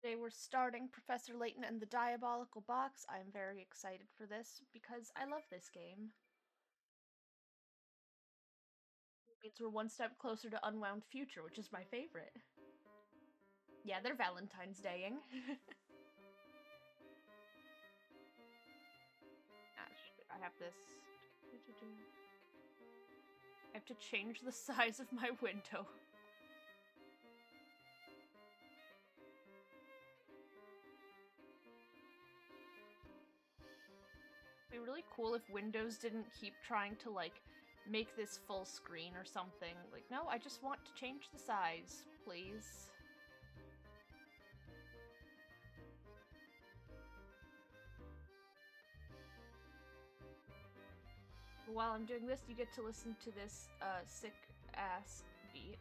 Today we're starting Professor Layton and the Diabolical Box. I'm very excited for this because I love this game. It means we're one step closer to Unwound Future, which is my favorite. Yeah, they're Valentine's Daying. I have this. I have to change the size of my window. It'd be really cool if Windows didn't keep trying to, like, make this full screen or something. Like, no, I just want to change the size, please. While I'm doing this, you get to listen to this sick-ass beat.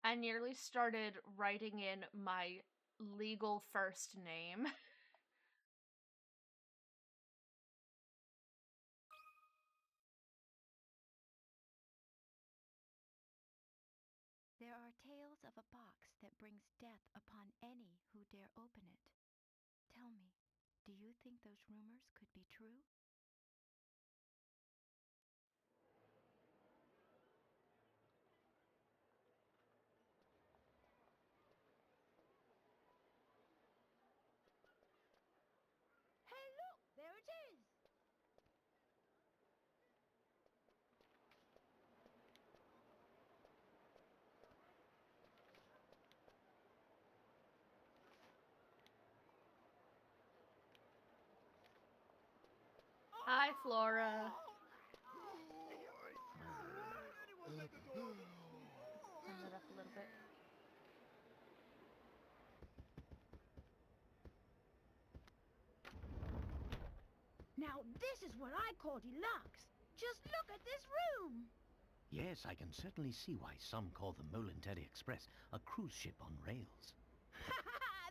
I nearly started writing in my legal first name. There are tales of a box that brings death upon any who dare open it. Tell me, do you think those rumors could be true? Hey, look! There it is! Hi, Flora. Turn that up a little bit. Now this is what I call deluxe. Just look at this room. Yes, I can certainly see why some call the Molenteri Express a cruise ship on rails.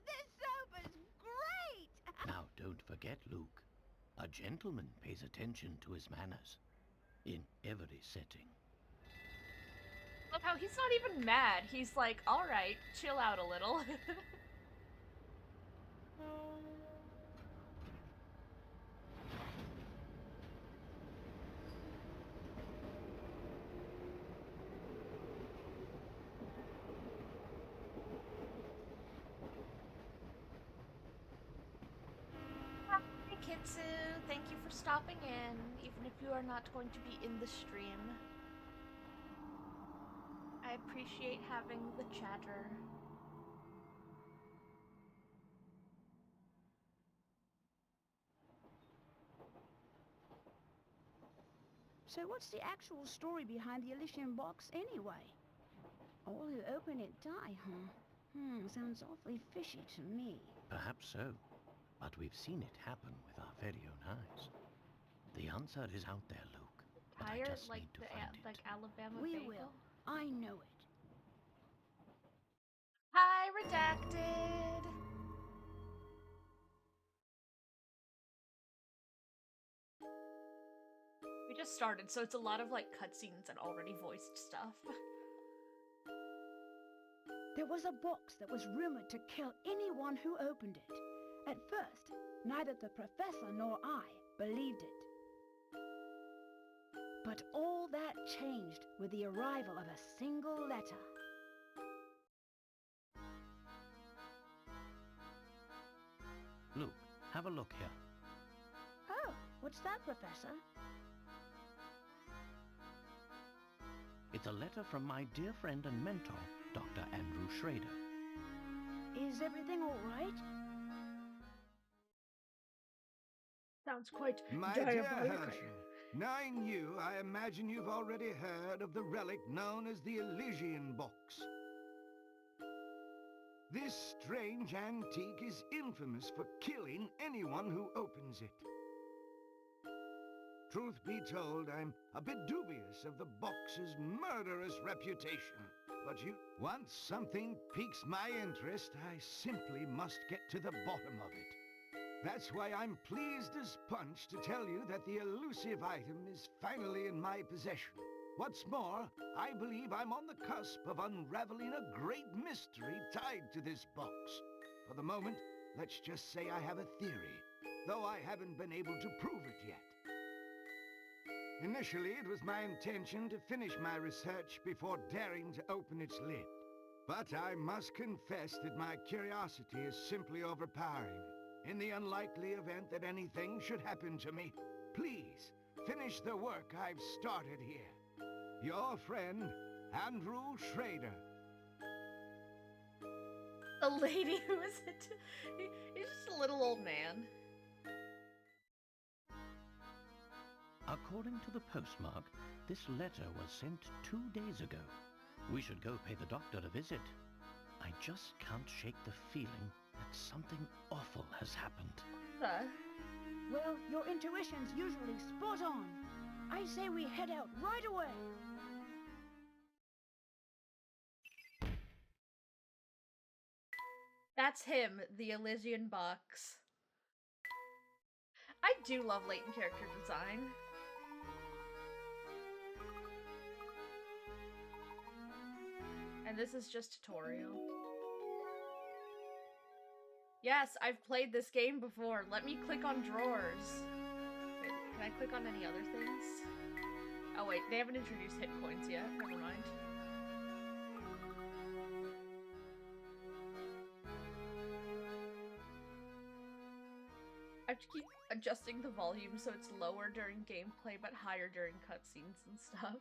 This sofa's great! Now, don't forget, Luke. A gentleman pays attention to his manners. In every setting. Love how he's not even mad. He's like, alright, chill out a little. Hi, Kitsu. Thank you for stopping in, even if you are not going to be in the stream. I appreciate having the chatter. So what's the actual story behind the Elysian box anyway? All who open it die, huh? Sounds awfully fishy to me. Perhaps so. But we've seen it happen with our very own eyes. The answer is out there, Luke. But I just Like need to the find it. like Alabama We bagel. will. I know it. Hi, Redacted! We just started, so it's a lot of, like, cutscenes and already voiced stuff. There was a box that was rumored to kill anyone who opened it. At first, neither the professor nor I believed it. But all that changed with the arrival of a single letter. Luke, have a look here. Oh, what's that, Professor? It's a letter from my dear friend and mentor, Dr. Andrew Schrader. Is everything all right? Sounds quite My dear Herschel, knowing you, I imagine you've already heard of the relic known as the Elysian box. This strange antique is infamous for killing anyone who opens it. Truth be told, I'm a bit dubious of the box's murderous reputation. But once something piques my interest, I simply must get to the bottom of it. That's why I'm pleased as punch to tell you that the elusive item is finally in my possession. What's more, I believe I'm on the cusp of unraveling a great mystery tied to this box. For the moment, let's just say I have a theory, though I haven't been able to prove it yet. Initially, it was my intention to finish my research before daring to open its lid. But I must confess that my curiosity is simply overpowering. In the unlikely event that anything should happen to me, please finish the work I've started here. Your friend, Andrew Schrader. The lady who is it? He's just a little old man. According to the postmark, this letter was sent 2 days ago. We should go pay the doctor a visit. I just can't shake the feeling that something awful has happened. Well, your intuition's usually spot on. I say we head out right away. That's him, the Elysian box. I do love Layton character design. And this is just tutorial. Yes, I've played this game before. Let me click on drawers. Wait, can I click on any other things? Oh wait, they haven't introduced hit points yet. Never mind. I have to keep adjusting the volume so it's lower during gameplay but higher during cutscenes and stuff.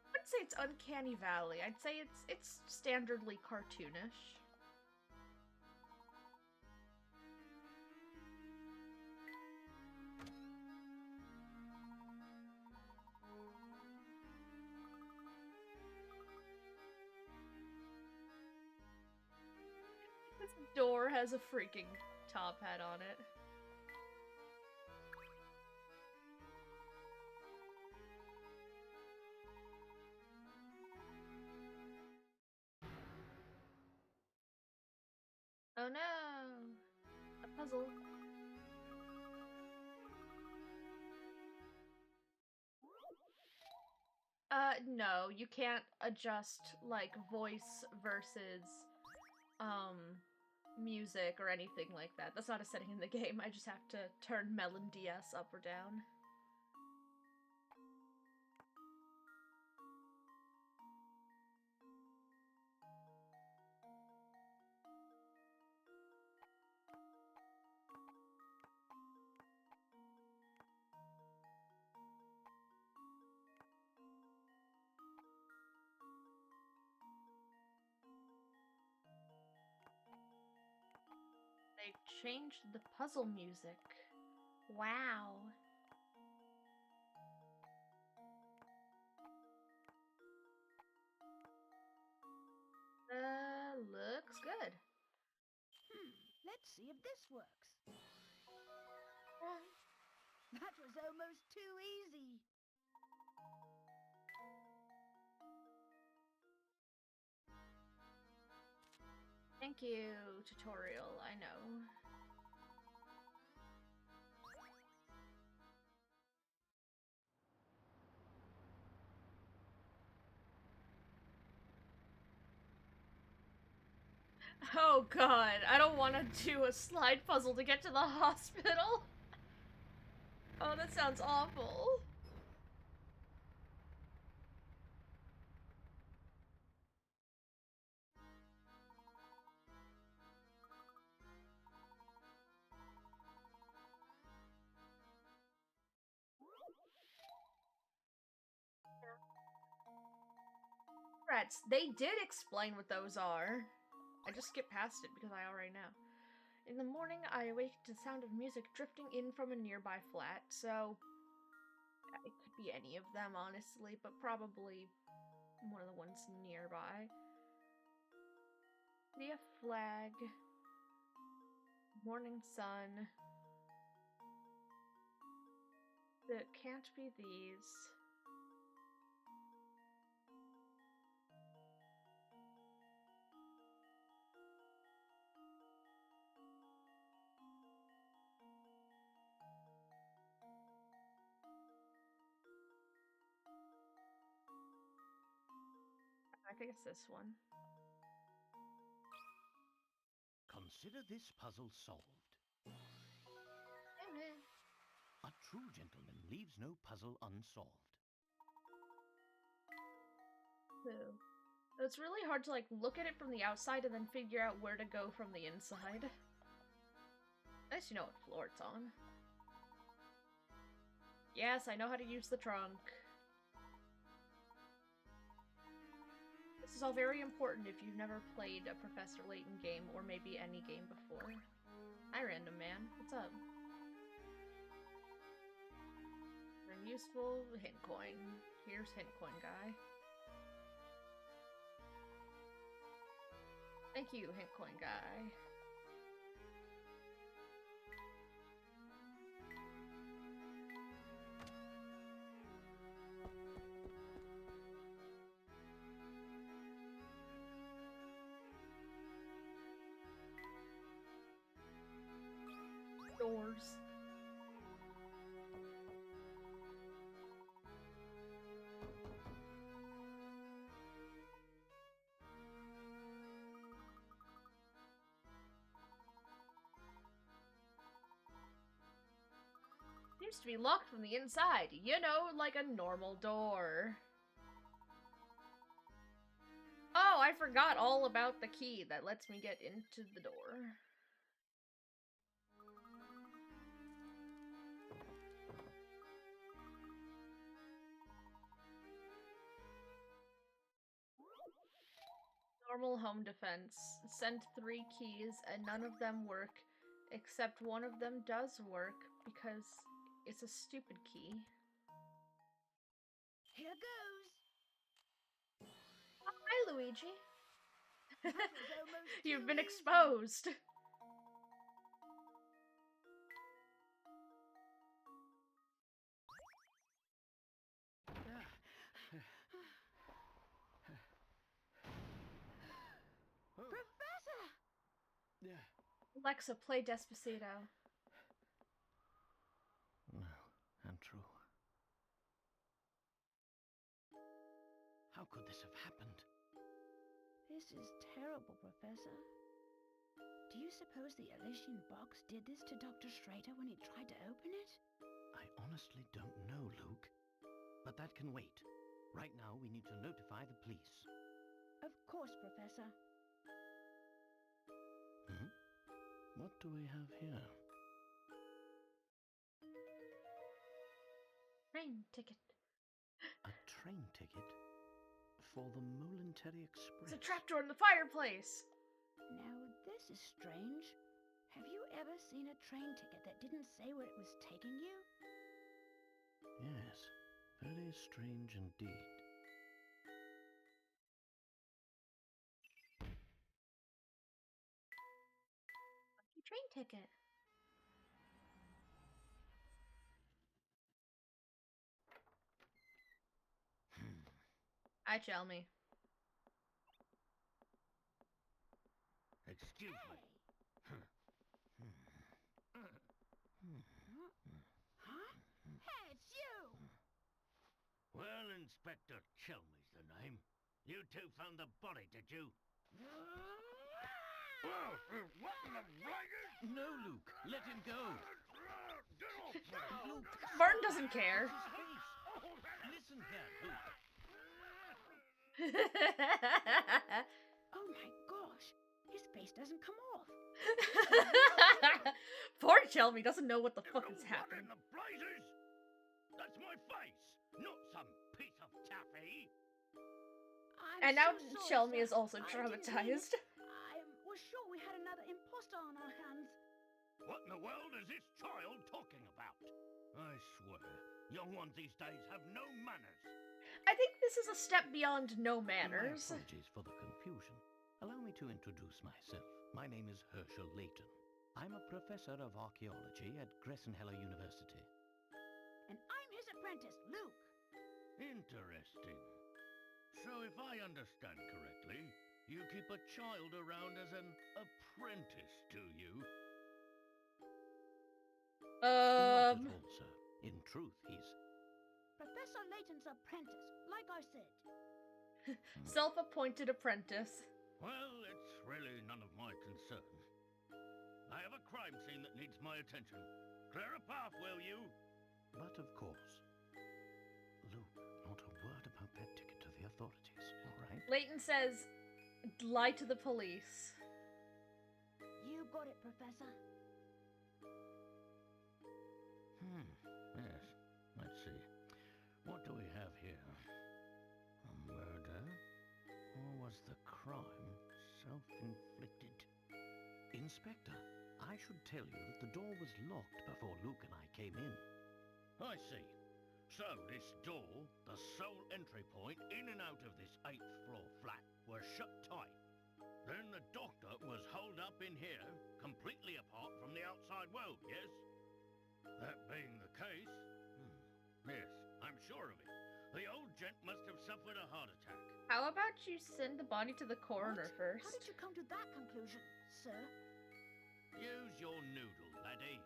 I wouldn't say it's Uncanny Valley. I'd say it's standardly cartoonish. This door has a freaking top hat on it. Oh no! A puzzle. No, you can't adjust, like, voice versus, music or anything like that. That's not a setting in the game. I just have to turn Melon DS up or down. They changed the puzzle music. Wow. Looks good. Let's see if this works. That was almost too easy. Thank you, tutorial, I know. Oh god, I don't want to do a slide puzzle to get to the hospital. Oh, that sounds awful. Rats, they did explain what those are. I just skipped past it because I already know. In the morning, I awake to the sound of music drifting in from a nearby flat, so it could be any of them, honestly, but probably one of the ones nearby. See a flag. Morning sun. It can't be these. think it's this one. Consider this puzzle solved. A true gentleman leaves no puzzle unsolved. So it's really hard to like look at it from the outside and then figure out where to go from the inside. At least you know what floor it's on. Yes, I know how to use the trunk. This is all very important if you've never played a Professor Layton game, or maybe any game before. Hi, random man. What's up? Very useful. Hint coin. Here's hint coin guy. Thank you, hint coin guy. Doors. Seems to be locked from the inside, you know, like a normal door. Oh, I forgot all about the key that lets me get into the door. Normal home defense. Send 3 keys and none of them work, except one of them does work because it's a stupid key. Here goes. Hi, Luigi. That was almost You've too been easy. exposed. Professor! Yeah. Alexa, play Despacito. No, and true. How could this have happened? This is terrible, Professor. Do you suppose the Elysian box did this to Dr. Schrader when he tried to open it? I honestly don't know, Luke. But that can wait. Right now, we need to notify the police. Of course, Professor. What do we have here? Train ticket. A train ticket? For the Moulintary Express? It's a trapdoor in the fireplace! Now, this is strange. Have you ever seen a train ticket that didn't say where it was taking you? Yes, very strange indeed. Lucky train ticket. Hi, Chelmy. Excuse me. Huh? Hey, it's you! Well, Inspector Chelmey's the name. You two found the body, did you? What in the blighters? No, Luke. Let him go. Luke. Martin doesn't care. Listen here, Luke. Oh my gosh, his face doesn't come off. Poor Chelmy doesn't know what the fuck is happening. What in the blazes? That's my face, not some piece of taffy. And now so sorry, Chelmy sir. is also I didn't mean it. traumatized. I was sure we had another imposter on our hands. What in the world is this child talking about? I swear, young ones these days have no manners. I think this is a step beyond no manners. My apologies for the confusion. Allow me to introduce myself. My name is Herschel Layton. I'm a professor of archaeology at Gressenheller University. And I'm his apprentice, Luke. Interesting. So if I understand correctly, you keep a child around as an apprentice, do you? Not at all, sir. In truth, he's... Professor Layton's apprentice, like I said. Self-appointed apprentice. Well, it's really none of my concern. I have a crime scene that needs my attention. Clear a path, will you? But of course. Luke, not a word about that ticket to the authorities, all right? Layton says, lie to the police. You got it, Professor. Yes. Let's see. What do we have here? A murder? Or was the crime self-inflicted? Inspector, I should tell you that the door was locked before Luke and I came in. I see. So this door, the sole entry point in and out of this 8th floor flat, was shut tight. Then the doctor was holed up in here, completely apart from the outside world, yes? That being the case, yes, I'm sure of it. The old gent must have suffered a heart attack. How about you send the body to the coroner What? first? How did you come to that conclusion, sir? Use your noodle, laddie.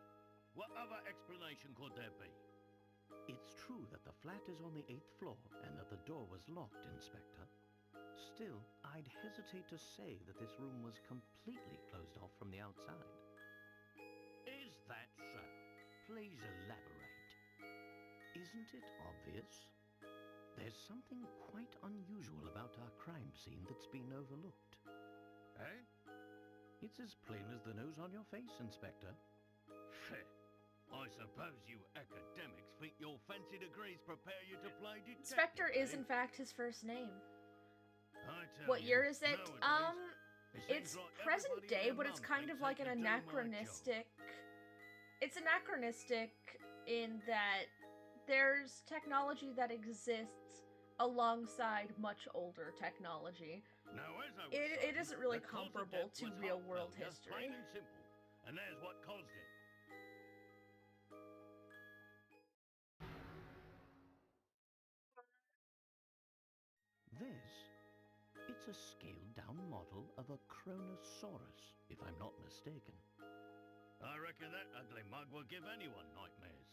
What other explanation could there be? It's true that the flat is on the 8th floor and that the door was locked, Inspector. Still, I'd hesitate to say that this room was completely closed off from the outside. Is that so? Please elaborate. Isn't it obvious? There's something quite unusual about our crime scene that's been overlooked. Eh? It's as plain as the nose on your face, Inspector. I suppose you academics think your fancy degrees prepare you to play detective. Inspector is in fact his first name. I tell What you, year is it? nowadays, it It's seems like present everybody day, and their but it's mum kind thinks of like they an can do my job. anachronistic. It's anachronistic in that there's technology that exists alongside much older technology. Now, as I was It saying, isn't really the cause of comparable death to was real heart world failure, history. Plain and simple. And there's what caused it. This? It's a scaled-down model of a Kronosaurus, if I'm not mistaken. I reckon that ugly mug will give anyone nightmares.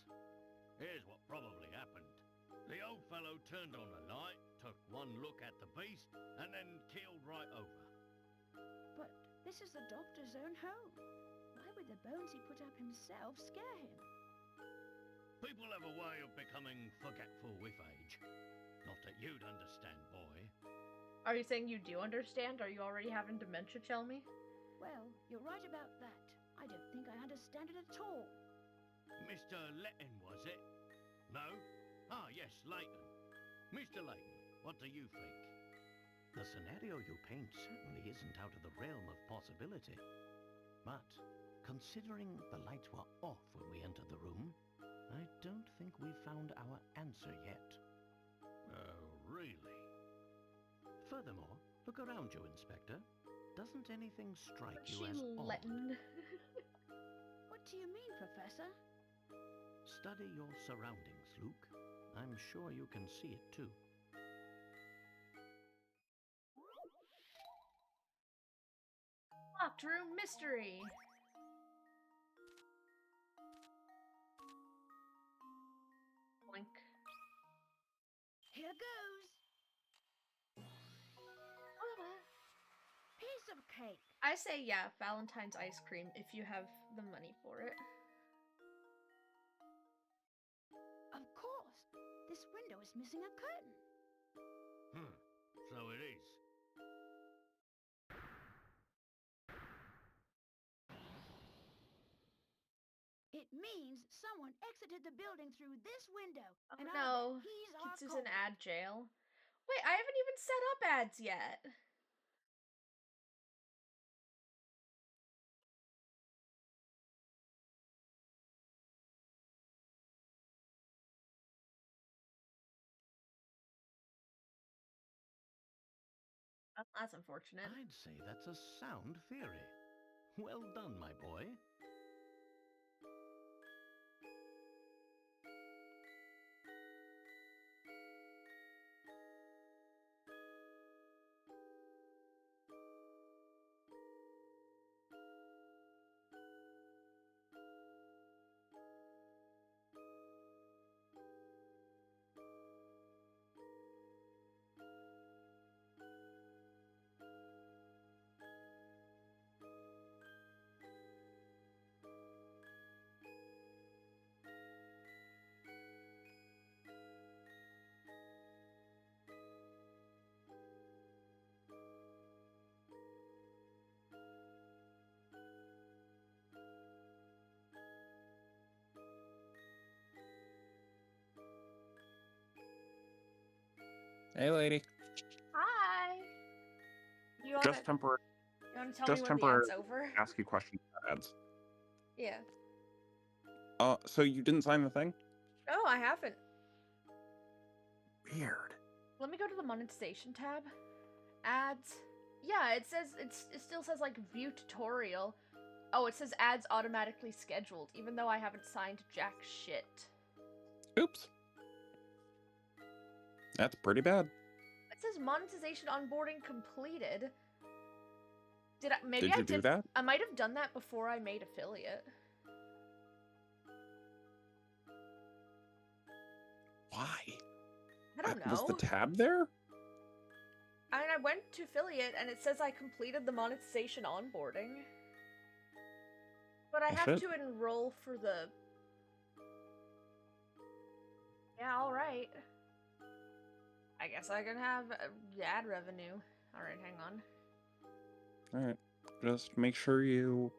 Here's what probably happened. The old fellow turned on the light, took one look at the beast, and then keeled right over. But this is the doctor's own home. Why would the bones he put up himself scare him? People have a way of becoming forgetful with age. Not that you'd understand, boy. Are you saying you do understand? Are you already having dementia, tell me? Well, you're right about that. I don't think I understand it at all. Mr. Layton, was it? No? Ah, yes, Layton. Mr. Layton, what do you think? The scenario you paint certainly isn't out of the realm of possibility. But, considering the lights were off when we entered the room, I don't think we've found our answer yet. Oh, really? Furthermore, look around you, Inspector. Doesn't anything strike you as odd? Layton. What do you mean, Professor? Study your surroundings, Luke. I'm sure you can see it too. Locked room mystery. Blink. Here goes. Piece of cake. I say yeah, Valentine's ice cream if you have the money for it. Of course. This window is missing a curtain. So it is. It means someone exited the building through this window. Oh and no, I bet he's our Kids is in culprit. ad jail. Wait, I haven't even set up ads yet. Oh, that's unfortunate. I'd say that's a sound theory. Well done, my boy. Hey, lady. Hi. You wanna Just temporary. tell me Just when the temporary. ad's over? Ask you questions about ads. Yeah. So you didn't sign the thing? Oh, I haven't. Weird. Let me go to the monetization tab. Ads. Yeah, it still says like view tutorial. Oh, it says ads automatically scheduled, even though I haven't signed jack shit. Oops. That's pretty bad. It says monetization onboarding completed. Did you do that? I might have done that before I made affiliate. Why? I don't know. Was the tab there? I mean, I went to affiliate and it says I completed the monetization onboarding. But I have to enroll for the... Yeah, alright. I guess I can have ad revenue. Alright, hang on. Alright. Just make sure you...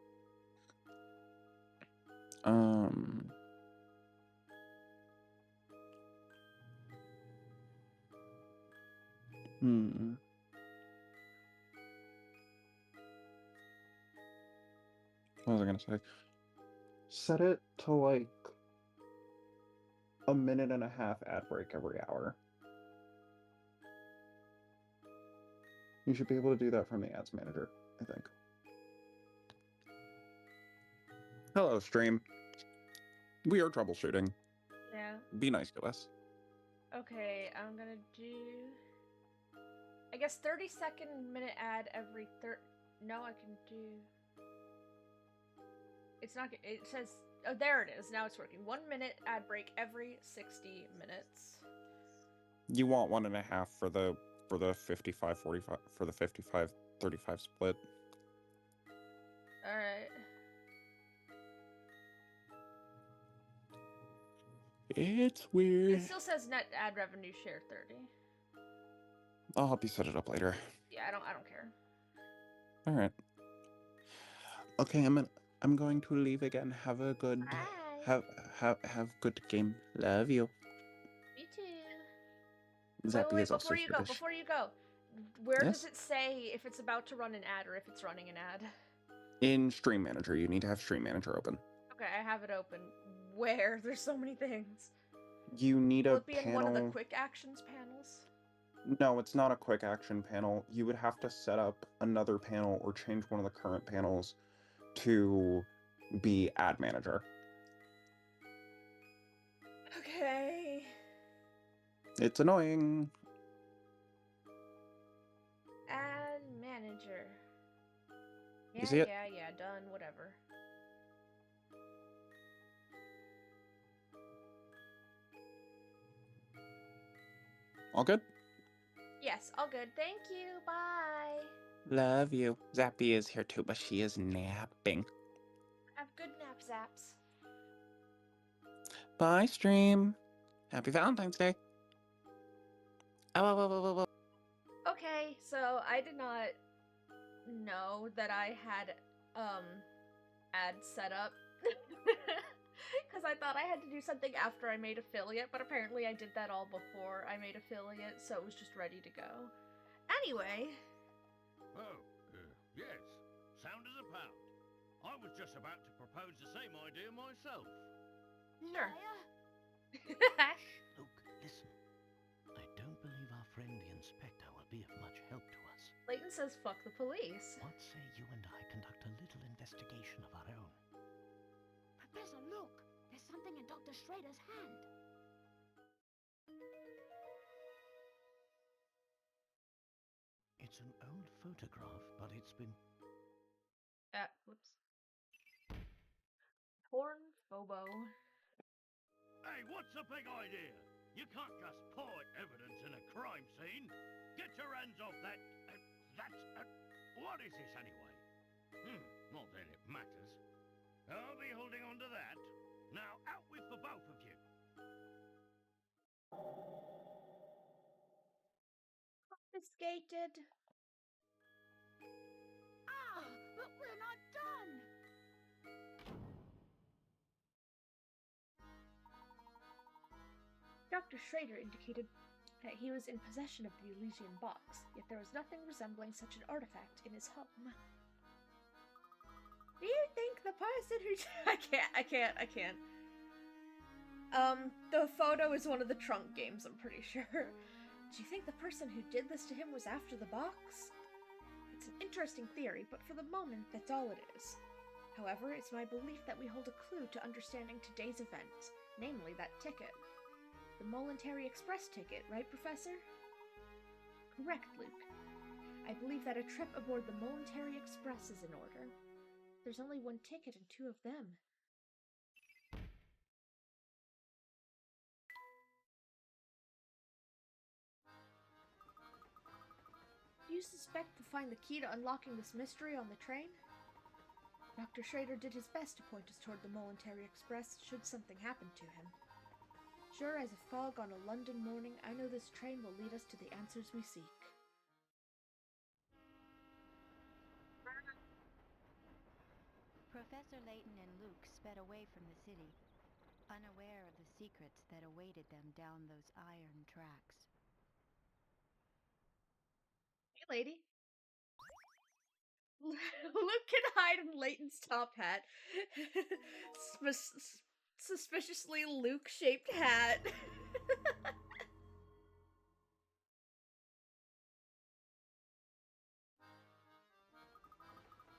What was I gonna say? Set it to like a minute and a half ad break every hour. You should be able to do that from the ads manager, I think. Hello, stream. We are troubleshooting. Yeah. Be nice to us. Okay, I'm gonna do... I guess 30-second minute ad every No, I can do... It's not... It says... Oh, there it is. Now it's working. 1 minute ad break every 60 minutes. You want 1.5 for the 55-45 for the 55-35 split. Alright. It's weird. It still says net ad revenue share 30. I'll help you set it up later. Yeah, I don't care. All right. Okay, I'm going to leave again. Have a good have good game. Love you. Me too. Zappy Wait, is also here. before you go, where does it say if it's about to run an ad or if it's running an ad? In Stream Manager, you need to have Stream Manager open. Okay, I have it open. Where? There's so many things. You need Will a it be panel. in one of the quick actions panels? No, it's not a quick action panel. You would have to set up another panel or change one of the current panels to be Ad Manager. Okay. It's annoying. Ad Manager. Yeah, You see it? yeah, done, whatever. All good? Yes, all good. Thank you. Bye. Love you. Zappy is here too, but she is napping. Have good nap, Zaps. Bye, stream. Happy Valentine's Day. Oh. Okay, so I did not know that I had ads set up. Because I thought I had to do something after I made affiliate, but apparently I did that all before I made affiliate, so it was just ready to go. Anyway. Oh, yes. Sound as a pound. I was just about to propose the same idea myself. Sure. Look, listen. I don't believe our friend the inspector will be of much help to us. Layton says fuck the police. What say you and I conduct a little investigation of our own? Professor, look! There's something in Dr. Schrader's hand. It's an old photograph, but it's been... Whoops. Torn Phobo. Hey, what's the big idea? You can't just point evidence in a crime scene. Get your hands off that... what is this anyway? Not that it matters. I'll be holding on to that. Now, out with the both of you. Confiscated. Ah, but we're not done! Dr. Schrader indicated that he was in possession of the Elysian box, yet there was nothing resembling such an artifact in his home. Do you think the person who... I can't. The photo is one of the trunk games, I'm pretty sure. Do you think the person who did this to him was after the box? It's an interesting theory, but for the moment, that's all it is. However, it's my belief that we hold a clue to understanding today's events, namely that ticket. The Momentary Express ticket, right, Professor? Correct, Luke. I believe that a trip aboard the Momentary Express is in order. There's only one ticket and two of them. Do you suspect to find the key to unlocking this mystery on the train? Dr. Schrader did his best to point us toward the Momentary Express should something happen to him. Sure as a fog on a London morning, I know this train will lead us to the answers we seek. Professor Layton and Luke sped away from the city, unaware of the secrets that awaited them down those iron tracks. Hey, lady. Luke can hide in Layton's top hat. Suspiciously Luke-shaped hat.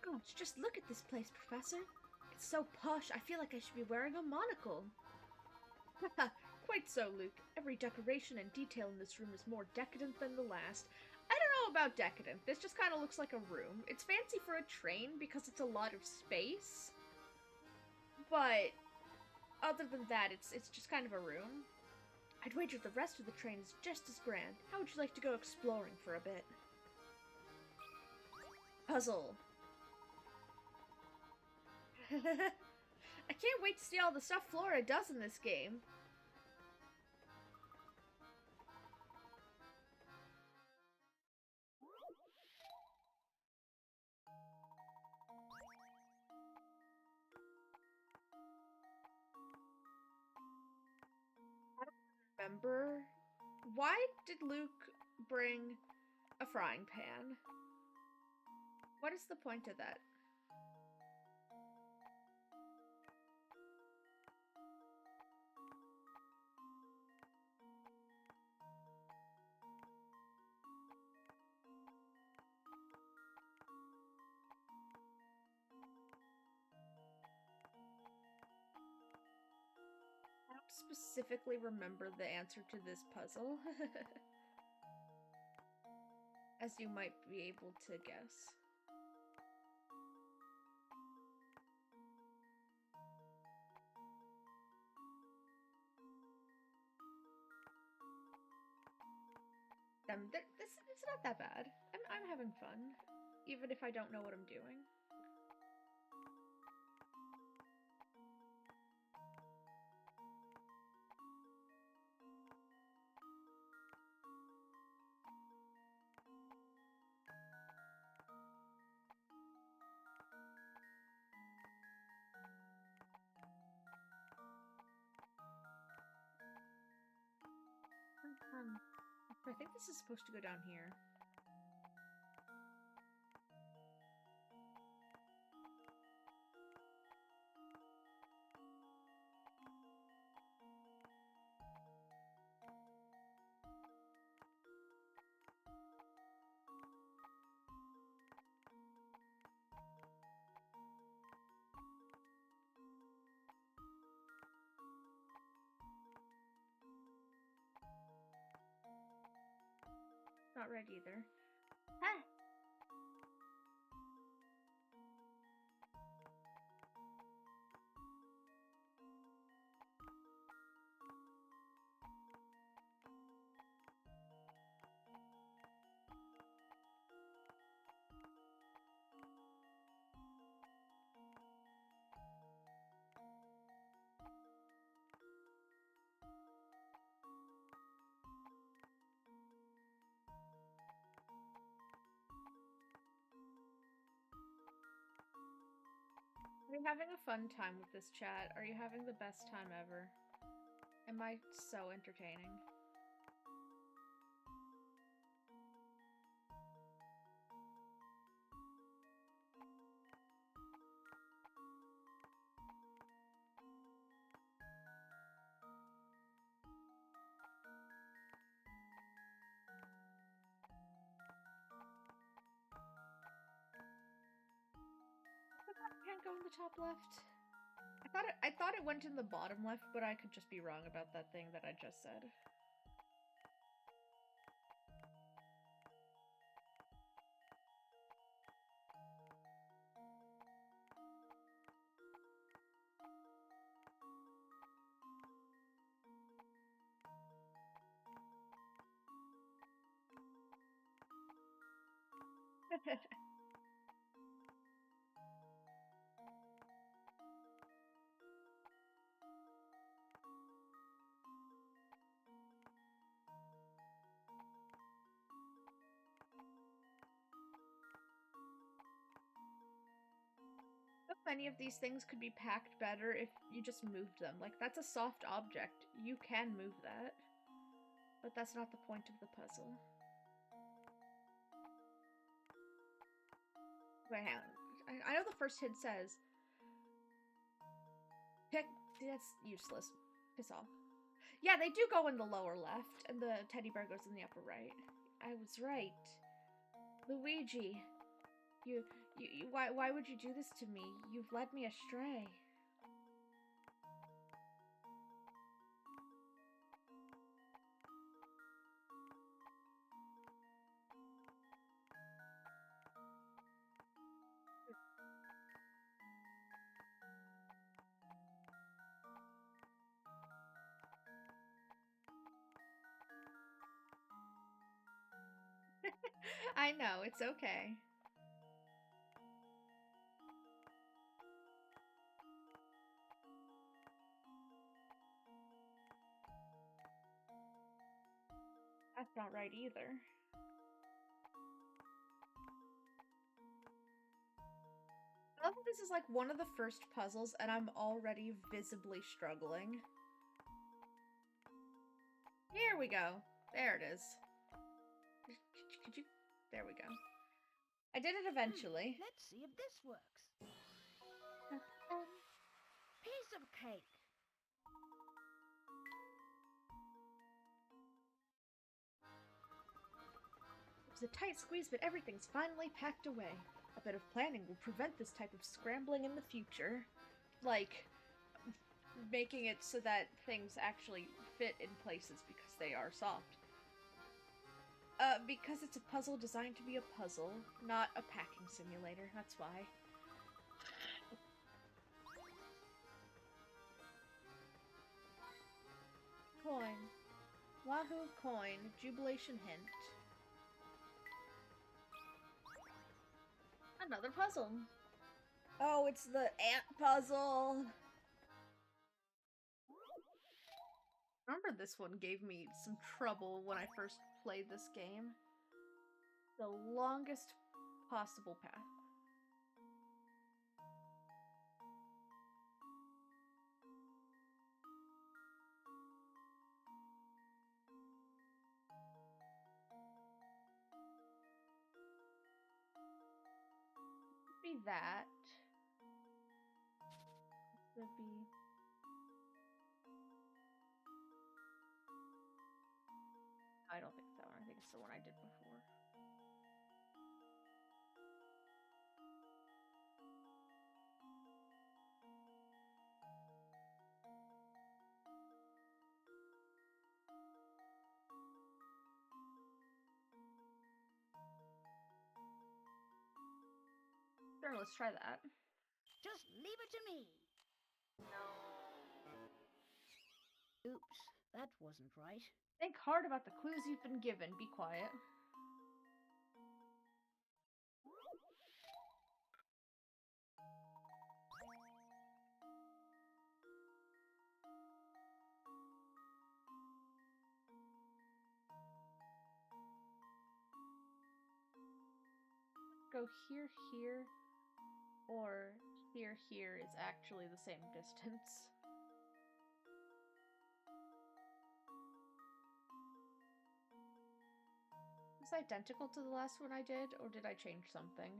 Gosh, just look at this place, Professor. It's so posh, I feel like I should be wearing a monocle. Quite so, Luke. Every decoration and detail in this room is more decadent than the last. I don't know about decadent. This just kind of looks like a room. It's fancy for a train because it's a lot of space. But other than that, it's just kind of a room. I'd wager the rest of the train is just as grand. How would you like to go exploring for a bit? Puzzle. I can't wait to see all the stuff Flora does in this game. I don't remember. Why did Luke bring a frying pan? What is the point of that? I don't specifically remember the answer to this puzzle. As you might be able to guess. It's not that bad. I'm having fun, even if I don't know what I'm doing. I think this is supposed to go down here. Not red either. Ah! Are you having a fun time with this chat? Are you having the best time ever? Am I so entertaining? go in the top left? I thought it went in the bottom left, but I could just be wrong about that thing that I just said. So many of these things could be packed better if you just moved them. Like, that's a soft object. You can move that. But that's not the point of the puzzle. Wait, hang on. I know the first hint says... Pick... That's useless. Piss off. Yeah, they do go in the lower left, and the teddy bear goes in the upper right. I was right. Luigi, why would you do this to me? You've led me astray. I know, it's okay. That's not right either. I love that this is like one of the first puzzles and I'm already visibly struggling. Here we go. There it is. Could you? There we go. I did it eventually. Let's see if this works. Piece of cake. It was a tight squeeze, but everything's finally packed away. A bit of planning will prevent this type of scrambling in the future. Like, making it so that things actually fit in places because they are soft. Because it's a puzzle designed to be a puzzle, not a packing simulator, that's why. Coin. Wahoo coin. Jubilation hint. Another puzzle. Oh, it's the ant puzzle. I remember this one gave me some trouble when I first played this game. The longest possible path. Be that. This would be... I don't think it's that one. I think it's the one I did before. Sure, let's try that. Just leave it to me. Oops, that wasn't right. Think hard about the clues you've been given. Be quiet. Go here, here, or here, here is actually the same distance. Is it identical to the last one I did, or did I change something?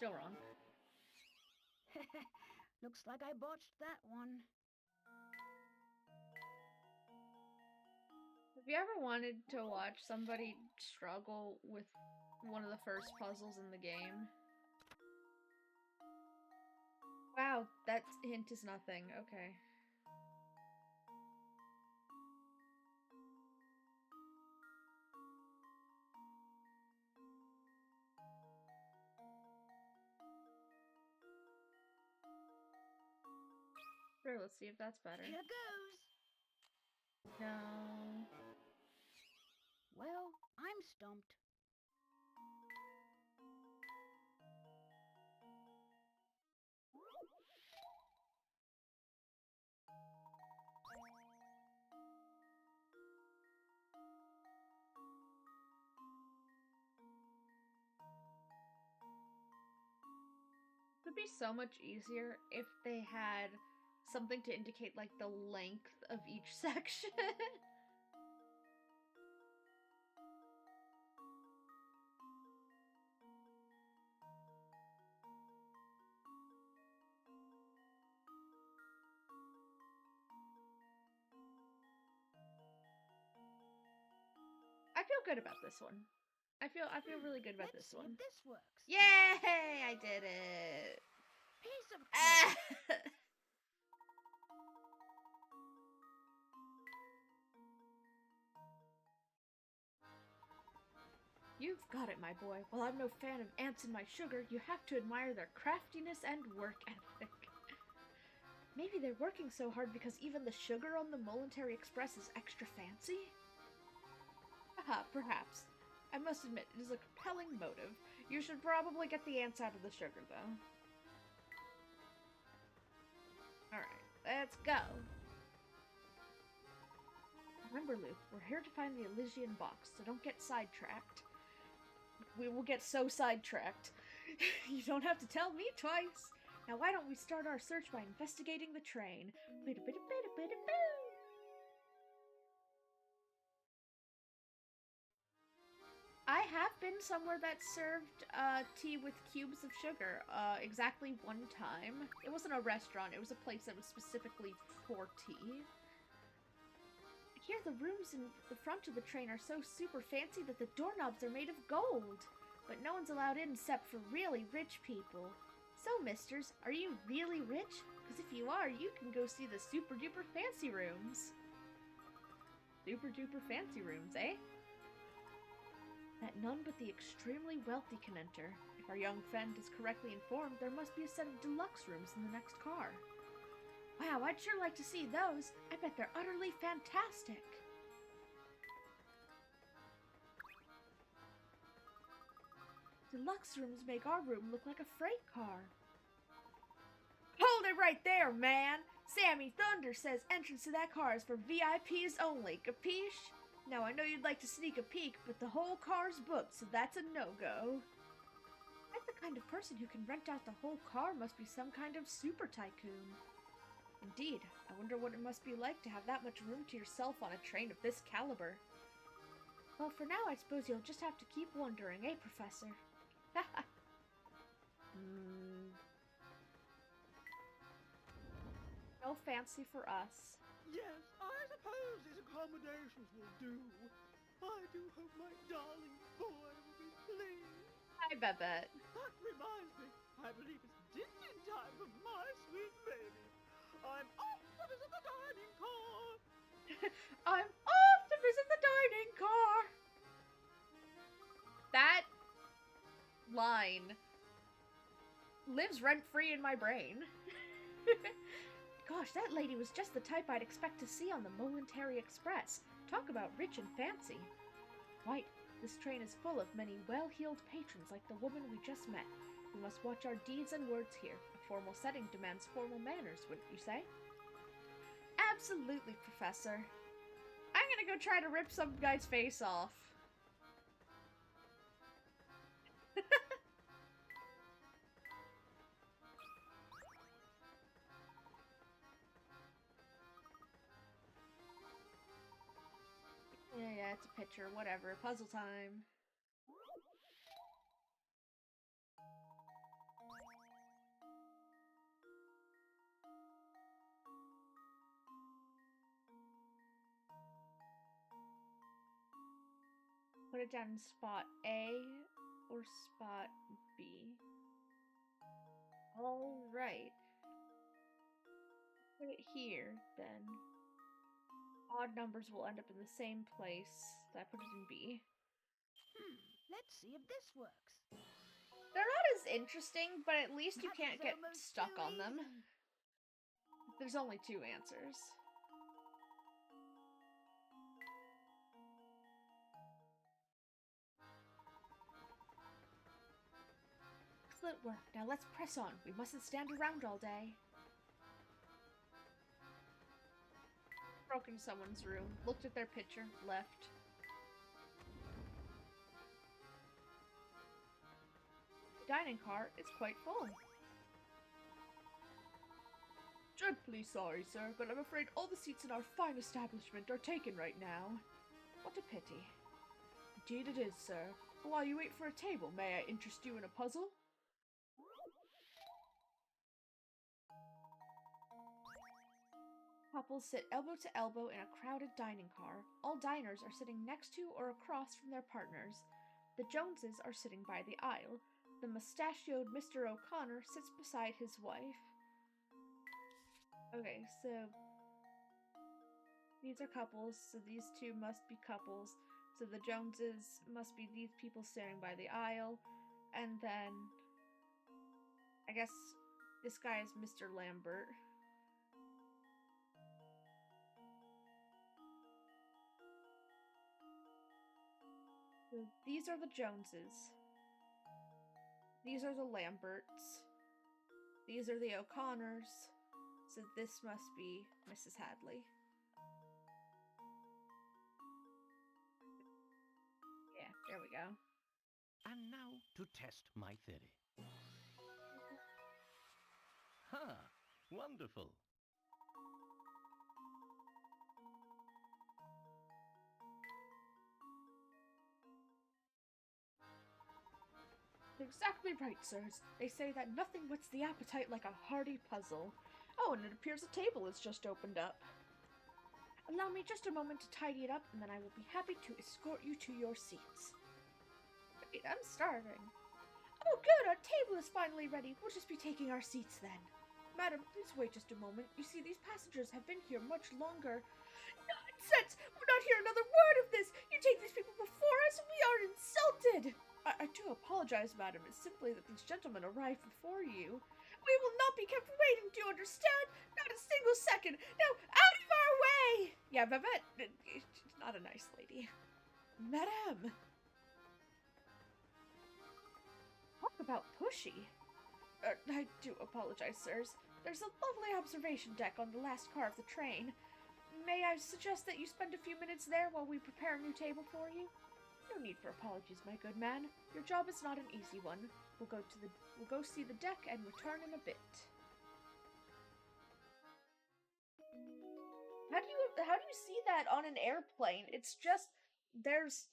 Still wrong. Looks like I botched that one. Have you ever wanted to watch somebody struggle with one of the first puzzles in the game? Wow, that hint is nothing. Okay. Sure, let's see if that's better. Here goes. No. Well, I'm stumped. It would be so much easier if they had something to indicate, like, the length of each section. I feel good about this one. I feel really good about Let's this see one. if this works. Yay! I did it. Piece of Ah! cake. You've got it, my boy. While I'm no fan of ants in my sugar, you have to admire their craftiness and work ethic. Maybe they're working so hard because even the sugar on the Momentary Express is extra fancy? Haha, perhaps. I must admit, it is a compelling motive. You should probably get the ants out of the sugar, though. Alright, let's go. Remember, Luke, we're here to find the Elysian box, so don't get sidetracked. We will get so sidetracked. You don't have to tell me twice. Now why don't we start our search by investigating the train? I have been somewhere that served tea with cubes of sugar exactly one time. It wasn't a restaurant, it was a place that was specifically for tea. Here the rooms in the front of the train are so super fancy that the doorknobs are made of gold. But no one's allowed in except for really rich people. So, misters, are you really rich? Because if you are, you can go see the super duper fancy rooms. Super duper fancy rooms, eh? That none but the extremely wealthy can enter. If our young friend is correctly informed, there must be a set of deluxe rooms in the next car. Wow, I'd sure like to see those. I bet they're utterly fantastic. Deluxe rooms make our room look like a freight car. Hold it right there, man! Sammy Thunder says entrance to that car is for VIPs only, capiche? Now, I know you'd like to sneak a peek, but the whole car's booked, so that's a no-go. I'm the kind of person who can rent out the whole car must be some kind of super tycoon. Indeed, I wonder what it must be like to have that much room to yourself on a train of this caliber. Well, for now, I suppose you'll just have to keep wondering, eh, Professor? Haha. No fancy for us. Yes, I suppose these accommodations will do. I do hope my darling boy will be pleased. Hi, Babette. That reminds me, I believe it's dinner time for my sweet baby. I'm off to visit the dining car. I'm off to visit the dining car. That line lives rent-free in my brain. Gosh, that lady was just the type I'd expect to see on the Momentary Express. Talk about rich and fancy. Right, this train is full of many well-heeled patrons like the woman we just met. We must watch our deeds and words here. A formal setting demands formal manners, wouldn't you say? Absolutely, Professor. I'm gonna go try to rip some guy's face off. Yeah, it's a picture, whatever. Puzzle time. Put it down in spot A or spot B. Alright. Put it here, then. Odd numbers will end up in the same place that I put it in B. Let's see if this works. They're not as interesting, but at least you That can't was get almost stuck too on them. easy. There's only 2 answers. Excellent work. Now let's press on. We mustn't stand around all day. Broke into someone's room, looked at their picture, left. The dining car is quite full. Dreadfully sorry, sir, but I'm afraid all the seats in our fine establishment are taken right now. What a pity. Indeed it is, sir. But while you wait for a table, may I interest you in a puzzle? Couples sit elbow to elbow in a crowded dining car. All diners are sitting next to or across from their partners. The Joneses are sitting by the aisle. The mustachioed Mr. O'Connor sits beside his wife. Okay, so these are couples, so these two must be couples. So the Joneses must be these people standing by the aisle. And then I guess this guy is Mr. Lambert. So these are the Joneses. These are the Lamberts. These are the O'Connors. So this must be Mrs. Hadley. Yeah, there we go. And now to test my theory. Ha! Wonderful. Exactly right, sirs. They say that nothing whets the appetite like a hearty puzzle. Oh, and it appears a table has just opened up. Allow me just a moment to tidy it up, and then I will be happy to escort you to your seats. Wait, I'm starving. Oh, good! Our table is finally ready. We'll just be taking our seats then. Madam, please wait just a moment. You see, these passengers have been here much longer. Nonsense! We're not hearing another word of this! You take these people before us, and we are insulted! I do apologize, madam. It's simply that these gentlemen arrived before you. We will not be kept waiting, do you understand? Not a single second! Now, out of our way! Yeah, Babette, she's not a nice lady. Madame! Talk about pushy. I do apologize, sirs. There's a lovely observation deck on the last car of the train. May I suggest that you spend a few minutes there while we prepare a new table for you? No need for apologies, my good man. Your job is not an easy one. We'll go see the deck and return in a bit. How do you see that on an airplane? It's just there's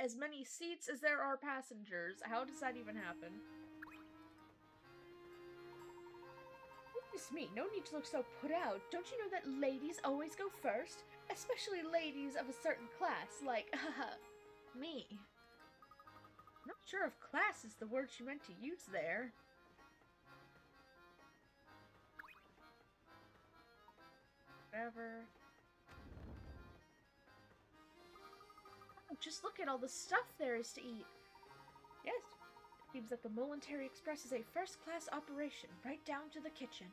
as many seats as there are passengers. How does that even happen? Goodness me, no need to look so put out. Don't you know that ladies always go first? Especially ladies of a certain class, like, me. Not sure if class is the word she meant to use there. Whatever. Oh, just look at all the stuff there is to eat. Yes, it seems that the Military Express is a first-class operation, right down to the kitchen.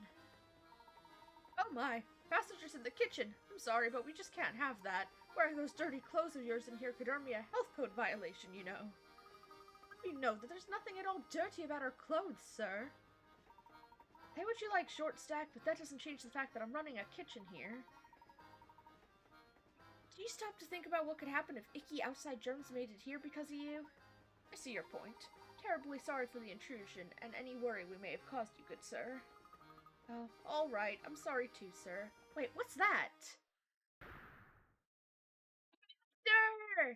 Oh my, passengers in the kitchen. I'm sorry, but we just can't have that. Wearing those dirty clothes of yours in here could earn me a health code violation, you know. You know that there's nothing at all dirty about our clothes, sir. Say what you like, short stack, but that doesn't change the fact that I'm running a kitchen here. Do you stop to think about what could happen if icky outside germs made it here because of you? I see your point. Terribly sorry for the intrusion, and any worry we may have caused you, good sir. Oh, alright, I'm sorry too, sir. Wait, what's that? Sir!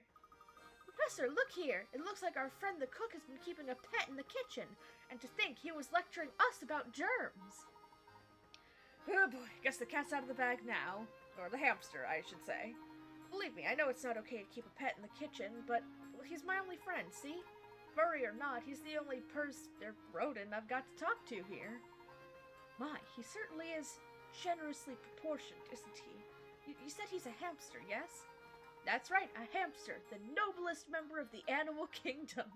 Professor, look here! It looks like our friend the cook has been keeping a pet in the kitchen, and to think he was lecturing us about germs. Oh boy, guess the cat's out of the bag now. Or the hamster, I should say. Believe me, I know it's not okay to keep a pet in the kitchen, but well, he's my only friend, see? Furry or not, he's the only rodent I've got to talk to here. My, he certainly is generously proportioned, isn't he? You said he's a hamster, yes? That's right, a hamster, the noblest member of the animal kingdom.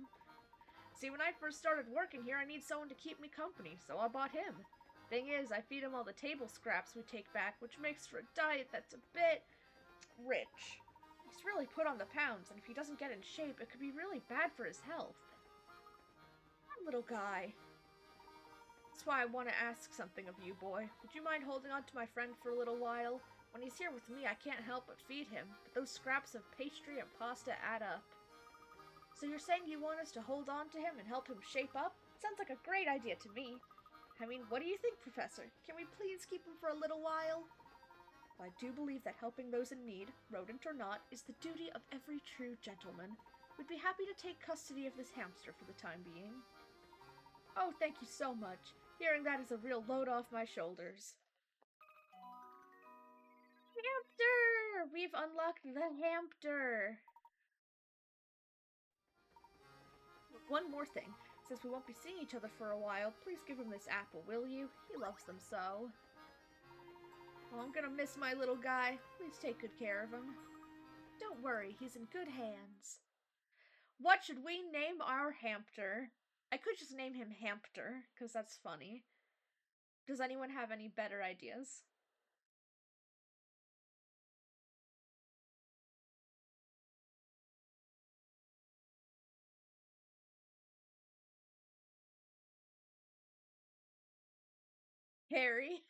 See, when I first started working here, I need someone to keep me company, so I bought him. Thing is, I feed him all the table scraps we take back, which makes for a diet that's a bit rich. He's really put on the pounds, and if he doesn't get in shape, it could be really bad for his health. That little guy. That's why I want to ask something of you, boy. Would you mind holding on to my friend for a little while? When he's here with me, I can't help but feed him, but those scraps of pastry and pasta add up. So you're saying you want us to hold on to him and help him shape up? Sounds like a great idea to me. I mean, what do you think, Professor? Can we please keep him for a little while? I do believe that helping those in need, rodent or not, is the duty of every true gentleman. We'd be happy to take custody of this hamster for the time being. Oh, thank you so much. Hearing that is a real load off my shoulders. Hamster! We've unlocked the hamster! One more thing. Since we won't be seeing each other for a while, please give him this apple, will you? He loves them so. Oh, I'm gonna miss my little guy. Please take good care of him. Don't worry, he's in good hands. What should we name our hamster? I could just name him Hamster, because that's funny. Does anyone have any better ideas? Harry?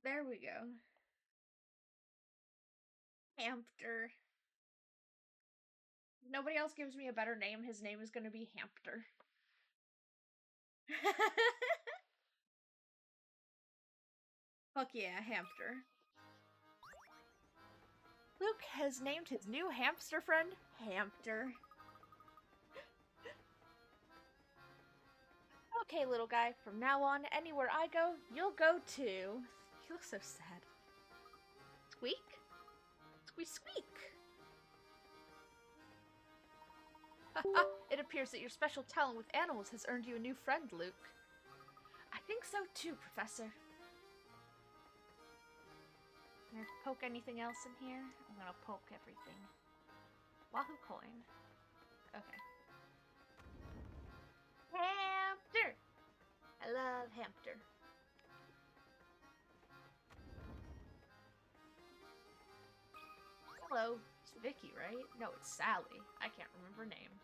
There we go. Hamster. If nobody else gives me a better name, his name is gonna be Hamster. Fuck yeah, Hamster. Luke has named his new hamster friend Hamster. Okay, little guy, from now on, anywhere I go, you'll go too. You look so sad. Squeak? Squeak, squeak! It appears that your special talent with animals has earned you a new friend, Luke. I think so too, Professor. Can I poke anything else in here? I'm gonna poke everything. Wahoo coin. Okay. Hamster! I love hamster. Hello. It's Vicky, right? No, it's Sally. I can't remember names.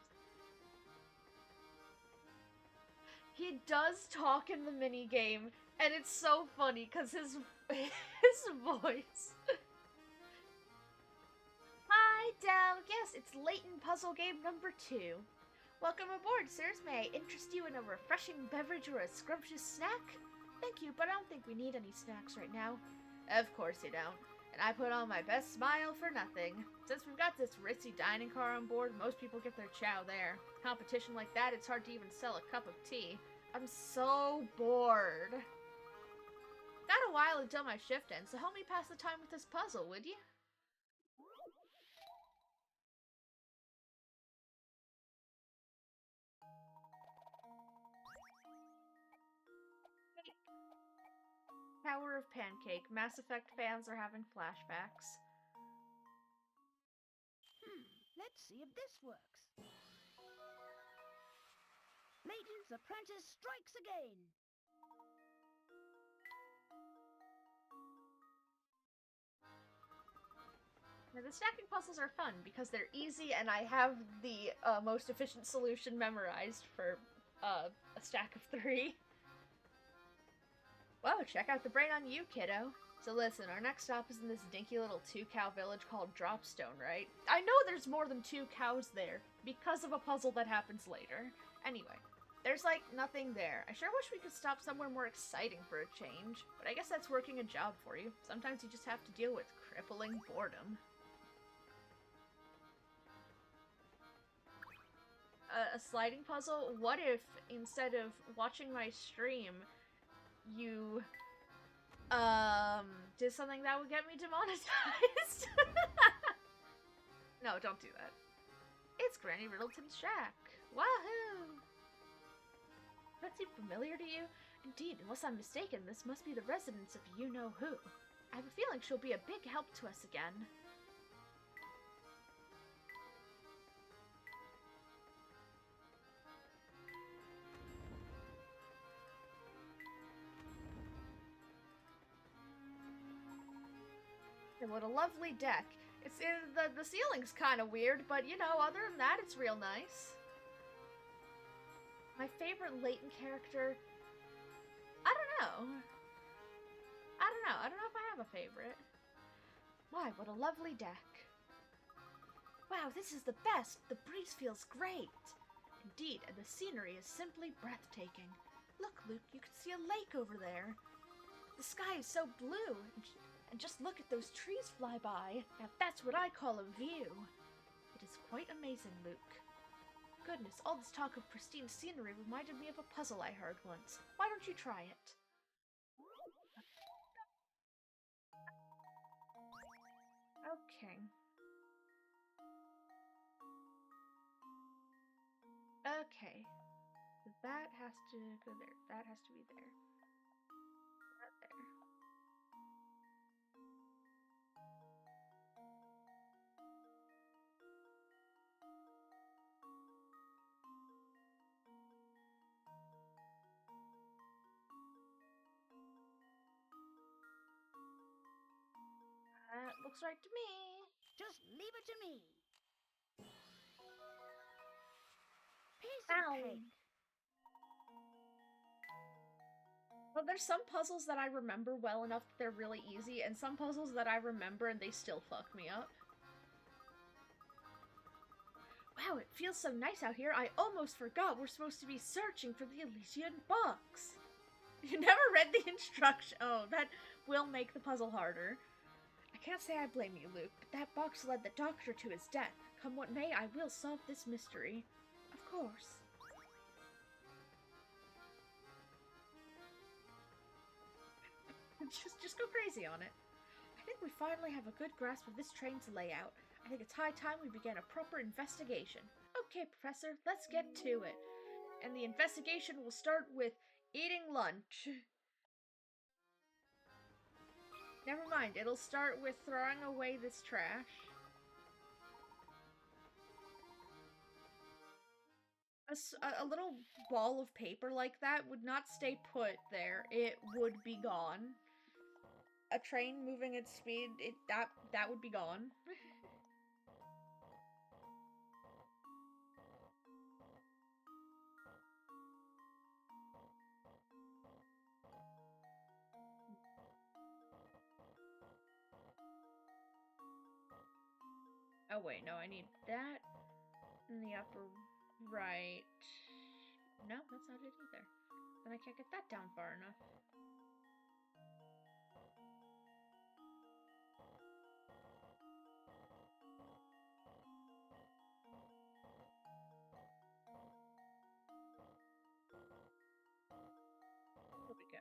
He does talk in the minigame, and it's so funny because his voice. Hi, Del. Yes, it's Layton puzzle game number 2. Welcome aboard, sirs. May I interest you in a refreshing beverage or a scrumptious snack? Thank you, but I don't think we need any snacks right now. Of course you don't. And I put on my best smile for nothing. Since we've got this ritzy dining car on board, most people get their chow there. Competition like that, it's hard to even sell a cup of tea. I'm so bored. Got a while until my shift ends, so help me pass the time with this puzzle, would you? Tower of Pancake. Mass Effect fans are having flashbacks. Let's see if this works. Layton's apprentice strikes again. Now, the stacking puzzles are fun because they're easy and I have the most efficient solution memorized for a stack of 3. Whoa, check out the brain on you, kiddo. So listen, our next stop is in this dinky little 2-cow village called Dropstone, right? I know there's more than 2 cows there, because of a puzzle that happens later. Anyway, there's like nothing there. I sure wish we could stop somewhere more exciting for a change, but I guess that's working a job for you. Sometimes you just have to deal with crippling boredom. A sliding puzzle? What if, instead of watching my stream, you did something that would get me demonetized? No, don't do that. It's Granny Riddleton's shack. Wahoo! That seem familiar to you? Indeed, unless I'm mistaken, this must be the residence of you-know-who. I have a feeling she'll be a big help to us again. And what a lovely deck. The ceiling's kind of weird, but you know, other than that, it's real nice. My favorite Layton character? I don't know. I don't know if I have a favorite. Why, what a lovely deck. Wow, this is the best. The breeze feels great. Indeed, and the scenery is simply breathtaking. Look, Luke, you can see a lake over there. The sky is so blue, and just look at those trees fly by. Now that's what I call a view. It is quite amazing, Luke. Goodness, all this talk of pristine scenery reminded me of a puzzle I heard once. Why don't you try it? Okay. Okay. That has to go there. That has to be there. That there. Looks right to me. Just leave it to me. Piece Ow. of cake. Well, there's some puzzles that I remember well enough that they're really easy, and some puzzles that I remember and they still fuck me up. Wow, it feels so nice out here. I almost forgot we're supposed to be searching for the Elysian box. You never read the instruction. Oh, that will make the puzzle harder. I can't say I blame you, Luke, but that box led the doctor to his death. Come what may, I will solve this mystery. Of course. Just go crazy on it. I think we finally have a good grasp of this train's layout. I think it's high time we began a proper investigation. Okay, Professor, let's get to it. And the investigation will start with eating lunch. Never mind, it'll start with throwing away this trash. A little ball of paper like that would not stay put there. It would be gone. A train moving at speed, that would be gone. Oh wait, no, I need that in the upper right. No, that's not it either. Then I can't get that down far enough. There we go.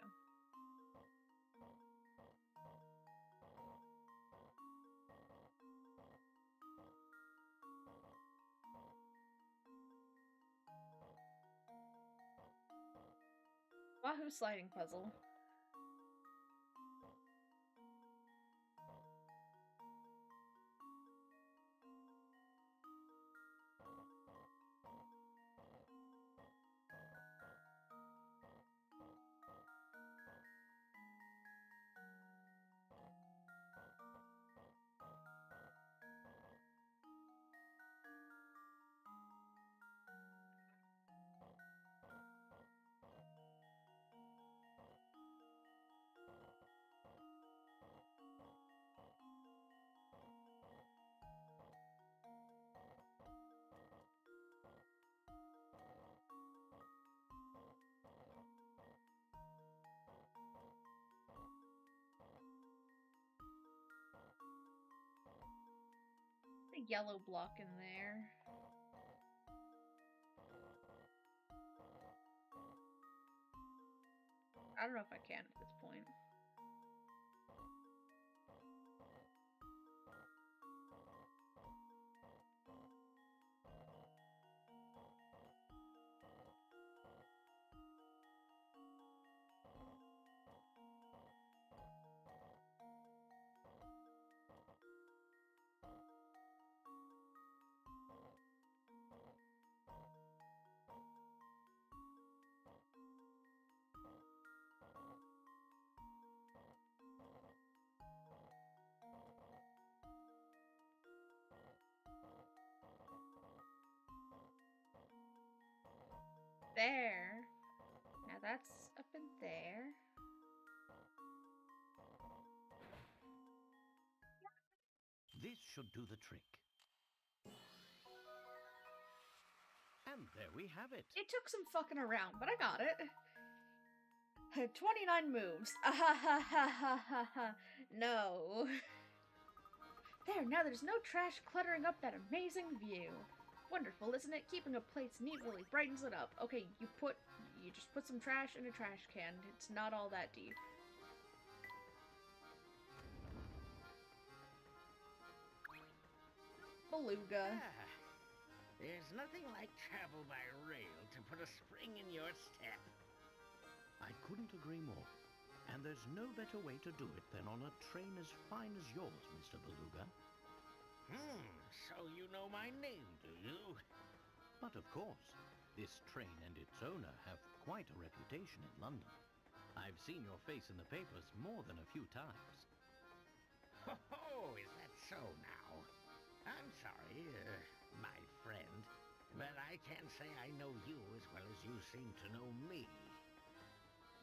Wahoo sliding puzzle. yellow block in there. I don't know if I can at this point. There. Now that's up in there. This should do the trick. And there we have it. It took some fucking around, but I got it. 29 moves. Ah ha ha ha ha ha ha. No. There, now there's no trash cluttering up that amazing view. Wonderful, isn't it? Keeping a place neat really brightens it up. Okay, you just put some trash in a trash can. It's not all that deep. Beluga. There's nothing like travel by rail to put a spring in your step. I couldn't agree more. And there's no better way to do it than on a train as fine as yours, Mr. Beluga. So you know my name, do you? But of course, this train and its owner have quite a reputation in London. I've seen your face in the papers more than a few times. Oh, is that so now? I'm sorry, my friend, but I can't say I know you as well as you seem to know me.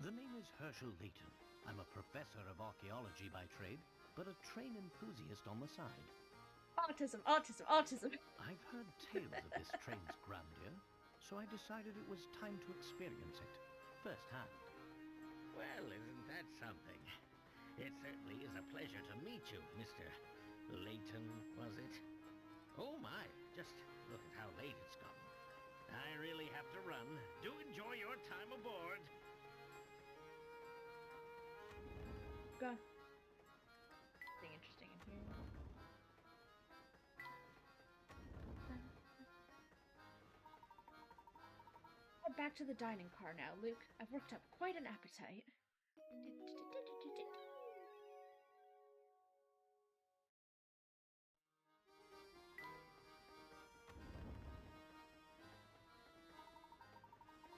The name is Herschel Layton. I'm a professor of archaeology by trade, but a train enthusiast on the side. Autism, autism, autism. I've heard tales of this train's grandeur, so I decided it was time to experience it firsthand. Well, isn't that something? It certainly is a pleasure to meet you, Mr. Layton, was it? Oh my, just look at how late it's gotten. I really have to run. Do enjoy your time aboard. Got something interesting in here. Head back to the dining car now, Luke. I've worked up quite an appetite.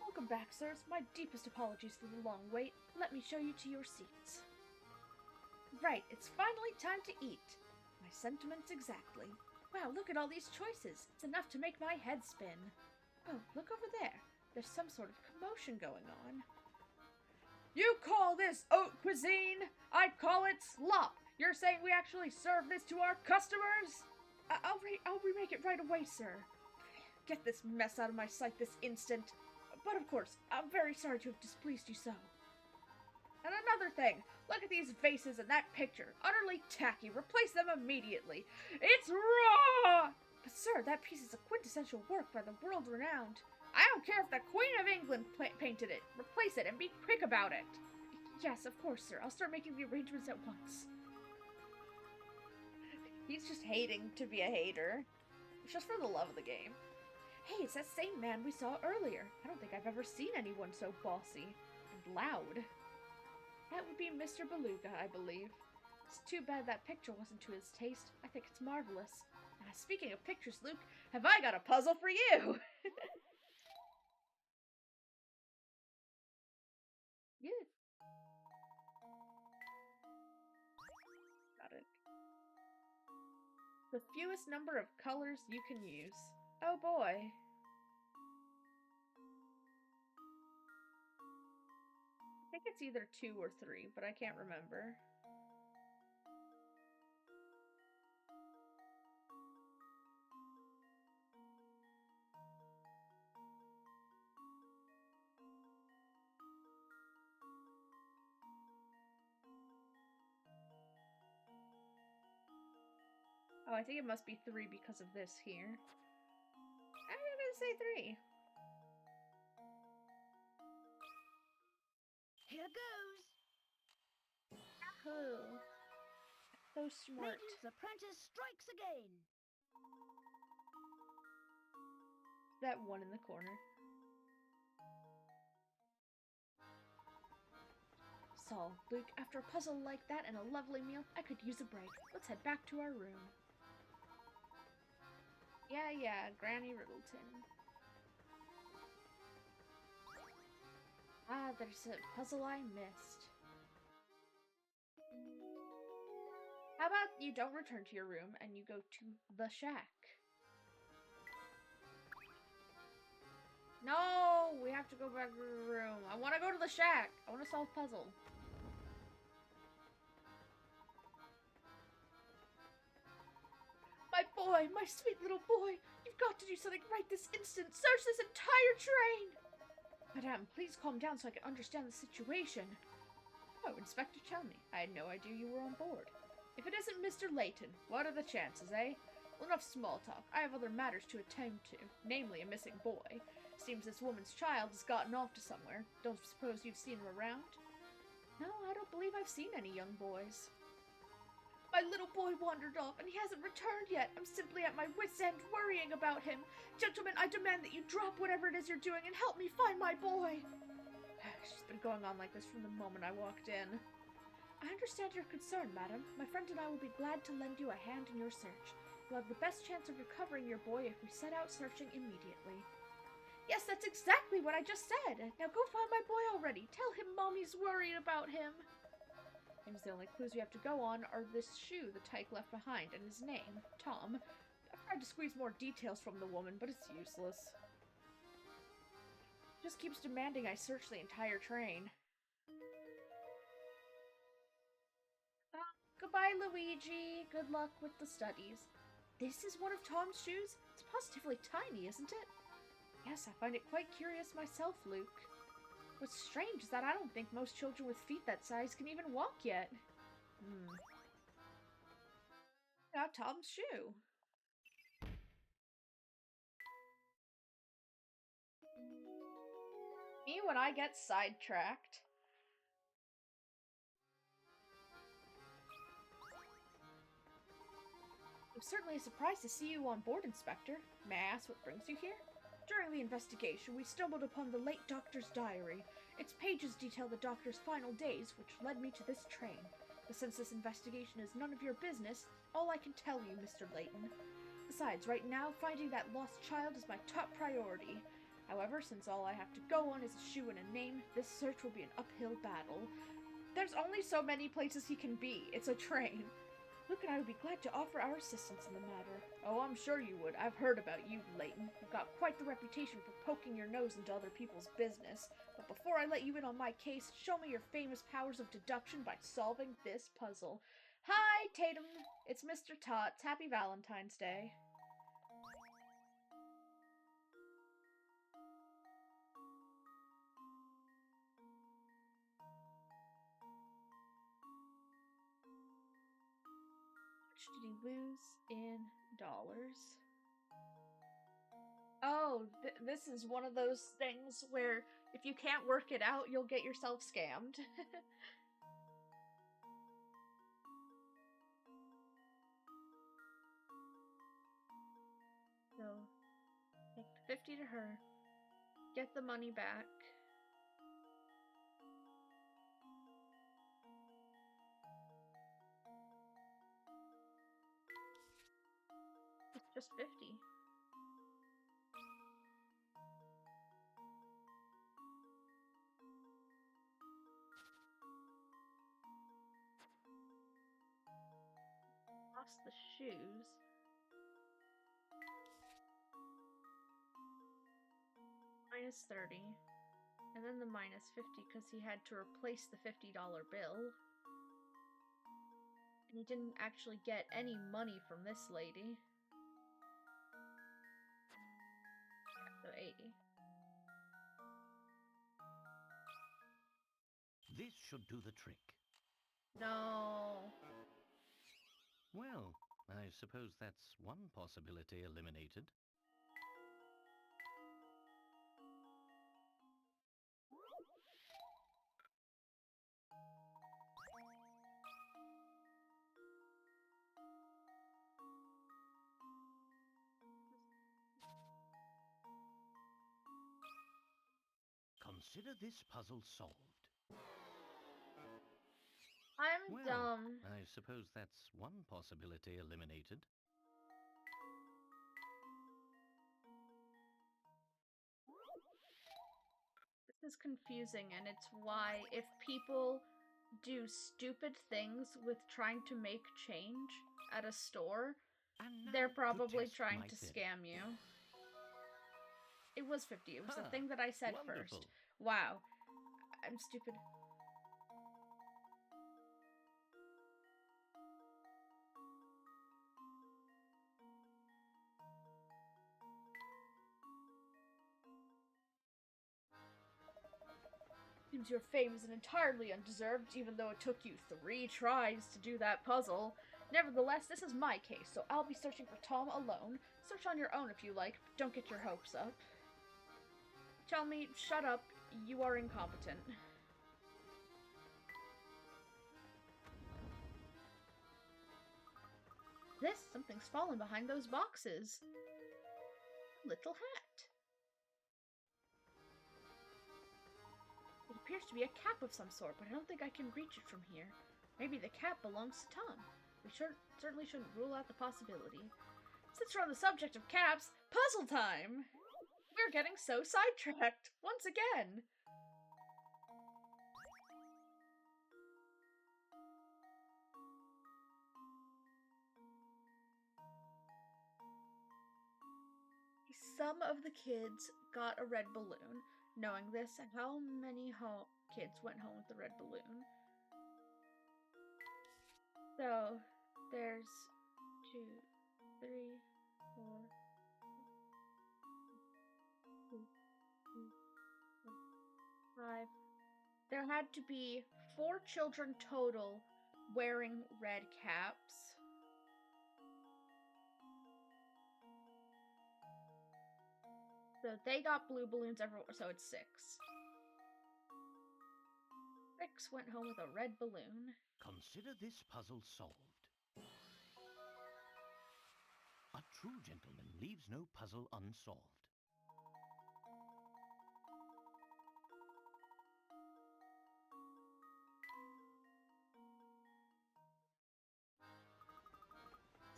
Welcome back, sirs. My deepest apologies for the long wait. Let me show you to your seats. Right, it's finally time to eat. My sentiments exactly. Wow, look at all these choices. It's enough to make my head spin. Oh, look over there. There's some sort of commotion going on. You call this haute cuisine? I'd call it slop. You're saying we actually serve this to our customers? I'll remake it right away, sir. Get this mess out of my sight this instant. But of course, I'm very sorry to have displeased you so. And another thing, look at these vases in that picture. Utterly tacky. Replace them immediately. It's raw! But sir, that piece is a quintessential work by the world-renowned. I don't care if the Queen of England painted it. Replace it and be quick about it. Yes, of course, sir. I'll start making the arrangements at once. He's just hating to be a hater. It's just for the love of the game. Hey, it's that same man we saw earlier. I don't think I've ever seen anyone so bossy and loud. That would be Mr. Beluga, I believe. It's too bad that picture wasn't to his taste. I think it's marvelous. Speaking of pictures, Luke, have I got a puzzle for you? Yeah. Got it. The fewest number of colors you can use. Oh boy. I think it's either 2 or 3, but I can't remember. Oh, I think it must be 3 because of this here. I'm gonna say 3. Here goes. Yahoo! So smart. Layton's apprentice strikes again. That one in the corner. So, Luke, after a puzzle like that and a lovely meal, I could use a break. Let's head back to our room. Yeah, Granny Riddleton. Ah, there's a puzzle I missed. How about you don't return to your room and you go to the shack? No, we have to go back to the room. I want to go to the shack. I want to solve puzzle. My boy, my sweet little boy. You've got to do something right this instant. Search this entire train. Madame, please calm down so I can understand the situation. Oh, Inspector, tell me. I had no idea you were on board. If it isn't Mr. Layton, what are the chances, eh? Well, enough small talk. I have other matters to attend to, namely a missing boy. Seems this woman's child has gotten off to somewhere. Don't suppose you've seen him around? No, I don't believe I've seen any young boys. My little boy wandered off, and he hasn't returned yet. I'm simply at my wit's end worrying about him. Gentlemen, I demand that you drop whatever it is you're doing and help me find my boy. She's been going on like this from the moment I walked in. I understand your concern, madam. My friend and I will be glad to lend you a hand in your search. You'll have the best chance of recovering your boy if we set out searching immediately. Yes, that's exactly what I just said. Now go find my boy already. Tell him Mommy's worried about him. Seems the only clues we have to go on are this shoe the tyke left behind and his name, Tom. I've tried to squeeze more details from the woman, but it's useless. Just keeps demanding I search the entire train. Goodbye, Luigi. Good luck with the studies. This is one of Tom's shoes? It's positively tiny, isn't it? Yes, I find it quite curious myself, Luke. What's strange is that I don't think most children with feet that size can even walk yet. Now Tom's shoe. Me when I get sidetracked. I'm certainly surprised to see you on board, Inspector. May I ask what brings you here? During the investigation, we stumbled upon the late doctor's diary. Its pages detail the doctor's final days, which led me to this train. But since this investigation is none of your business, all I can tell you, Mr. Layton. Besides, right now, finding that lost child is my top priority. However, since all I have to go on is a shoe and a name, this search will be an uphill battle. There's only so many places he can be. It's a train. Luke and I would be glad to offer our assistance in the matter. Oh, I'm sure you would. I've heard about you, Layton. You've got quite the reputation for poking your nose into other people's business. But before I let you in on my case, show me your famous powers of deduction by solving this puzzle. Hi, Tatum. It's Mr. Tots. Happy Valentine's Day. How much did he lose in dollars? Oh, this is one of those things where if you can't work it out, you'll get yourself scammed. So, take 50 to her. Get the money back. It's just 50. Lost the shoes. Minus 30. And then the minus 50 because he had to replace the $50 bill. And he didn't actually get any money from this lady. So 80. This should do the trick. No. Well, I suppose that's one possibility eliminated. Consider this puzzle solved. I'm Well, dumb. I suppose that's one possibility eliminated. This is confusing, and it's why if people do stupid things with trying to make change at a store, And they're now to probably test trying my to theory. scam you. It was 50. It was the Huh, thing that I said wonderful. first. Wow. I'm stupid. Seems your fame isn't entirely undeserved, even though it took you 3 tries to do that puzzle. Nevertheless, this is my case, so I'll be searching for Tom alone. Search on your own if you like, but don't get your hopes up. Tell me, shut up, you are incompetent. Something's fallen behind those boxes. Little hat. It appears to be a cap of some sort, but I don't think I can reach it from here. Maybe the cap belongs to Tom. We certainly shouldn't rule out the possibility. Since we're on the subject of caps, puzzle time! We're getting so sidetracked, once again! Some of the kids got a red balloon. Knowing this, how many kids went home with the red balloon? So, there's 2, 3, 4, 5. There had to be 4 children total wearing red caps. So they got blue balloons everywhere, so it's 6. 6 went home with a red balloon. Consider this puzzle solved. A true gentleman leaves no puzzle unsolved.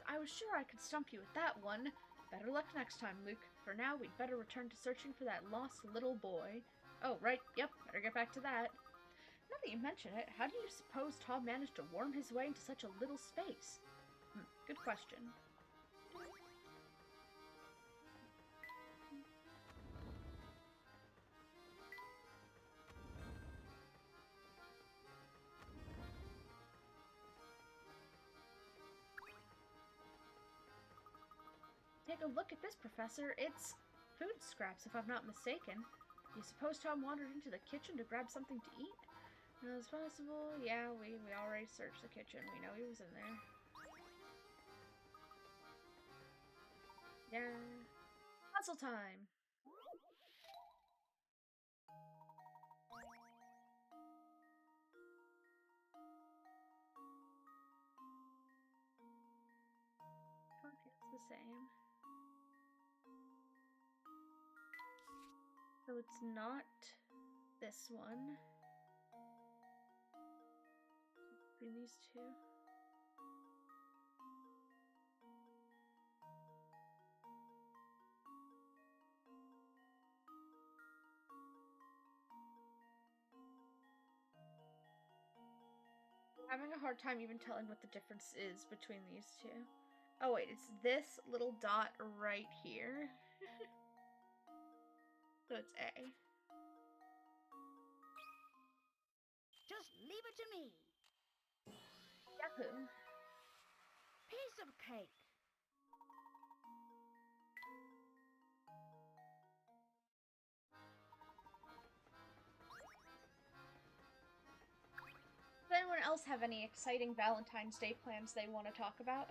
I was sure I could stump you with that one. Better luck next time, Luke. For now, we'd better return to searching for that lost little boy. Oh, right, yep, better get back to that. Now that you mention it, how do you suppose Tom managed to worm his way into such a little space? Good question. Take a look at this, Professor. It's food scraps, if I'm not mistaken. Do you suppose Tom wandered into the kitchen to grab something to eat? As possible. Yeah, we already searched the kitchen. We know he was in there. Yeah. Puzzle time! It's the same. So it's not this one. Between these two. I'm having a hard time even telling what the difference is between these two. Oh wait, it's this little dot right here. So it's A. Just leave it to me. Yahoo! Piece of cake. Does anyone else have any exciting Valentine's Day plans they want to talk about?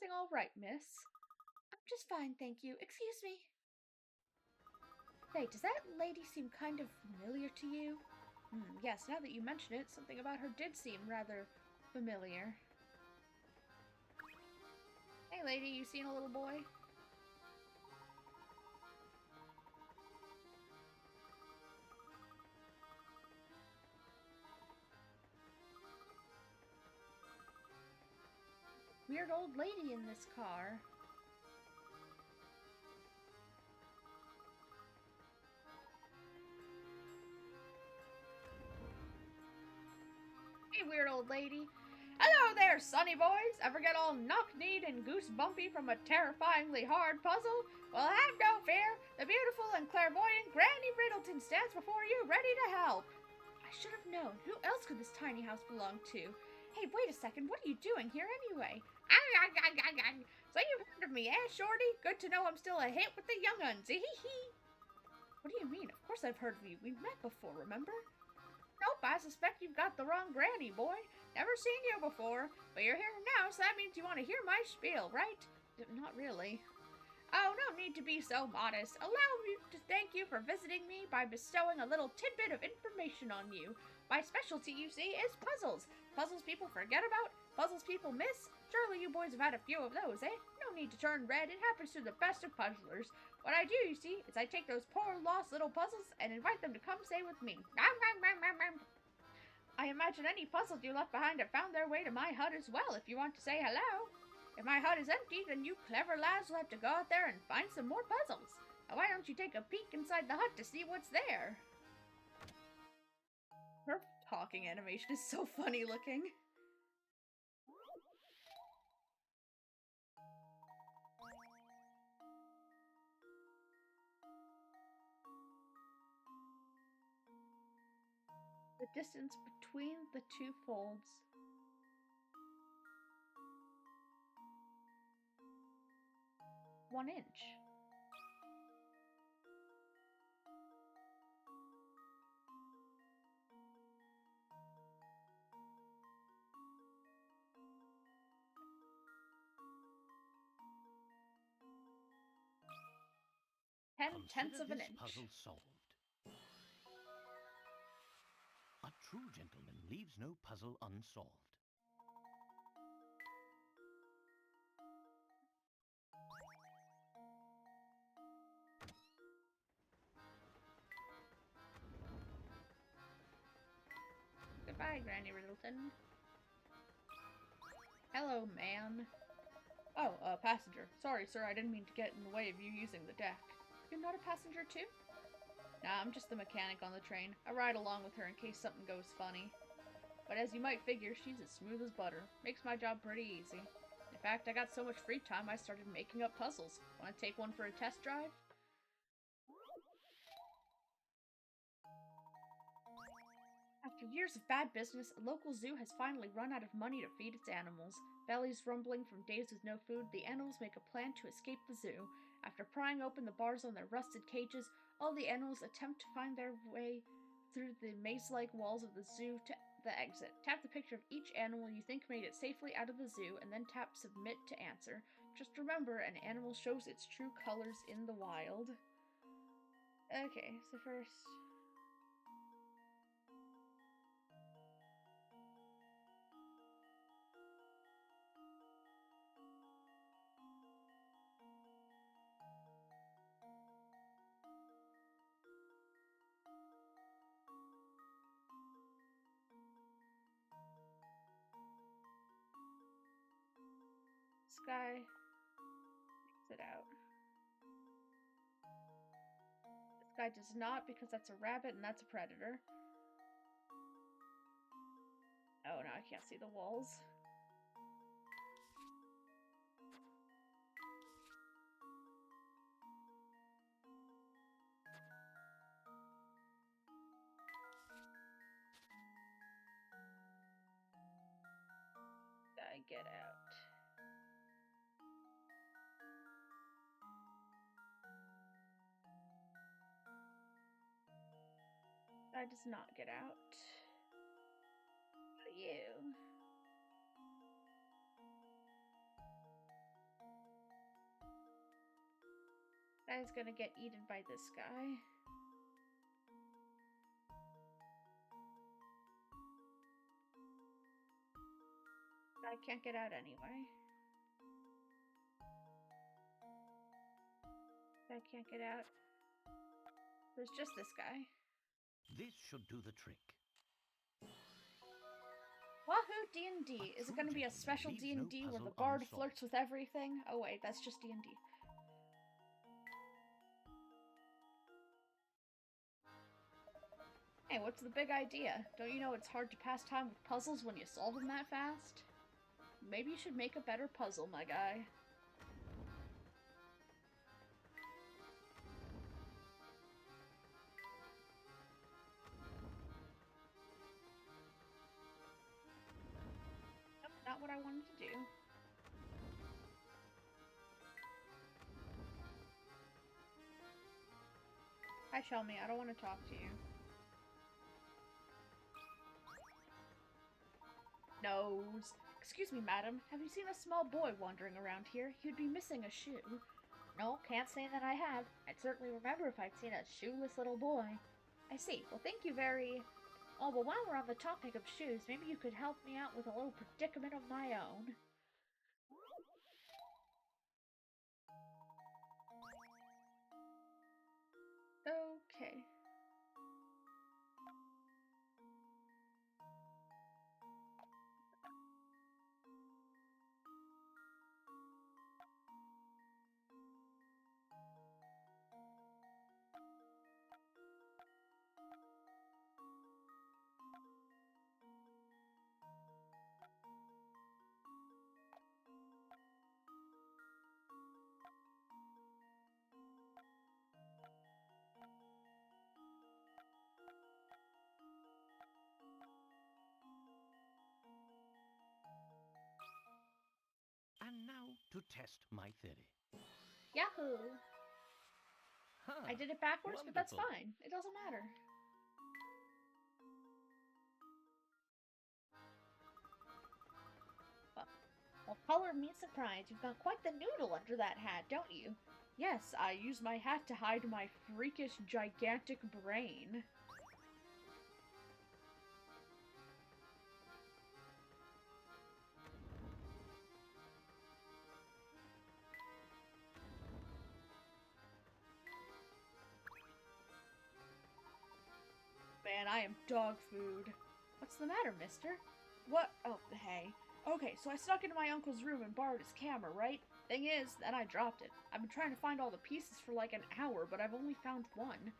everything all right, miss? I'm just fine, thank you. Excuse me. Hey, does that lady seem kind of familiar to you? Yes, now that you mention it, something about her did seem rather familiar. Hey, lady, you seen a little boy? Weird old lady in this car. Hey, weird old lady. Hello there, sunny boys! Ever get all knock-kneed and goose-bumpy from a terrifyingly hard puzzle? Well, have no fear. The beautiful and clairvoyant Granny Riddleton stands before you, ready to help. I should have known. Who else could this tiny house belong to? Hey, wait a second. What are you doing here anyway? So you've heard of me, eh, Shorty? Good to know I'm still a hit with the young uns. What do you mean? Of course I've heard of you. We've met before, remember? Nope, I suspect you've got the wrong granny, boy. Never seen you before, but you're here now, so that means you want to hear my spiel, right? Not really. Oh, no need to be so modest. Allow me to thank you for visiting me by bestowing a little tidbit of information on you. My specialty, you see, is puzzles. Puzzles people forget about, puzzles people miss. Surely you boys have had a few of those, eh? No need to turn red. It happens to the best of puzzlers. What I do, you see, is I take those poor lost little puzzles and invite them to come stay with me. I imagine any puzzles you left behind have found their way to my hut as well, if you want to say hello. If my hut is empty, then you clever lads will have to go out there and find some more puzzles. Now, why don't you take a peek inside the hut to see what's there? Her talking animation is so funny looking. The distance between the two folds. One inch. Tenths of an inch. Puzzle solved. A true gentleman leaves no puzzle unsolved. Goodbye, Granny Riddleton. Hello, man. Oh, passenger. Sorry, sir, I didn't mean to get in the way of you using the deck. You're not a passenger, too? Nah, I'm just the mechanic on the train. I ride along with her in case something goes funny. But as you might figure, she's as smooth as butter. Makes my job pretty easy. In fact, I got so much free time I started making up puzzles. Want to take one for a test drive? After years of bad business, a local zoo has finally run out of money to feed its animals. Bellies rumbling from days with no food, the animals make a plan to escape the zoo. After prying open the bars on their rusted cages, all the animals attempt to find their way through the maze-like walls of the zoo to the exit. Tap the picture of each animal you think made it safely out of the zoo, and then tap Submit to answer. Just remember, an animal shows its true colors in the wild. Okay, so first... Sky, exit out. This guy does not, because that's a rabbit and that's a predator. Oh, now I can't see the walls. Guy, get out. Guy does not get out. But you. Guy's gonna get eaten by this guy. I can't get out anyway. I can't get out. There's just this guy. This should do the trick. Wahoo D&D. Is it going to be a special D&D where the bard flirts with everything? Oh wait, that's just D&D. Hey, what's the big idea? Don't you know it's hard to pass time with puzzles when you solve them that fast? Maybe you should make a better puzzle, my guy. Nope, not what I wanted to do. Hi, Shelmy. I don't want to talk to you. Nose. Excuse me, madam. Have you seen a small boy wandering around here? He'd be missing a shoe. No, can't say that I have. I'd certainly remember if I'd seen a shoeless little boy. I see. Well, thank you very... Oh, but while we're on the topic of shoes, maybe you could help me out with a little predicament of my own. Okay. And now to test my theory. Yahoo! Huh, I did it backwards, but that's wonderful. fine. It doesn't matter. Well, color me surprised. You've got quite the noodle under that hat, don't you? Yes, I use my hat to hide my freakish, gigantic brain. Man, I am dog food. What's the matter, mister? What? Oh, hey. Okay, so I snuck into my uncle's room and borrowed his camera, right? Thing is, then I dropped it. I've been trying to find all the pieces for like an hour, but I've only found one.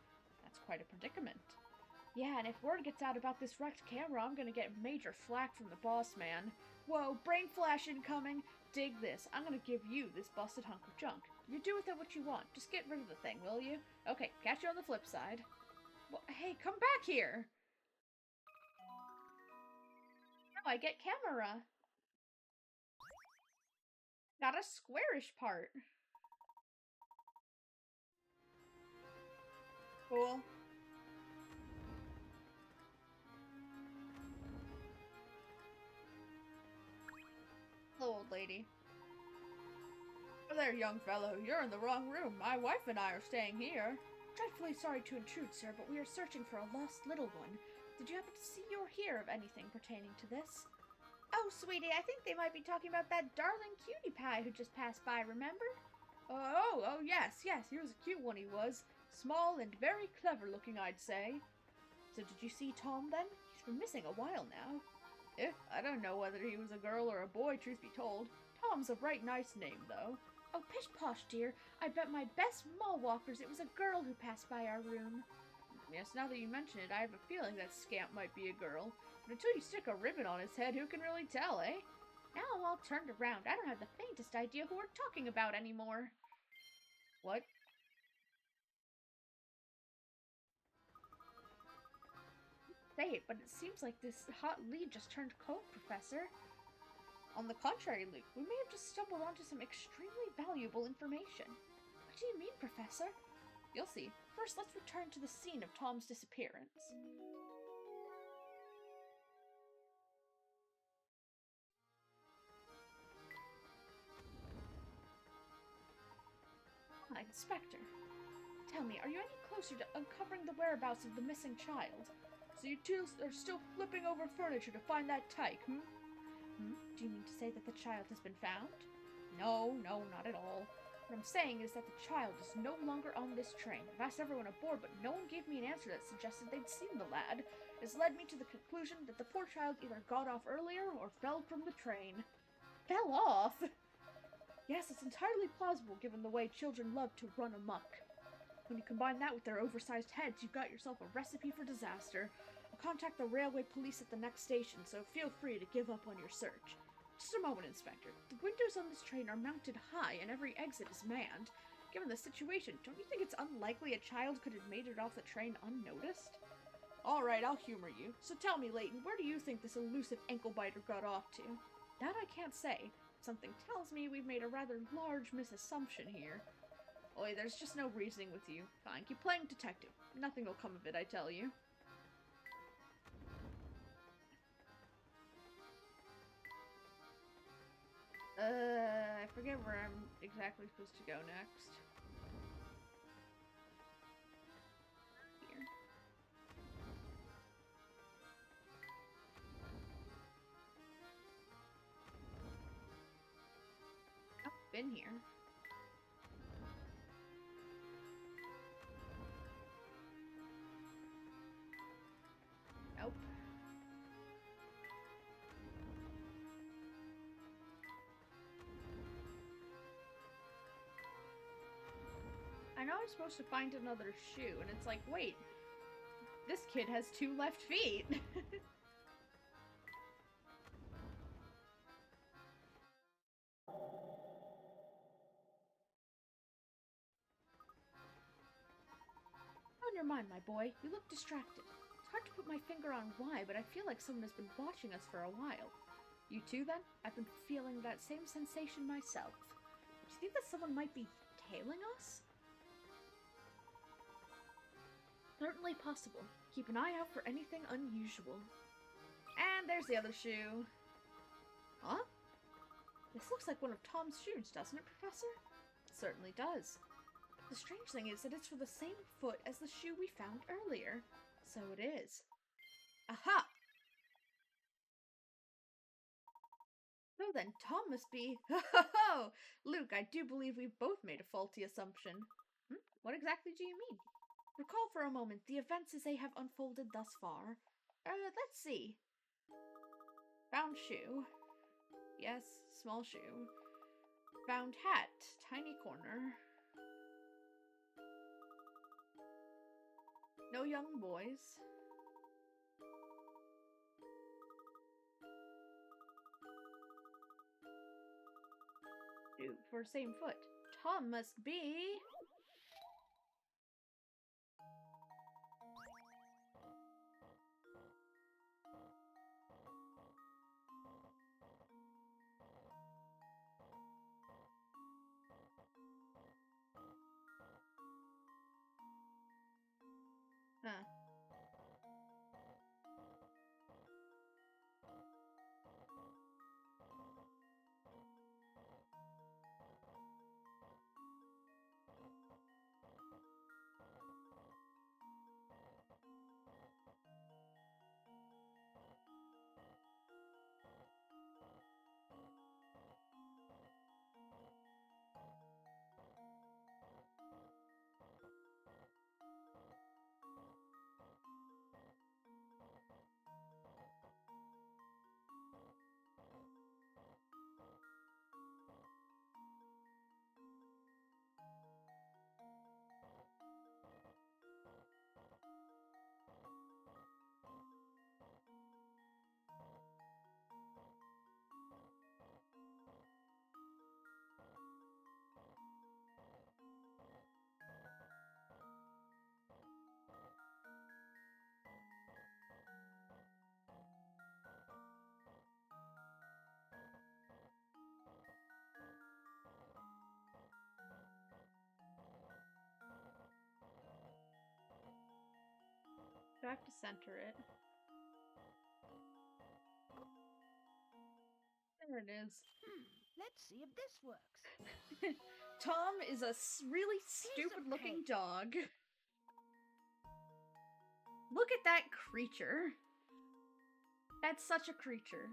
That's quite a predicament. Yeah, and if word gets out about this wrecked camera, I'm gonna get major flack from the boss man. Whoa, brain flash incoming! Dig this. I'm gonna give you this busted hunk of junk. You do with it what you want. Just get rid of the thing, will you? Okay, catch you on the flip side. Well, hey, come back here! No, I get camera. Got a squarish part. Cool. Hello, old lady. Oh there, young fellow. You're in the wrong room. My wife and I are staying here. Dreadfully sorry to intrude, sir, but we are searching for a lost little one. Did you happen to see or hear of anything pertaining to this? Oh, sweetie, I think they might be talking about that darling cutie pie who just passed by, remember? Oh, yes, he was a cute one, he was. Small and very clever looking, I'd say. So did you see Tom, then? He's been missing a while now. I don't know whether he was a girl or a boy, truth be told. Tom's a right nice name, though. Oh, pish-posh, dear. I bet my best mall walkers it was a girl who passed by our room. Yes, now that you mention it, I have a feeling that scamp might be a girl. But until you stick a ribbon on his head, who can really tell, eh? Now I'm all turned around. I don't have the faintest idea who we're talking about anymore. What? Say it, but it seems like this hot lead just turned cold, Professor. On the contrary, Luke, we may have just stumbled onto some extremely valuable information. What do you mean, Professor? You'll see. First, let's return to the scene of Tom's disappearance. I Inspector. Tell me, are you any closer to uncovering the whereabouts of the missing child? So you two are still flipping over furniture to find that tyke, hmm? Do you mean to say that the child has been found? No, not at all. What I'm saying is that the child is no longer on this train. I've asked everyone aboard, but no one gave me an answer that suggested they'd seen the lad. It's led me to the conclusion that the poor child either got off earlier or fell from the train. Fell off? Yes, it's entirely plausible given the way children love to run amok. When you combine that with their oversized heads, you've got yourself a recipe for disaster. I'll contact the railway police at the next station, so feel free to give up on your search. Just a moment, Inspector. The windows on this train are mounted high, and every exit is manned. Given the situation, don't you think it's unlikely a child could have made it off the train unnoticed? Alright, I'll humor you. So tell me, Layton, where do you think this elusive ankle-biter got off to? That I can't say. Something tells me we've made a rather large misassumption here. Oi, there's just no reasoning with you. Fine, keep playing detective. Nothing will come of it, I tell you. I forget where I'm exactly supposed to go next. Here. I've been here. Nope. I know I'm supposed to find another shoe, and it's like, wait, this kid has 2 left feet. On your mind, my boy. You look distracted. It's hard to put my finger on why, but I feel like someone has been watching us for a while. You too, then? I've been feeling that same sensation myself. Do you think that someone might be tailing us? Certainly possible. Keep an eye out for anything unusual. And there's the other shoe. Huh? This looks like one of Tom's shoes, doesn't it, Professor? It certainly does. The strange thing is that it's for the same foot as the shoe we found earlier. So it is. Aha! So then, Tom must be... Ho ho ho! Luke, I do believe we've both made a faulty assumption. What exactly do you mean? Recall for a moment the events as they have unfolded thus far. Let's see. Found shoe. Yes, small shoe. Found hat. Tiny corner. No young boys. Shoe for same foot. Tom must be... Huh. Do I have to center it? There it is. Let's see if this works. Tom is a really Piece of stupid-looking cake. dog. Look at that creature. That's such a creature.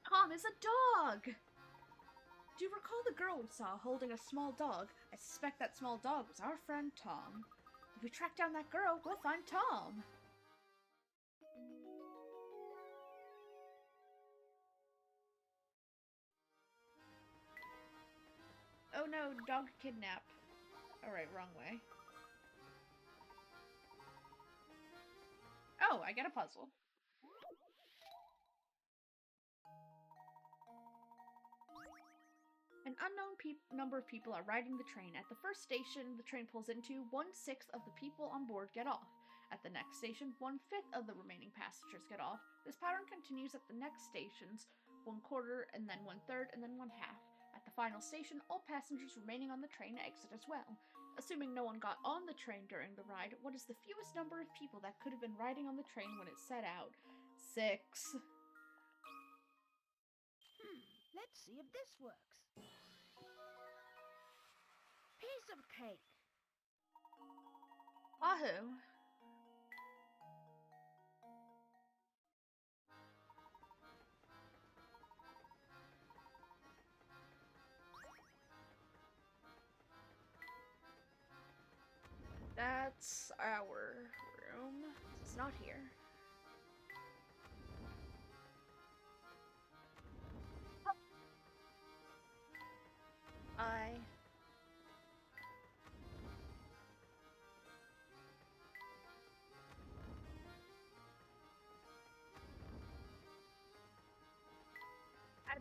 Tom is a dog! Do you recall the girl we saw holding a small dog? I suspect that small dog was our friend Tom. If we track down that girl, we'll find Tom. Oh no, dog kidnap. Alright, wrong way. Oh, I get a puzzle. An unknown number of people are riding the train. At the first station the train pulls into, 1/6 of the people on board get off. At the next station, 1/5 of the remaining passengers get off. This pattern continues at the next stations, 1/4, and then 1/3, and then 1/2. At the final station, all passengers remaining on the train exit as well. Assuming no one got on the train during the ride, what is the fewest number of people that could have been riding on the train when it set out? 6. Let's see if this works. Piece of cake. Wahoo! That's our room. It's not here.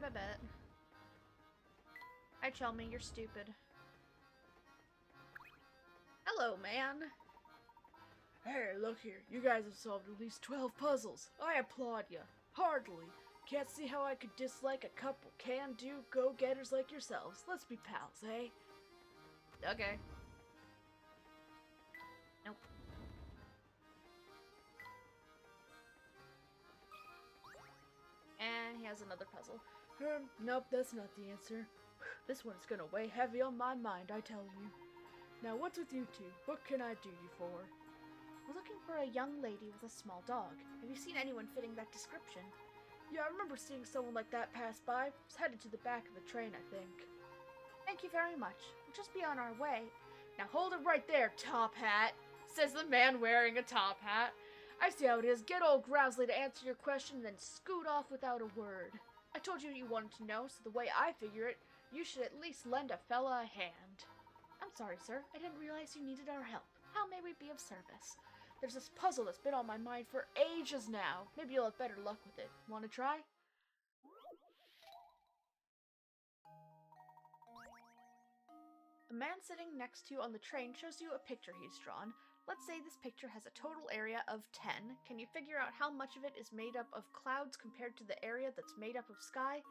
I bet. Hi, Chelmy, you're stupid. Hello, man. Hey, look here. You guys have solved at least 12 puzzles. I applaud you. Heartily. Can't see how I could dislike a couple can-do go-getters like yourselves. Let's be pals, eh? Okay. Nope. And he has another puzzle. Nope, that's not the answer. This one's gonna weigh heavy on my mind, I tell you. Now, what's with you two? What can I do you for? We're looking for a young lady with a small dog. Have you seen anyone fitting that description? Yeah, I remember seeing someone like that pass by. It was headed to the back of the train, I think. Thank you very much. We'll just be on our way. Now hold it right there, top hat, says the man wearing a top hat. I see how it is. Get old Grousley to answer your question, then scoot off without a word. I told you you wanted to know, so the way I figure it, you should at least lend a fella a hand. I'm sorry, sir. I didn't realize you needed our help. How may we be of service? There's this puzzle that's been on my mind for ages now. Maybe you'll have better luck with it. Want to try? A man sitting next to you on the train shows you a picture he's drawn. Let's say this picture has a total area of 10. Can you figure out how much of it is made up of clouds compared to the area that's made up of sky?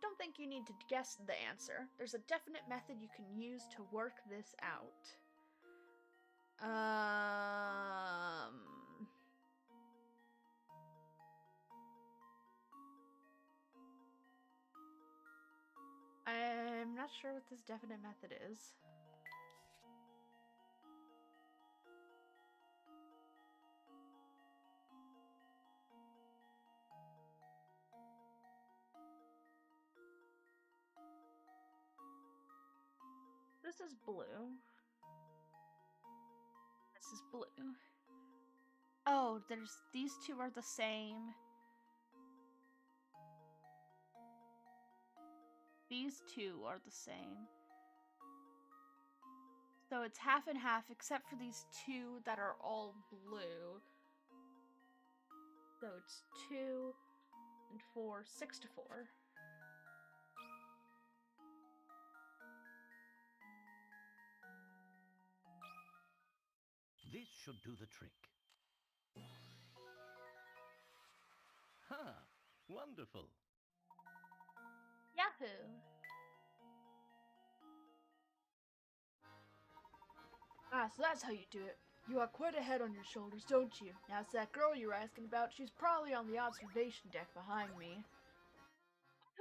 Don't think you need to guess the answer. There's a definite method you can use to work this out. I'm not sure what this definite method is. This is blue. This is blue. Oh, these two are the same. These two are the same. So it's half and half, except for these two that are all blue. So it's 2 and 4, 6 to 4. This should do the trick. Ha! Wonderful. Yahoo! Ah, so that's how you do it. You are quite a head on your shoulders, don't you? Now, it's that girl you were asking about. She's probably on the observation deck behind me.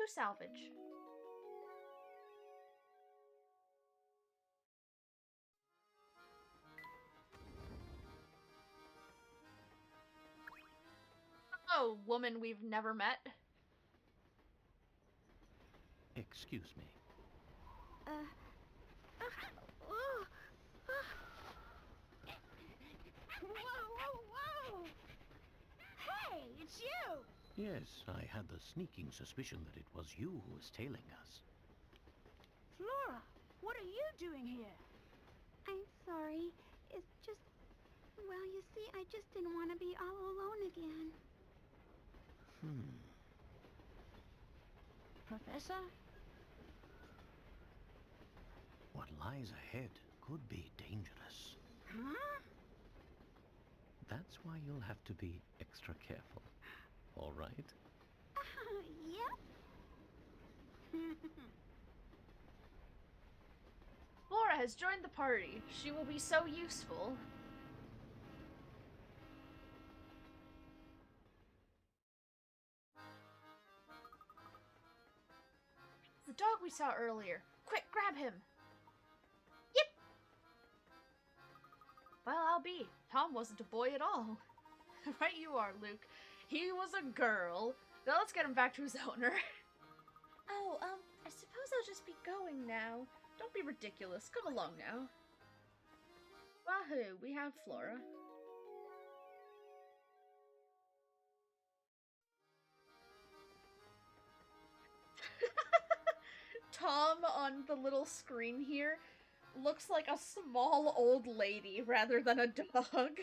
bamboo salvage. Oh, woman we've never met. Excuse me. Whoa! Hey, it's you! Yes, I had the sneaking suspicion that it was you who was tailing us. Flora, what are you doing here? I'm sorry. It's just... Well, you see, I just didn't want to be all alone again. Professor? What lies ahead could be dangerous. Huh? That's why you'll have to be extra careful. All right? Yep. Flora has joined the party. She will be so useful. The dog we saw earlier. Quick, grab him. Yep. Well, I'll be. Tom wasn't a boy at all. Right you are, Luke. He was a girl. Now let's get him back to his owner. Oh, I suppose I'll just be going now. Don't be ridiculous. Come along now. Wahoo, we have Flora. Tom on the little screen here looks like a small old lady rather than a dog.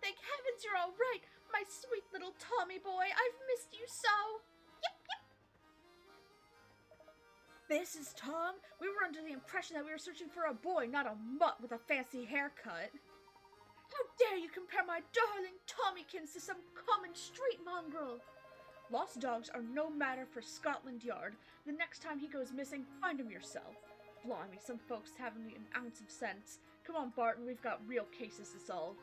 Thank heavens you're all right, my sweet little Tommy boy. I've missed you so. Yep, yep. This is Tom. We were under the impression that we were searching for a boy, not a mutt with a fancy haircut. How dare you compare my darling Tommykins to some common street mongrel? Lost dogs are no matter for Scotland Yard. The next time he goes missing, find him yourself. Blimey, some folks haven't an ounce of sense. Come on, Barton, we've got real cases to solve.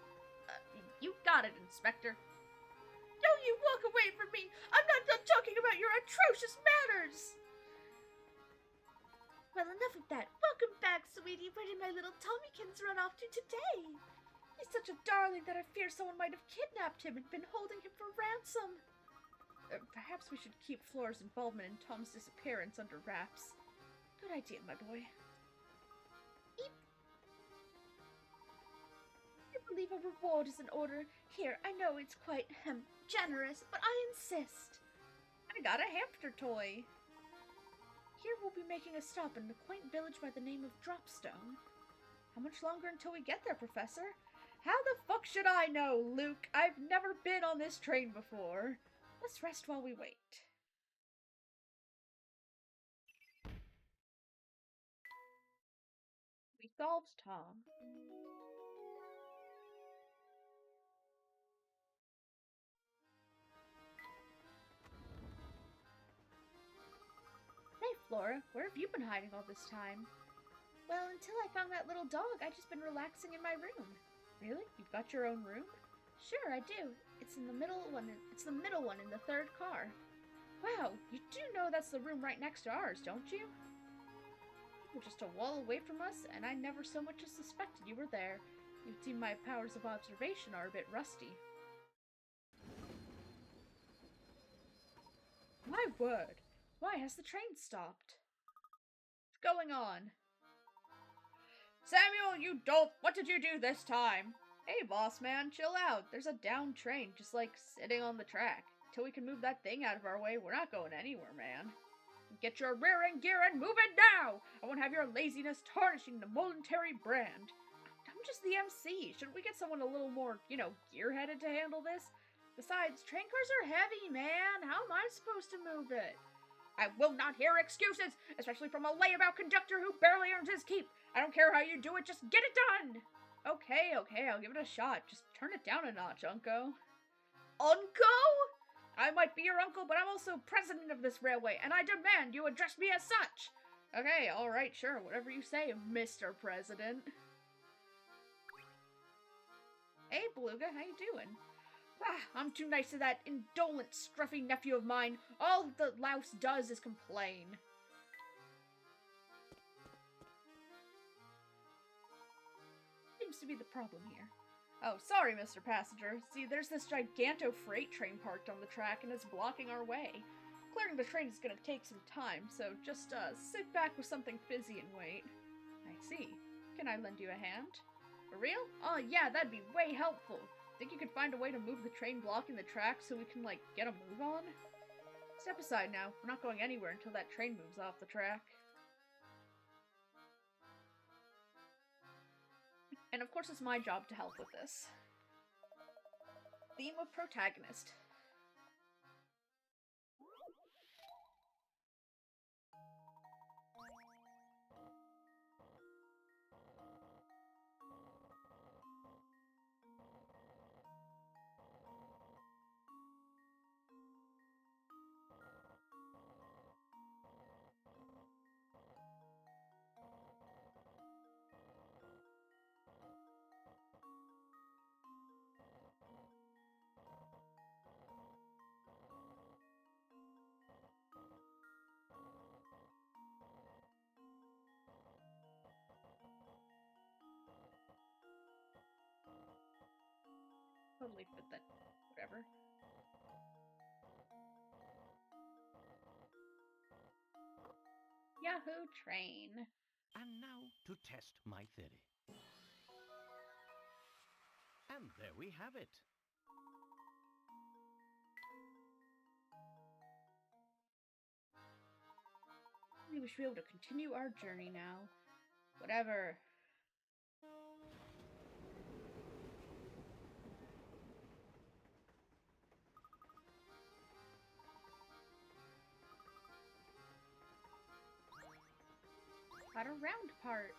You got it, Inspector. Don't you walk away from me! I'm not done talking about your atrocious manners! Well, enough of that. Welcome back, sweetie. Where did my little Tommykins run off to today? He's such a darling that I fear someone might have kidnapped him and been holding him for ransom. Perhaps we should keep Flora's involvement in Tom's disappearance under wraps. Good idea, my boy. I believe a reward is in order. Here, I know it's quite, generous, but I insist. I got a hamster toy. Here we'll be making a stop in a quaint village by the name of Dropstone. How much longer until we get there, Professor? How the fuck should I know, Luke? I've never been on this train before. Let's rest while we wait. We solved Tom. Hey, Flora, where have you been hiding all this time? Well, until I found that little dog, I've just been relaxing in my room. Really? You've got your own room? Sure, I do. It's in the middle one. It's the middle one in the third car. Wow, you do know that's the room right next to ours, don't you? You were just a wall away from us, and I never so much as suspected you were there. You'd seem my powers of observation are a bit rusty. My word! Why has the train stopped? What's going on? Samuel, you dolt! What did you do this time? Hey, boss man, chill out. There's a downed train just, sitting on the track. Till we can move that thing out of our way, we're not going anywhere, man. Get your rear end gear and move it now! I won't have your laziness tarnishing the momentary brand. I'm just the MC. Shouldn't we get someone a little more, gear-headed to handle this? Besides, train cars are heavy, man. How am I supposed to move it? I will not hear excuses, especially from a layabout conductor who barely earns his keep. I don't care how you do it, just get it done! Okay, I'll give it a shot. Just turn it down a notch, Unco. Unco? I might be your uncle, but I'm also president of this railway, and I demand you address me as such. Okay, alright, sure, whatever you say, Mr. President. Hey, Beluga, how you doing? Ah, I'm too nice to that indolent, scruffy nephew of mine. All the louse does is complain. Seems to be the problem here. Oh, sorry, Mr. Passenger. See, there's this giganto freight train parked on the track and it's blocking our way. Clearing the train is gonna take some time, so just, sit back with something fizzy and wait. I see. Can I lend you a hand? For real? Oh, yeah, that'd be way helpful. Think you could find a way to move the train blocking the track so we can, like, get a move on? Step aside now. We're not going anywhere until that train moves off the track. And of course it's my job to help with this. Theme of protagonist. Totally fit that. Whatever. Yahoo train. And now to test my theory. And there we have it. We should be able to continue our journey now. Whatever. Got a round part.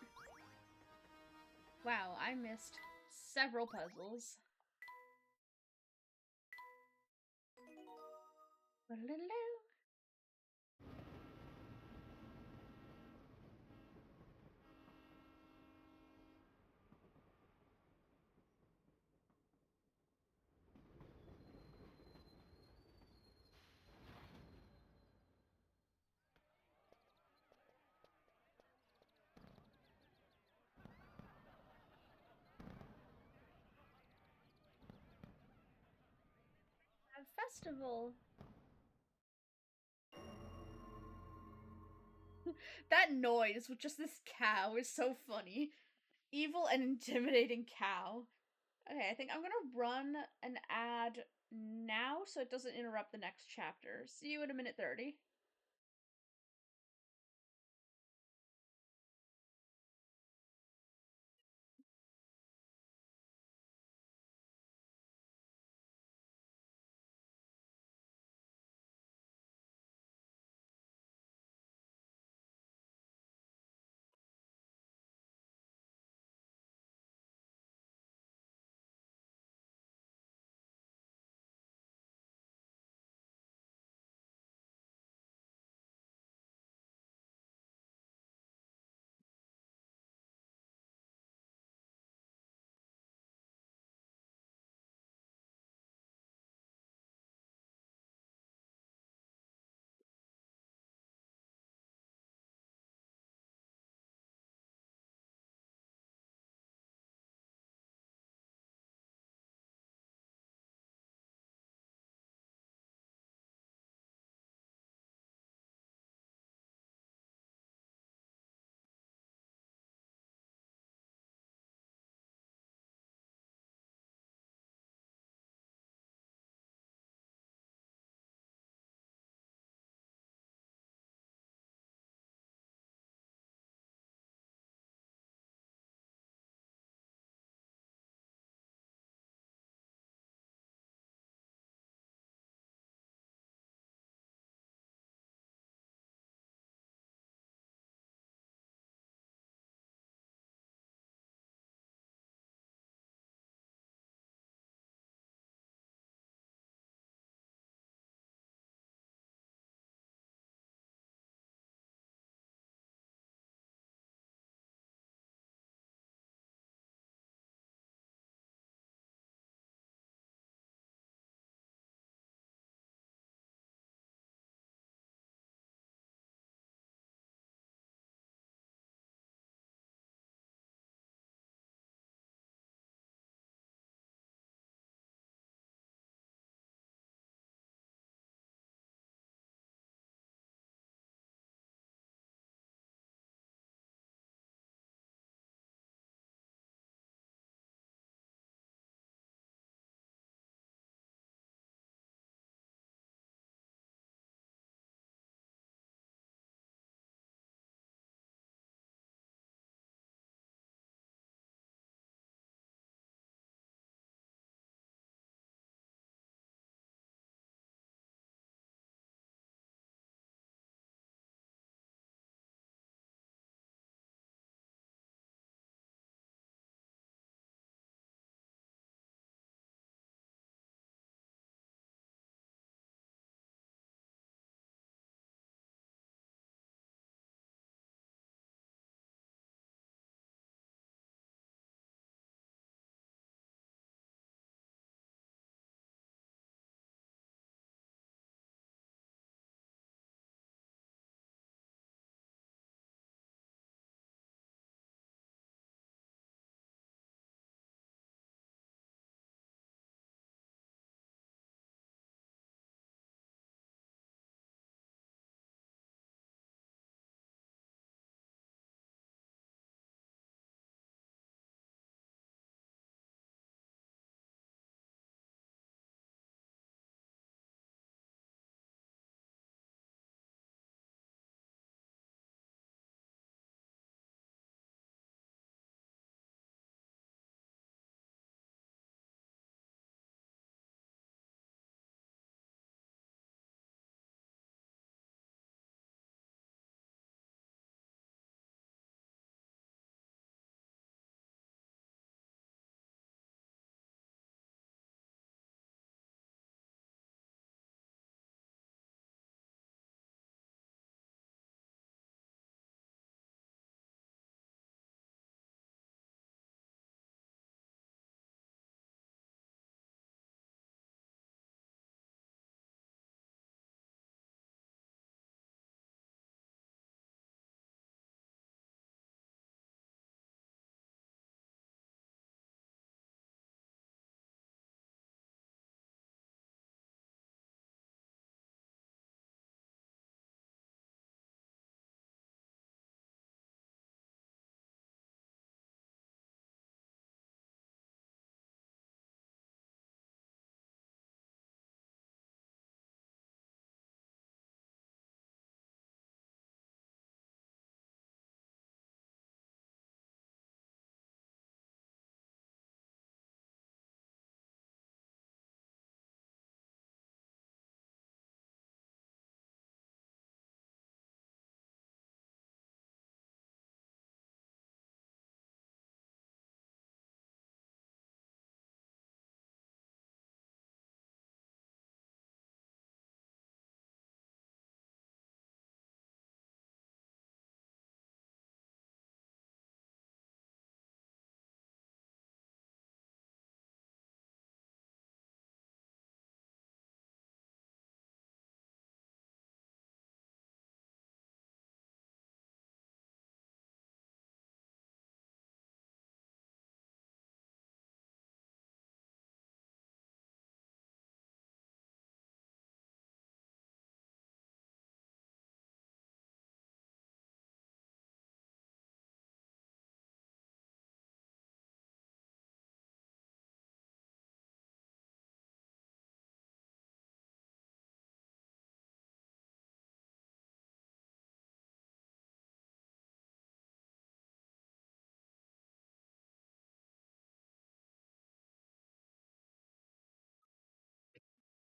Wow, I missed several puzzles. A festival. That noise with just this cow is so funny. Evil and intimidating cow. Okay, I think I'm gonna run an ad now so it doesn't interrupt the next chapter. See you in a minute 30.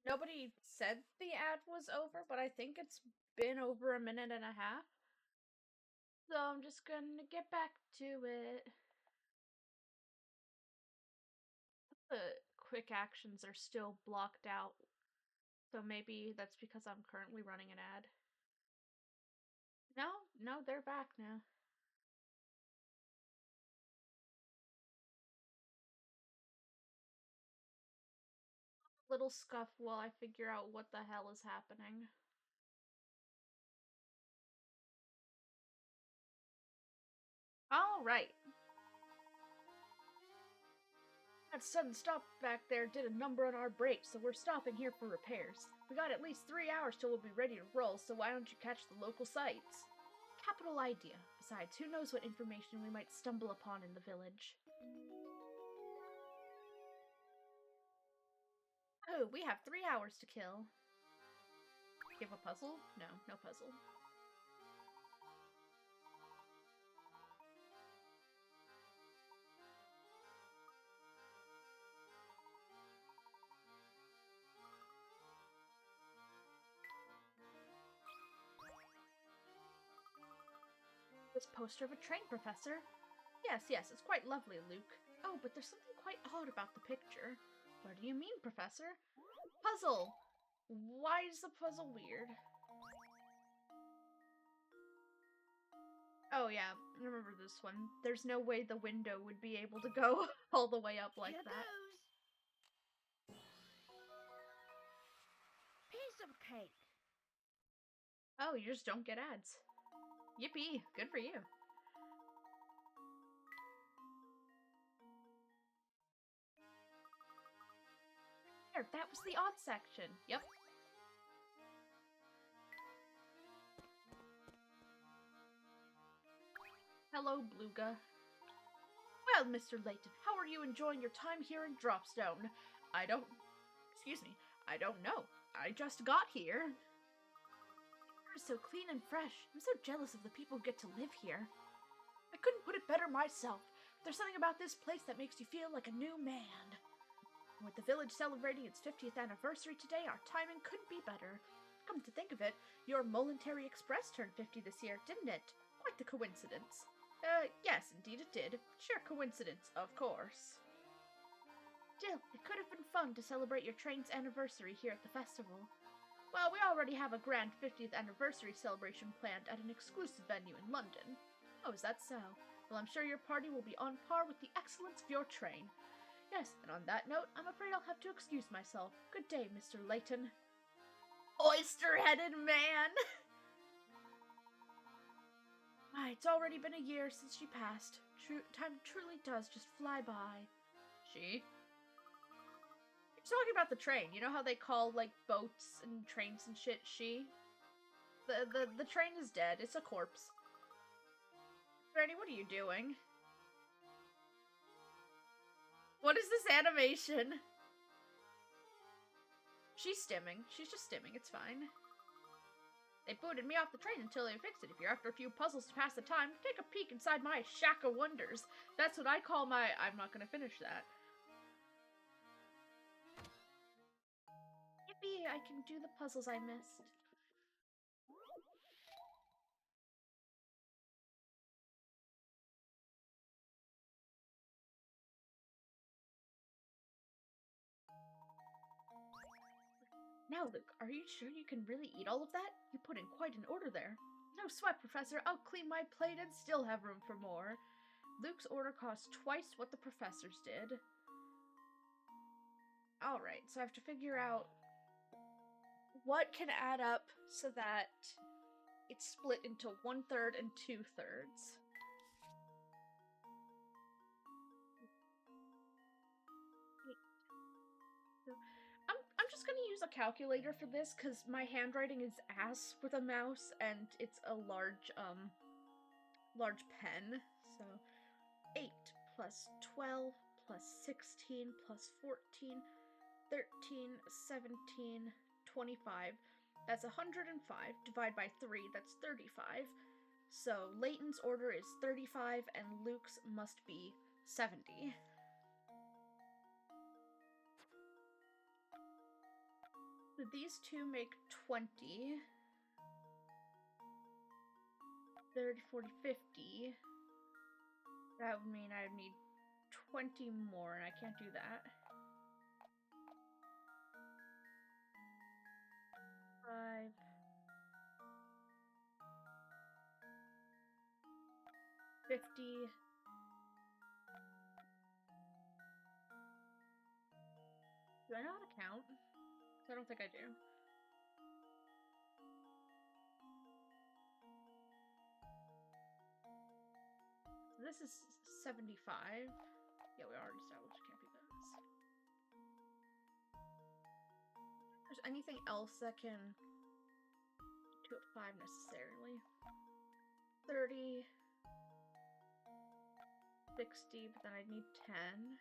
Nobody said the ad was over, but I think it's been over a minute and a half. So I'm just gonna get back to it. The quick actions are still blocked out. So maybe that's because I'm currently running an ad. No, they're back now. Little scuff while I figure out what the hell is happening. Alright. That sudden stop back there did a number on our brakes, so we're stopping here for repairs. We got at least 3 hours till we'll be ready to roll, so why don't you catch the local sites? Capital idea. Besides, who knows what information we might stumble upon in the village. Oh, we have 3 hours to kill. Give a puzzle? No, no puzzle. This poster of a train, Professor. Yes, it's quite lovely, Luke. Oh, but there's something quite odd about the picture. What do you mean, Professor? Puzzle! Why is the puzzle weird? Oh yeah, I remember this one. There's no way the window would be able to go all the way up like Here that. goes. Piece of cake. Oh, you just don't get ads. Yippee, good for you. There, that was the odd section. Yep. Hello, Bluga. Well, Mr. Layton, how are you enjoying your time here in Dropstone? I don't know. I just got here. It's so clean and fresh. I'm so jealous of the people who get to live here. I couldn't put it better myself. There's something about this place that makes you feel like a new man. With the village celebrating its 50th anniversary today, our timing couldn't be better. Come to think of it, your Momentary Express turned 50 this year, didn't it? Quite the coincidence. Yes, indeed it did. Sheer coincidence, of course. Still, it could have been fun to celebrate your train's anniversary here at the festival. Well, we already have a grand 50th anniversary celebration planned at an exclusive venue in London. Oh, is that so? Well, I'm sure your party will be on par with the excellence of your train. Yes, and on that note, I'm afraid I'll have to excuse myself. Good day, Mr. Layton. Oyster-headed man! It's already been a year since she passed. Time truly does just fly by. She? You're talking about the train. You know how they call, like, boats and trains and shit she? The train is dead. It's a corpse. Granny, what are you doing? What is this animation? She's stimming. She's just stimming. It's fine. They booted me off the train until they fixed it. If you're after a few puzzles to pass the time, take a peek inside my shack of wonders. That's what I call my... I'm not gonna finish that. Yippee, I can do the puzzles I missed. Now, Luke, are you sure you can really eat all of that? You put in quite an order there. No sweat, Professor. I'll clean my plate and still have room for more. Luke's order cost twice what the professor's did. Alright, so I have to figure out what can add up so that it's split into 1/3 and 2/3. I'm just gonna use a calculator for this because my handwriting is ass with a mouse and it's a large pen. So 8 plus 12 plus 16 plus 14, 13, 17, 25. That's 105. Divide by 3, that's 35. So Layton's order is 35 and Luke's must be 70. So these two make 20. 30, 40, 50. That would mean I would need 20 more, and I can't do that. 5. 50. Do I know how to count? I don't think I do. So this is 75. Yeah, we already established it can't be this. There's anything else that can do it 5 necessarily. 30. 60, but then I'd need 10.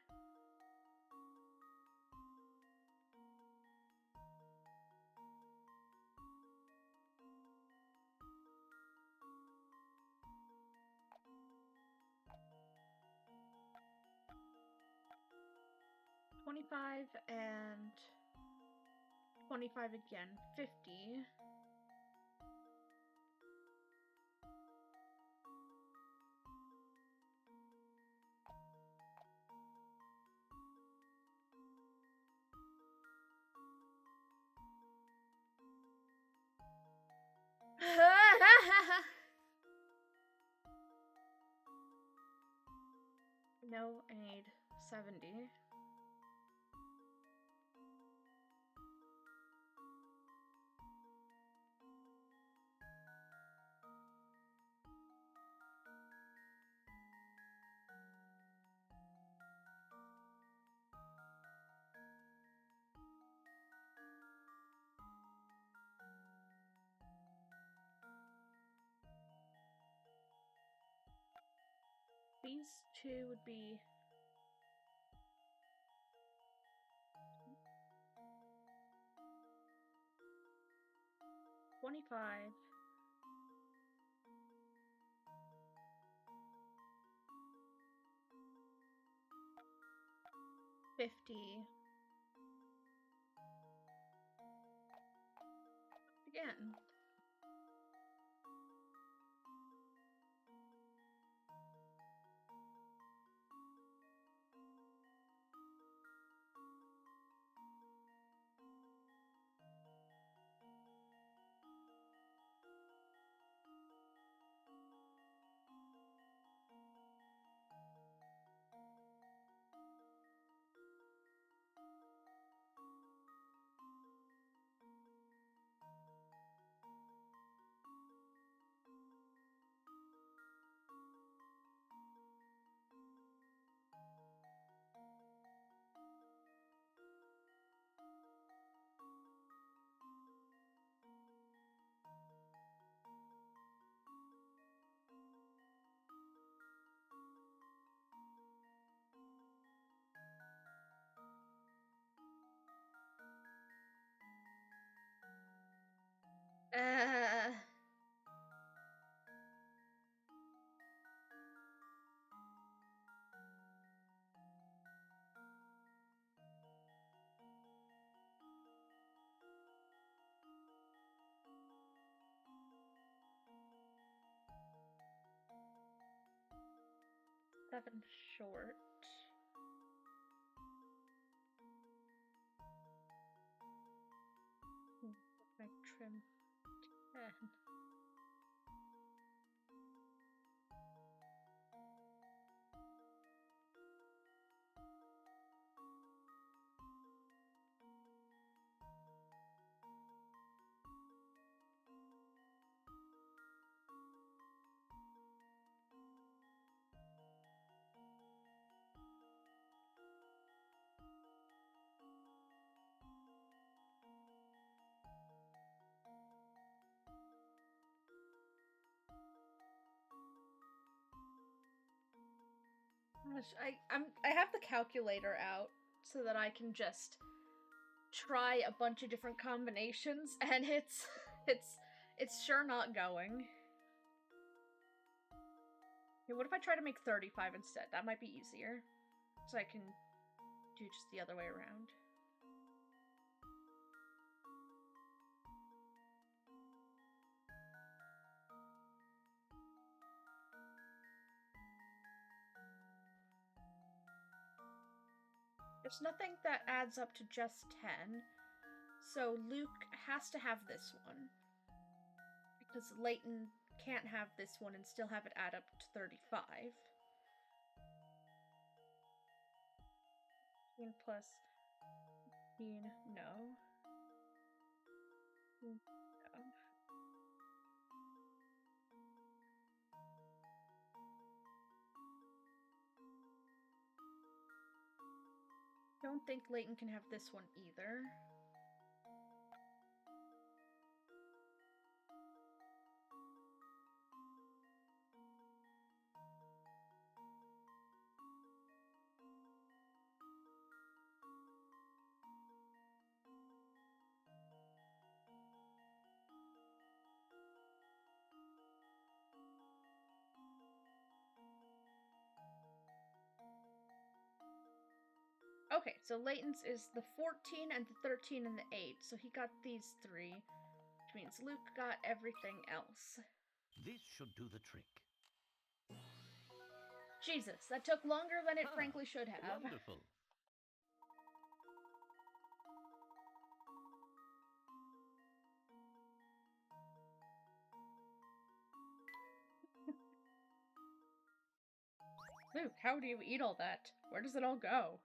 $25 and 25 again. 50. No, I need 70. These two would be 25. 50. Again. Uh 7 short. I trim 10. Gosh, I have the calculator out so that I can just try a bunch of different combinations, and it's sure not going. Okay, what if I try to make 35 instead? That might be easier. So I can do just the other way around. There's nothing that adds up to just 10. So Luke has to have this one. Because Layton can't have this one and still have it add up to 35. 15 plus 15, no. No. Don't think Layton can have this one either. Okay, so Layton's is the 14 and the 13 and the 8, so he got these 3, which means Luke got everything else. This should do the trick. Jesus, that took longer than it frankly should have. Wonderful. Luke, how do you eat all that? Where does it all go?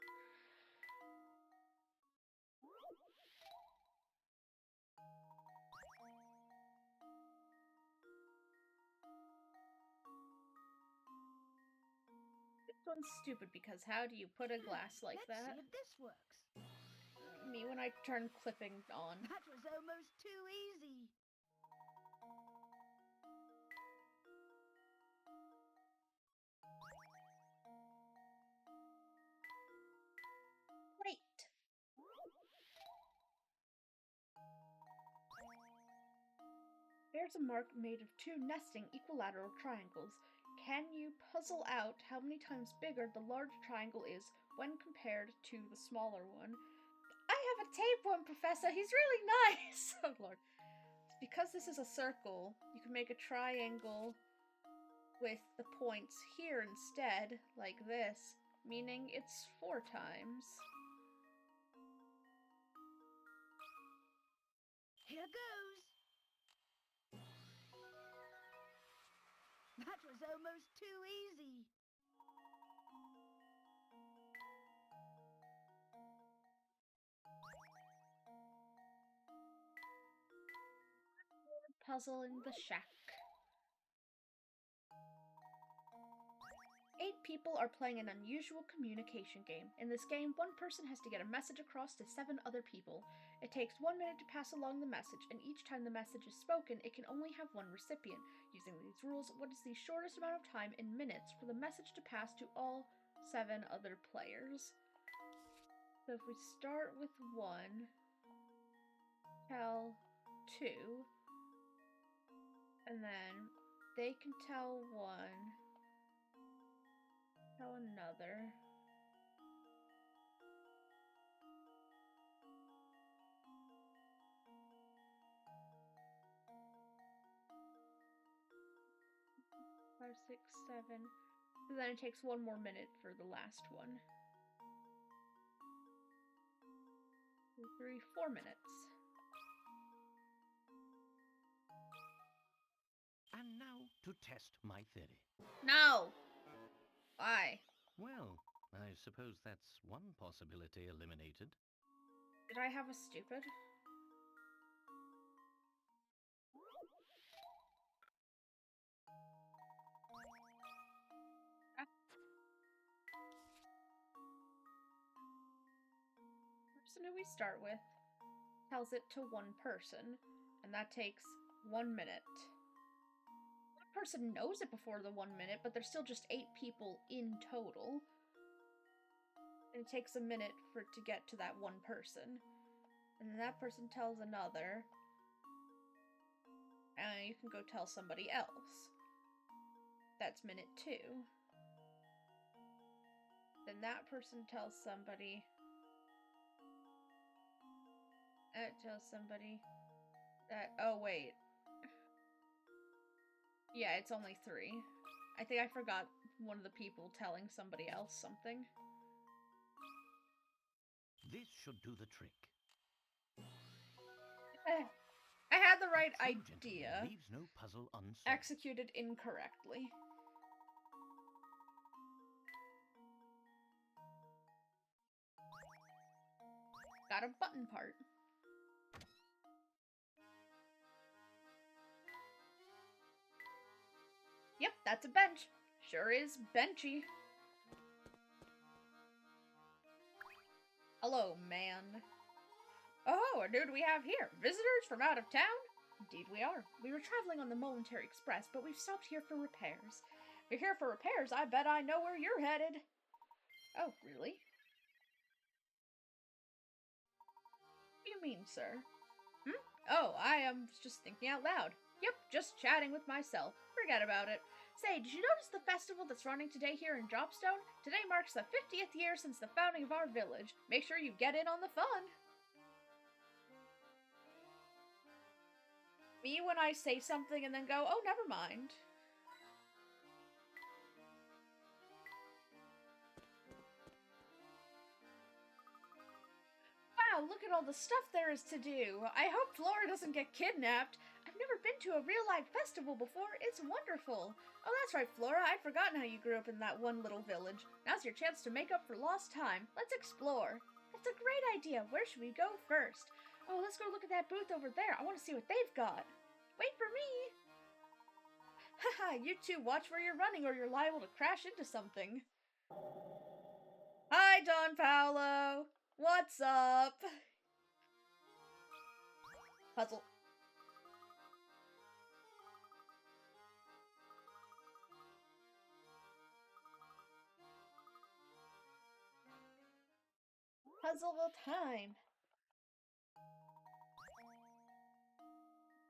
This one's stupid because how do you put a glass like Let's that? see if this works. Me when I turn clipping on. That was almost too easy. Great! There's a mark made of 2 nesting equilateral triangles. Can you puzzle out how many times bigger the large triangle is when compared to the smaller one? I have a tape one, Professor! He's really nice! Oh lord. Because this is a circle, you can make a triangle with the points here instead, like this, meaning it's 4 times. Here goes. That was almost too easy. Puzzle in the shack. 8 people are playing an unusual communication game. In this game, one person has to get a message across to 7 other people. It takes 1 minute to pass along the message, and each time the message is spoken, it can only have one recipient. Using these rules, what is the shortest amount of time in minutes for the message to pass to all 7 other players? So if we start with 1, tell 2, and then they can tell 1, tell another. Five, 6, 7. And then it takes 1 more minute for the last one. 2, 3, 4 minutes. And now to test my theory. No! Why? Well, I suppose that's one possibility eliminated. Did I have a stupid? Person who we start with tells it to 1 person, and that takes 1 minute. One person knows it before the 1 minute, but there's still just 8 people in total. And it takes a minute for it to get to that 1 person. And then that person tells another. And you can go tell somebody else. That's minute 2. Then that person tells somebody. That tells somebody. That. Oh, wait. Yeah, it's only 3. I think I forgot one of the people telling somebody else something. This should do the trick. I had the right True idea. gentleman leaves no puzzle unsolved. Executed incorrectly. Got a button part. Yep, that's a bench. Sure is benchy. Hello, man. Oh, and who do we have here? Visitors from out of town? Indeed we are. We were traveling on the Momentary Express, but we've stopped here for repairs. If you're here for repairs, I bet I know where you're headed. Oh, really? What do you mean, sir? Oh, I am just thinking out loud. Yep, just chatting with myself. Forget about it. Say, did you notice the festival that's running today here in Dropstone? Today marks the 50th year since the founding of our village. Make sure you get in on the fun. Me when I say something and then go, oh, never mind. Wow, look at all the stuff there is to do. I hope Flora doesn't get kidnapped. I've never been to a real-life festival before. It's wonderful. Oh, that's right, Flora. I'd forgotten how you grew up in that one little village. Now's your chance to make up for lost time. Let's explore. That's a great idea. Where should we go first? Oh, let's go look at that booth over there. I want to see what they've got. Wait for me. Haha, you two watch where you're running or you're liable to crash into something. Hi, Don Paolo. What's up? Puzzle. Puzzle time.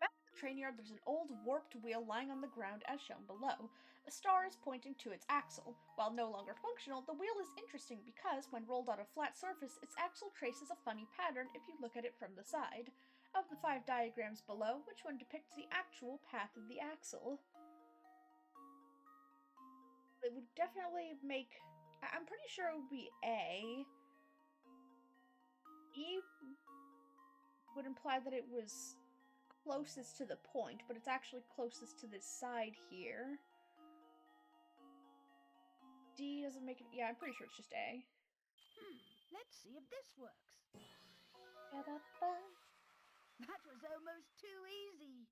Back at the train yard, there's an old warped wheel lying on the ground as shown below. A star is pointing to its axle. While no longer functional, the wheel is interesting because, when rolled on a flat surface, its axle traces a funny pattern if you look at it from the side. Of the 5 diagrams below, which one depicts the actual path of the axle? It would definitely make... I'm pretty sure it would be A. E would imply that it was closest to the point, but it's actually closest to this side here. D doesn't make it... Yeah, I'm pretty sure it's just A. Let's see if this works. Ba-da-ba. That was almost too easy.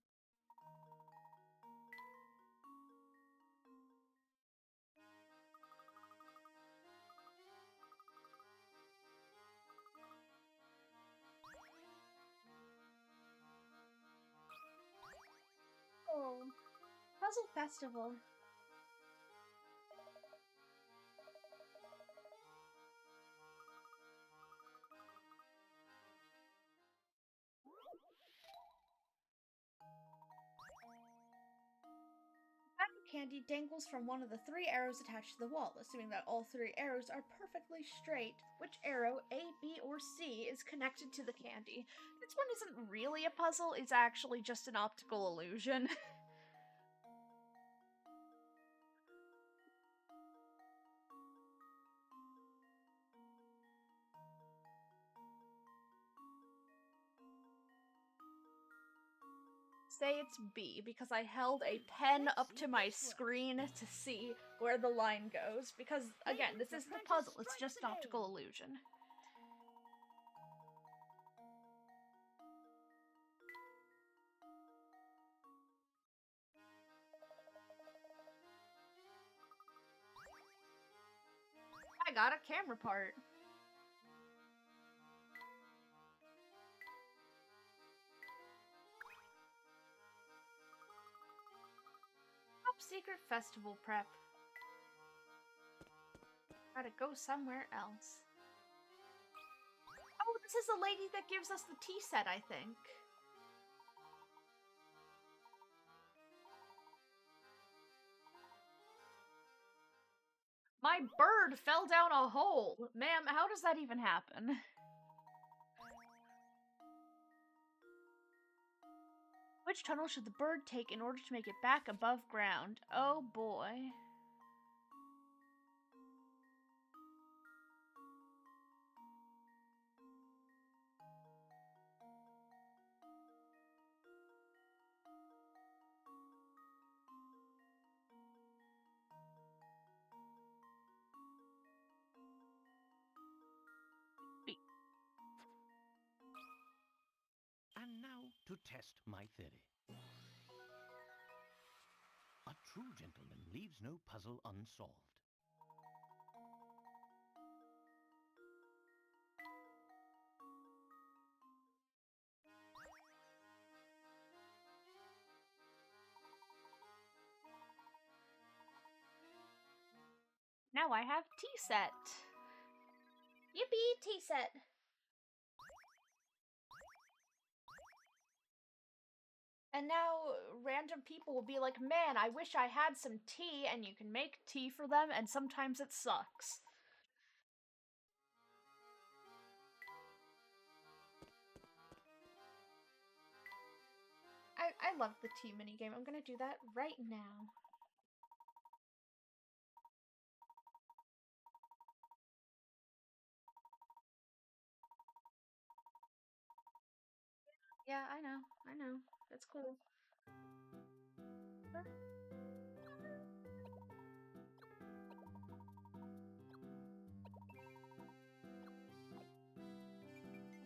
Oh, Puzzle Festival. Candy dangles from one of the 3 arrows attached to the wall. Assuming that all 3 arrows are perfectly straight, which arrow, A, B, or C, is connected to the candy? This one isn't really a puzzle, it's actually just an optical illusion. Say it's B, because I held a pen up to my screen to see where the line goes, because, again, this isn't a puzzle, it's just an optical illusion. I got a camera part. Top secret festival prep. Gotta go somewhere else. Oh, this is the lady that gives us the tea set, I think. My bird fell down a hole! Ma'am, how does that even happen? Which tunnel should the bird take in order to make it back above ground? Oh boy. to test my theory. A true gentleman leaves no puzzle unsolved. Now I have tea set. Yippee, tea set. And now random people will be like, man, I wish I had some tea, and you can make tea for them, and sometimes it sucks. I love the tea minigame. I'm gonna do that right now. Yeah, I know. That's cool.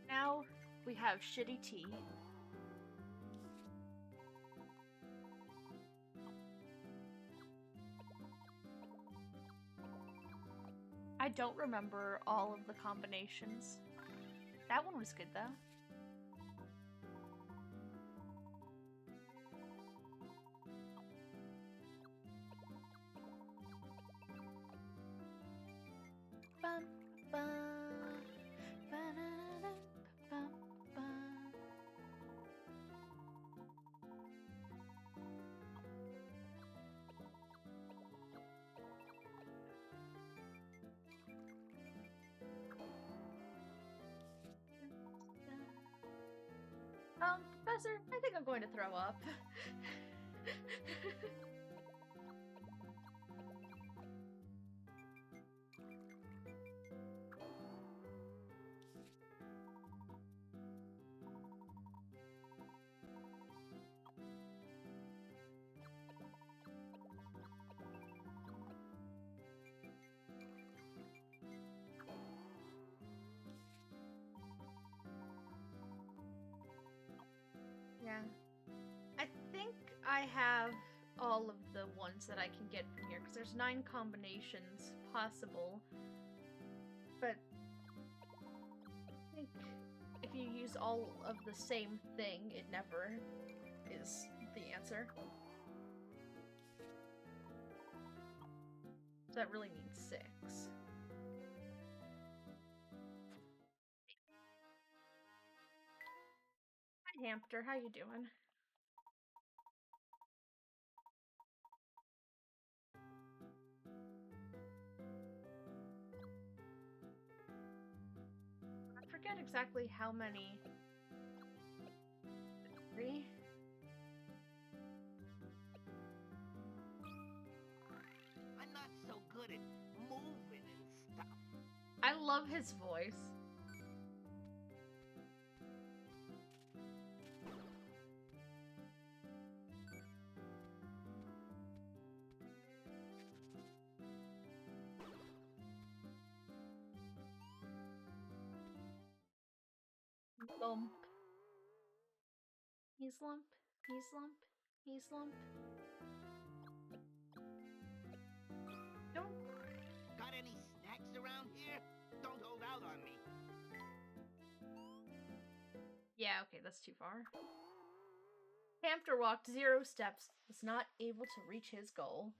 Now we have shitty tea. I don't remember all of the combinations. That one was good though. Bum, bum, ba-da-da, bum, bum. Professor, I think I'm going to throw up. Yeah. I think I have all of the ones that I can get from here, because there's 9 combinations possible. But I think if you use all of the same thing, it never is the answer. So that really means 6. Hi, Hamster. How you doing? I forget exactly how many. 3? I'm not so good at moving and stuff. I love his voice. Lump. He's lump. He's lump. He's lump. Don't. Got any snacks around here? Don't hold out on me. Yeah, okay, that's too far. Hamster walked 0 steps, was not able to reach his goal.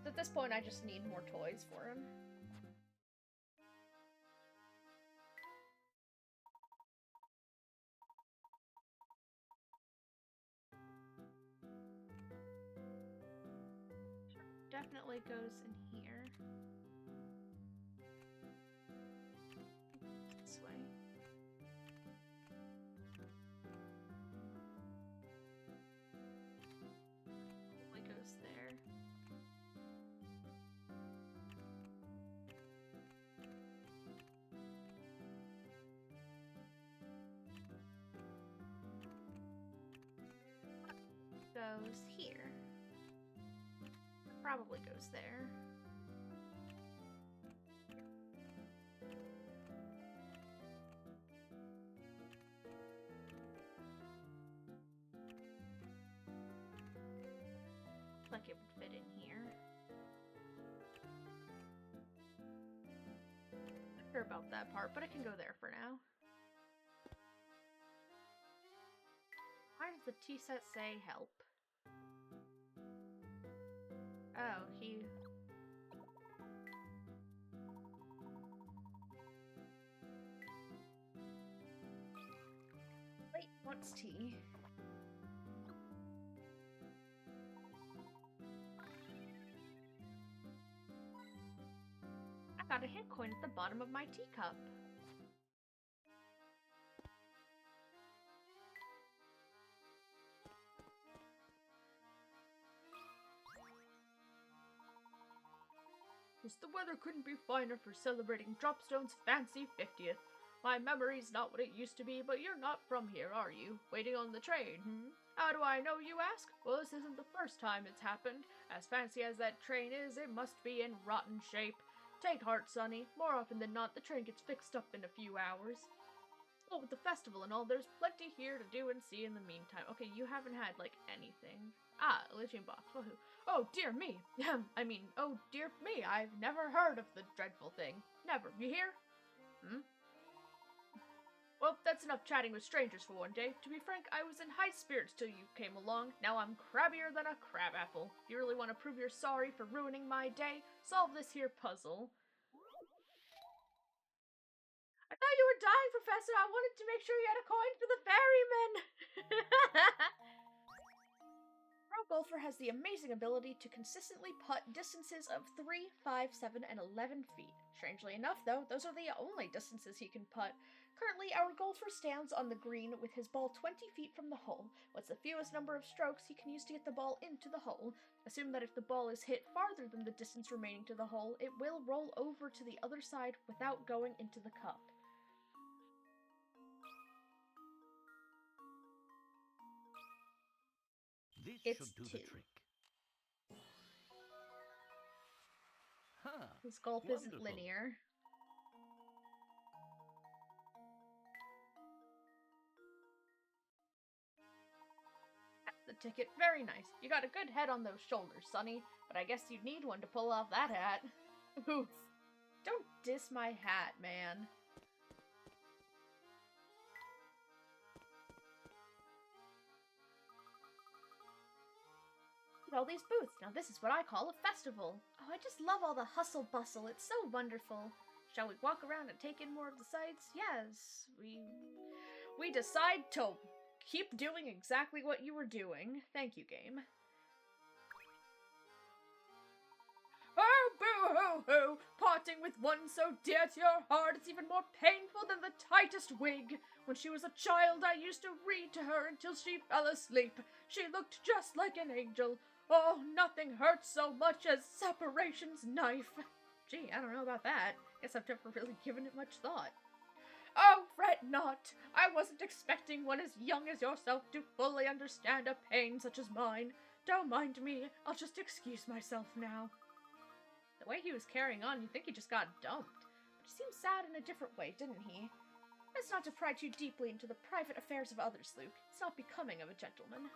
So at this point, I just need more toys for him. Definitely goes in here. This way. Probably goes there. Goes here. Probably goes there. like it would fit in here. Not sure about that part, but I can go there for now. Why does the tea set say help? Oh, he... Wait, what's tea? I got a hint coin at the bottom of my teacup. The weather couldn't be finer for celebrating Dropstone's fancy 50th. My memory's not what it used to be, but you're not from here, are you? Waiting on the train, How do I know, you ask? Well, this isn't the first time it's happened. As fancy as that train is, it must be in rotten shape. Take heart, sonny. More often than not, the train gets fixed up in a few hours. Oh, with the festival and all, there's plenty here to do and see in the meantime. Okay, you haven't had, like, anything. Ah, Layton-box. Woohoo. Oh, dear me. Oh, dear me. I've never heard of the dreadful thing. Never. You hear? Well, that's enough chatting with strangers for one day. To be frank, I was in high spirits till you came along. Now I'm crabbier than a crabapple. If you really want to prove you're sorry for ruining my day, solve this here puzzle. I thought you were dying, Professor. I wanted to make sure you had a coin for the ferryman. Pro golfer has the amazing ability to consistently putt distances of 3, 5, 7, and 11 feet. Strangely enough, though, those are the only distances he can putt. Currently, our golfer stands on the green with his ball 20 feet from the hole. What's the fewest number of strokes he can use to get the ball into the hole? Assume that if the ball is hit farther than the distance remaining to the hole, it will roll over to the other side without going into the cup. This should do 2. the trick. Huh. His golf isn't Wonderful. linear. That's the ticket. Very nice. You got a good head on those shoulders, Sonny, but I guess you'd need one to pull off that hat. Oof. Don't diss my hat, man. All these booths. Now this is what I call a festival. Oh, I just love all the hustle bustle. It's so wonderful. Shall we walk around and take in more of the sights? Yes, we decide to keep doing exactly what you were doing. Thank you, game. Oh, boo-hoo-hoo! Parting with one so dear to your heart is even more painful than the tightest wig. When she was a child, I used to read to her until she fell asleep. She looked just like an angel. Oh, nothing hurts so much as separation's knife. Gee, I don't know about that. Guess I've never really given it much thought. Oh, fret not. I wasn't expecting one as young as yourself to fully understand a pain such as mine. Don't mind me. I'll just excuse myself now. The way he was carrying on, you'd think he just got dumped. But he seemed sad in a different way, didn't he? Let's not to pry too deeply into the private affairs of others, Luke. It's not becoming of a gentleman.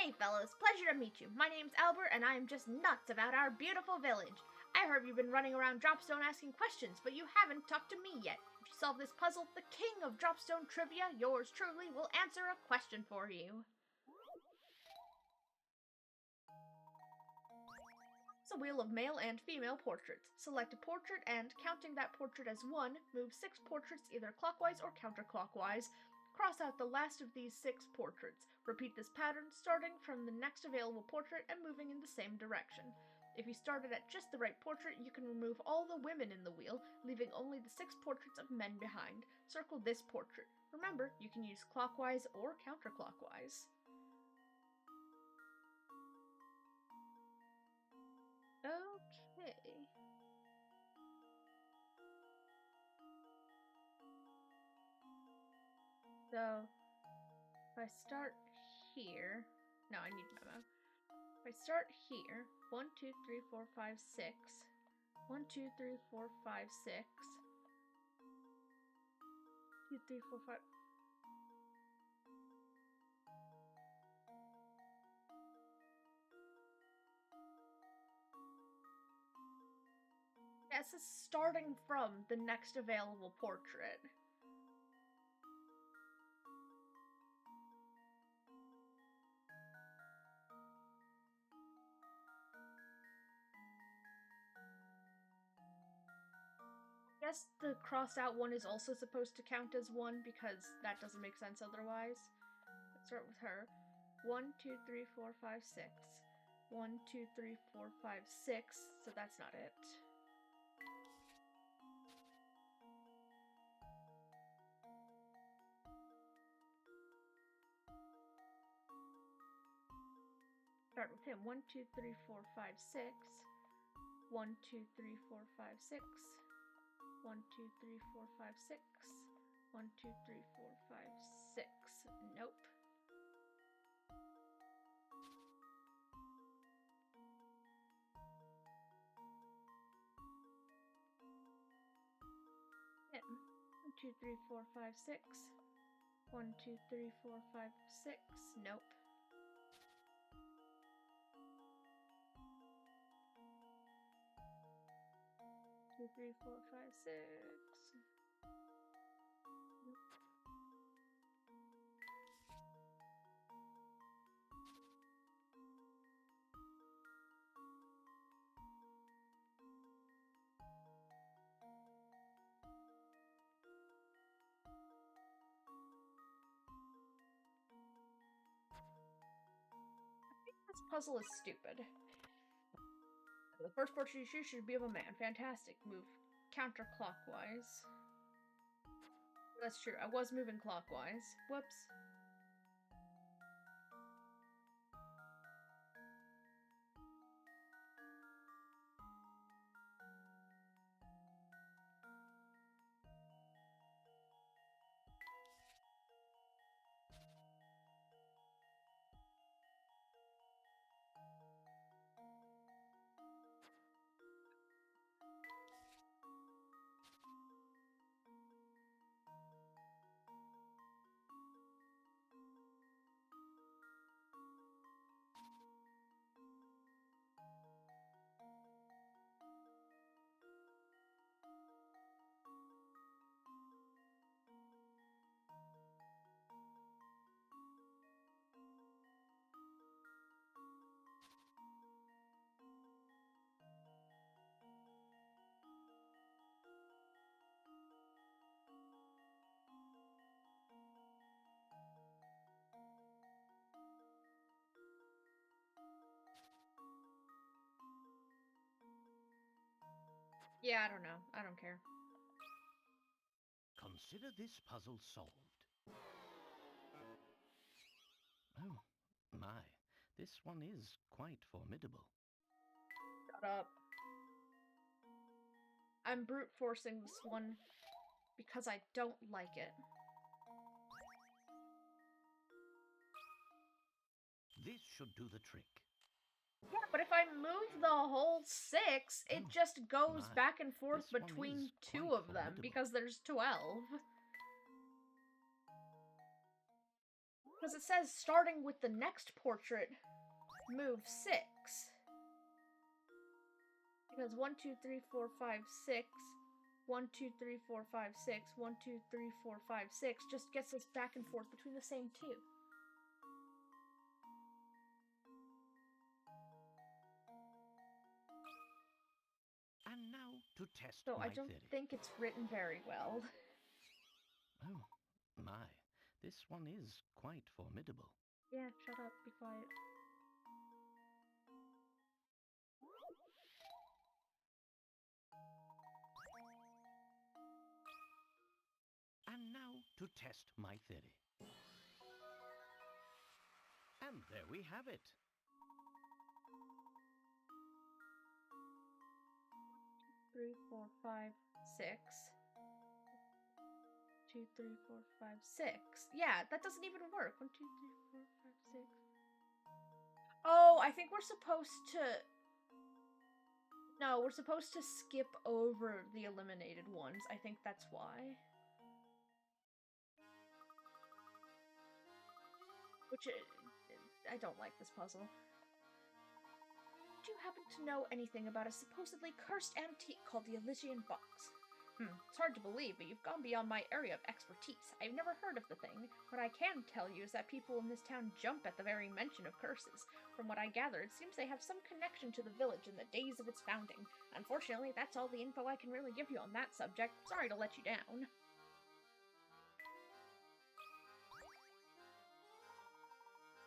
Hey fellows, pleasure to meet you. My name's Albert, and I am just nuts about our beautiful village. I heard you've been running around Dropstone asking questions, but you haven't talked to me yet. If you solve this puzzle, the king of Dropstone trivia, yours truly, will answer a question for you. It's a wheel of male and female portraits. Select a portrait and, counting that portrait as 1, move 6 portraits either clockwise or counterclockwise. Cross out the last of these 6 portraits. Repeat this pattern, starting from the next available portrait and moving in the same direction. If you started at just the right portrait, you can remove all the women in the wheel, leaving only the 6 portraits of men behind. Circle this portrait. Remember, you can use clockwise or counterclockwise. Okay. So, if I start here... No, I need memo. If I start here, 1, 2, 3, 4, 5, 6. 1, 2, 3, 4, 5, 6. 2, 3, 4, 5... Yes, it's starting from the next available portrait. I guess the crossed out one is also supposed to count as one because that doesn't make sense otherwise. Let's start with her. 1, 2, 3, 4, 5, 6. 1, 2, 3, 4, 5, 6. So that's not it. Start with him. 1, 2, 3, 4, 5, 6. 1, 2, 3, 4, 5, 6. 1, 2, 3, 4, 5, 6. 1, 2, 3, 4, 5, 6. Nope. Him. 1, 2, 3, 4, 5, 6. 1, 2, 3, 4, 5, 6. Nope. 2, 3, 4, 5, 6. Nope. This puzzle is stupid. The first portrait you choose should be of a man. Fantastic. Move counterclockwise. That's true. I was moving clockwise. Whoops. Yeah, I don't know. I don't care. Consider this puzzle solved. Oh, my. This one is quite formidable. Shut up. I'm brute forcing this one because I don't like it. This should do the trick. Yeah, but if I move the whole 6, it just goes my. back and forth This one between is 2 quite of them formidable. because there's 12. Because it says starting with the next portrait, move 6. Because 1, 2, 3, 4, 5, 6. 1, 2, 3, 4, 5, 6. 1, 2, 3, 4, 5, 6 just gets us back and forth between the same 2. And now to test So my I don't theory. think it's written very well. Oh, my. This one is quite formidable. Yeah, shut up, be quiet. And now to test my theory. And there we have it. 3, 4, 5, 6. 2, 3, 4, 5, 6. Yeah, that doesn't even work. 1, 2, 3, 4, 5, 6. Oh, I think we're supposed to... No, we're supposed to skip over the eliminated ones. I think that's why. Which, I don't like this puzzle. 2, you happen to know anything about a supposedly cursed antique called the Elysian Box? It's hard to believe, but you've gone beyond my area of expertise. I've never heard of the thing. What I can tell you is that people in this town jump at the very mention of curses. From what I gather, it seems they have some connection to the village in the days of its founding. Unfortunately, that's all the info I can really give you on that subject. Sorry to let you down.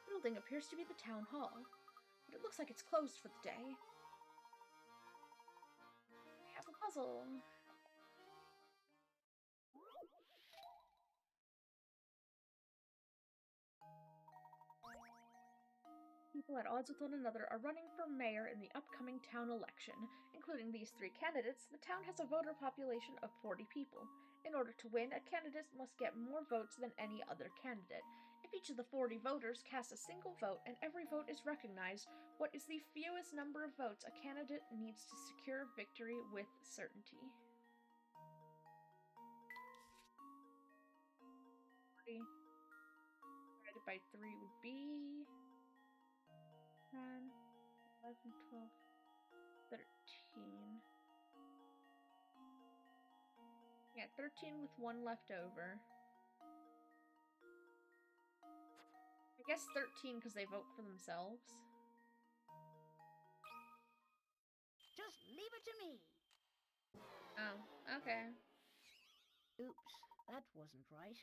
The building appears to be the town hall, but it looks like it's closed for the day. I have a puzzle. People at odds with one another are running for mayor in the upcoming town election. Including these 3 candidates, the town has a voter population of 40 people. In order to win, a candidate must get more votes than any other candidate. If each of the 40 voters casts a single vote and every vote is recognized, what is the fewest number of votes a candidate needs to secure victory with certainty? 40 divided by 3 would be 10, 11, 12, 13. Yeah, 13 with 1 left over. I guess 13 because they vote for themselves. Just leave it to me. Oh, okay. Oops, that wasn't right.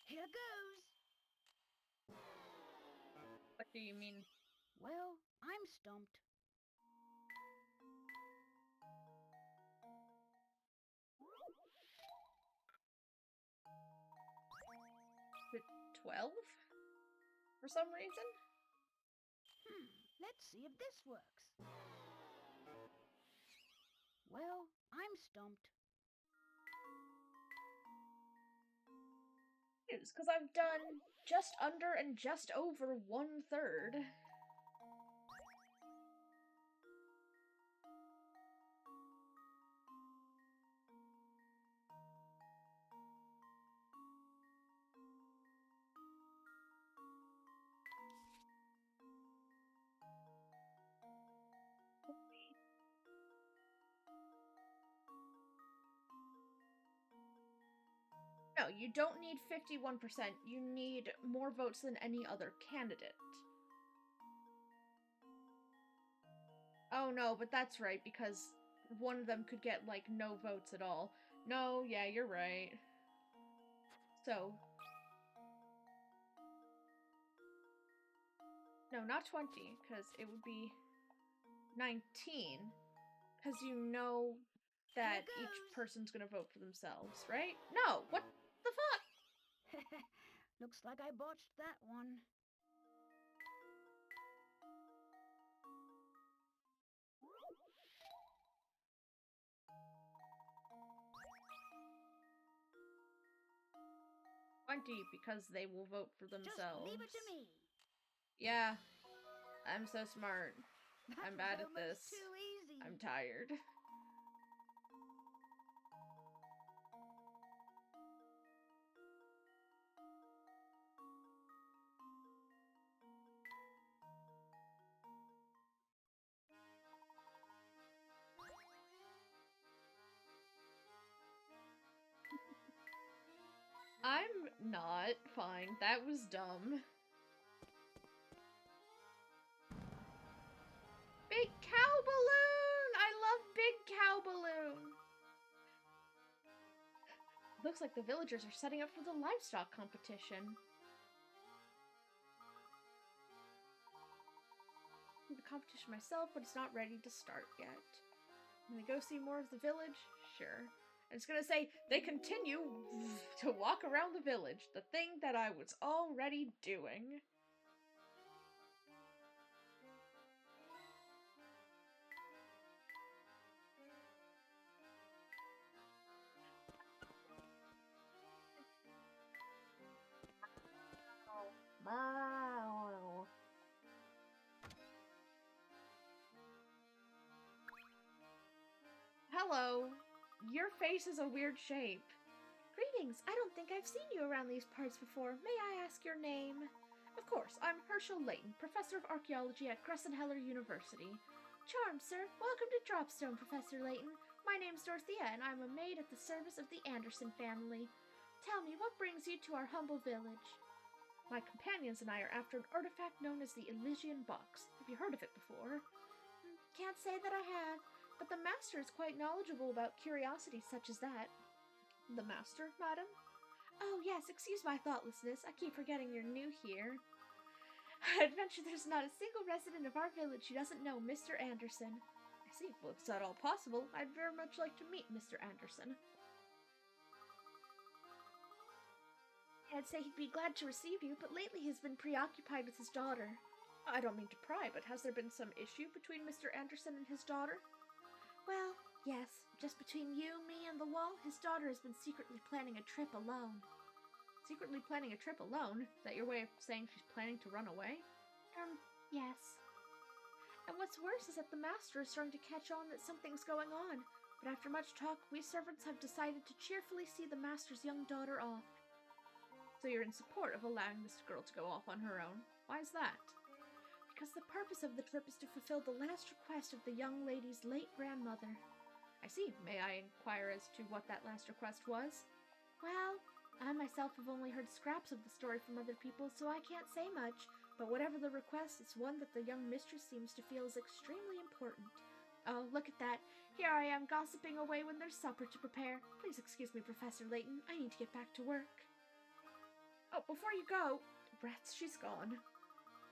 Here goes. What do you mean? Well, I'm stumped. Is it 12? For some reason? Let's see if this works. Well, I'm stumped. It's because I've done just under and just over 1/3. No, you don't need 51%. You need more votes than any other candidate. Oh no, but that's right, because one of them could get, like, no votes at all. No, yeah, you're right. So... No, not 20, because it would be 19. Because you know that each person's gonna vote for themselves, right? No! What the fuck? Looks like I botched that one. Because they will vote for themselves. Just leave it to me. Yeah, I'm so smart. That I'm bad was at this. almost too easy. I'm tired. I'm not fine. That was dumb. Big cow balloon! I love big cow balloon! Looks like the villagers are setting up for the livestock competition. I the competition myself, but it's not ready to start yet. I'm gonna go see more of the village? Sure. And it's gonna say, they continue to walk around the village, the thing that I was already doing. Wow. hello. Your face is a weird shape. Greetings. I don't think I've seen you around these parts before. May I ask your name? Of course, I'm Herschel Layton, Professor of Archaeology at Crescent-Heller University. Charmed, sir. Welcome to Dropstone, Professor Layton. My name's Dorothea, and I'm a maid at the service of the Anderson family. Tell me, what brings you to our humble village? My companions and I are after an artifact known as the Elysian Box. Have you heard of it before? Can't say that I have, but the Master is quite knowledgeable about curiosities such as that. The Master, madam? Oh, yes, excuse my thoughtlessness. I keep forgetting you're new here. I'd venture there's not a single resident of our village who doesn't know Mr. Anderson. I see. Well, if it's at all possible, I'd very much like to meet Mr. Anderson. I'd say he'd be glad to receive you, but lately he's been preoccupied with his daughter. I don't mean to pry, but has there been some issue between Mr. Anderson and his daughter? Well, yes. Just between you, me, and the wall, his daughter has been secretly planning a trip alone. Secretly planning a trip alone? Is that your way of saying she's planning to run away? Yes. And what's worse is that the Master is starting to catch on that something's going on. But after much talk, we servants have decided to cheerfully see the Master's young daughter off. So you're in support of allowing this girl to go off on her own? Why is that? Because the purpose of the trip is to fulfill the last request of the young lady's late grandmother. I see. May I inquire as to what that last request was? Well, I myself have only heard scraps of the story from other people, so I can't say much, but whatever the request, it's one that the young mistress seems to feel is extremely important. Oh, look at that. Here I am gossiping away when there's supper to prepare. Please excuse me, Professor Layton. I need to get back to work. Oh, before you go... Rats, she's gone.